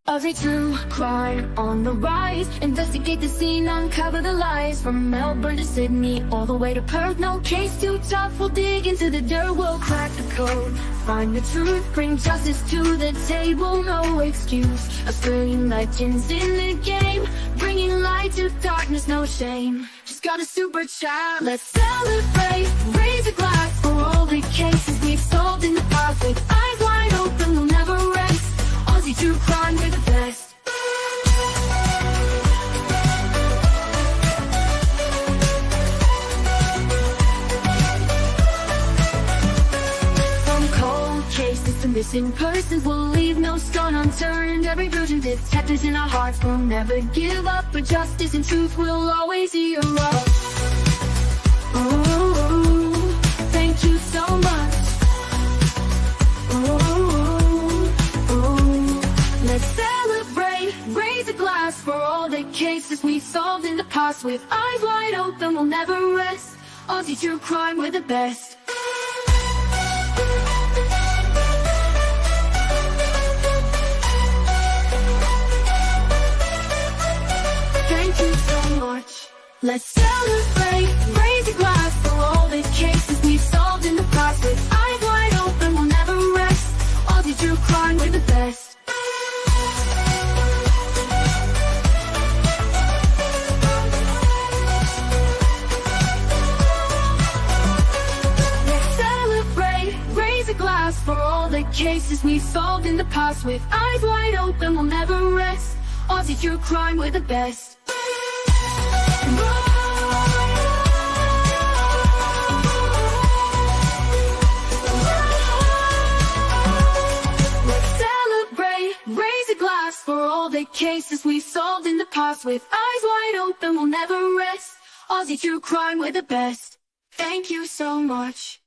Every true crime on the rise. Investigate the scene, uncover the lies. From Melbourne to Sydney, all the way to Perth. No case too tough, we'll dig into the dirt. We'll crack the code, find the truth, bring justice to the table. No excuse, Australian legends in the game, bringing light to darkness, no shame. Just got a super child, let's celebrate. Raise a glass for all the cases we've solved in the past. With eyes wide open, we'll never rest. Aussie true crime, we're the best. From cold cases to missing persons, we'll leave no stone unturned. Every virgin detectives in our hearts will never give up. But justice and truth will always hear us. Ooh, thank you so much. Let's celebrate, raise a glass for all the cases we solved in the past. With eyes wide open, we'll never rest. Aussie true crime, we're the best. Let's celebrate, raise a glass for all the cases we've solved in the past. With eyes wide open, we'll never rest. Aussie true crime, we're the best. Let's celebrate, raise a glass for all the cases we've solved in the past. With eyes wide open, we'll never rest. Aussie true crime, we're the best. Let's celebrate, raise a glass for all the cases we've solved in the past. With eyes wide open, we'll never rest. Aussie true crime, we're the best. Thank you so much.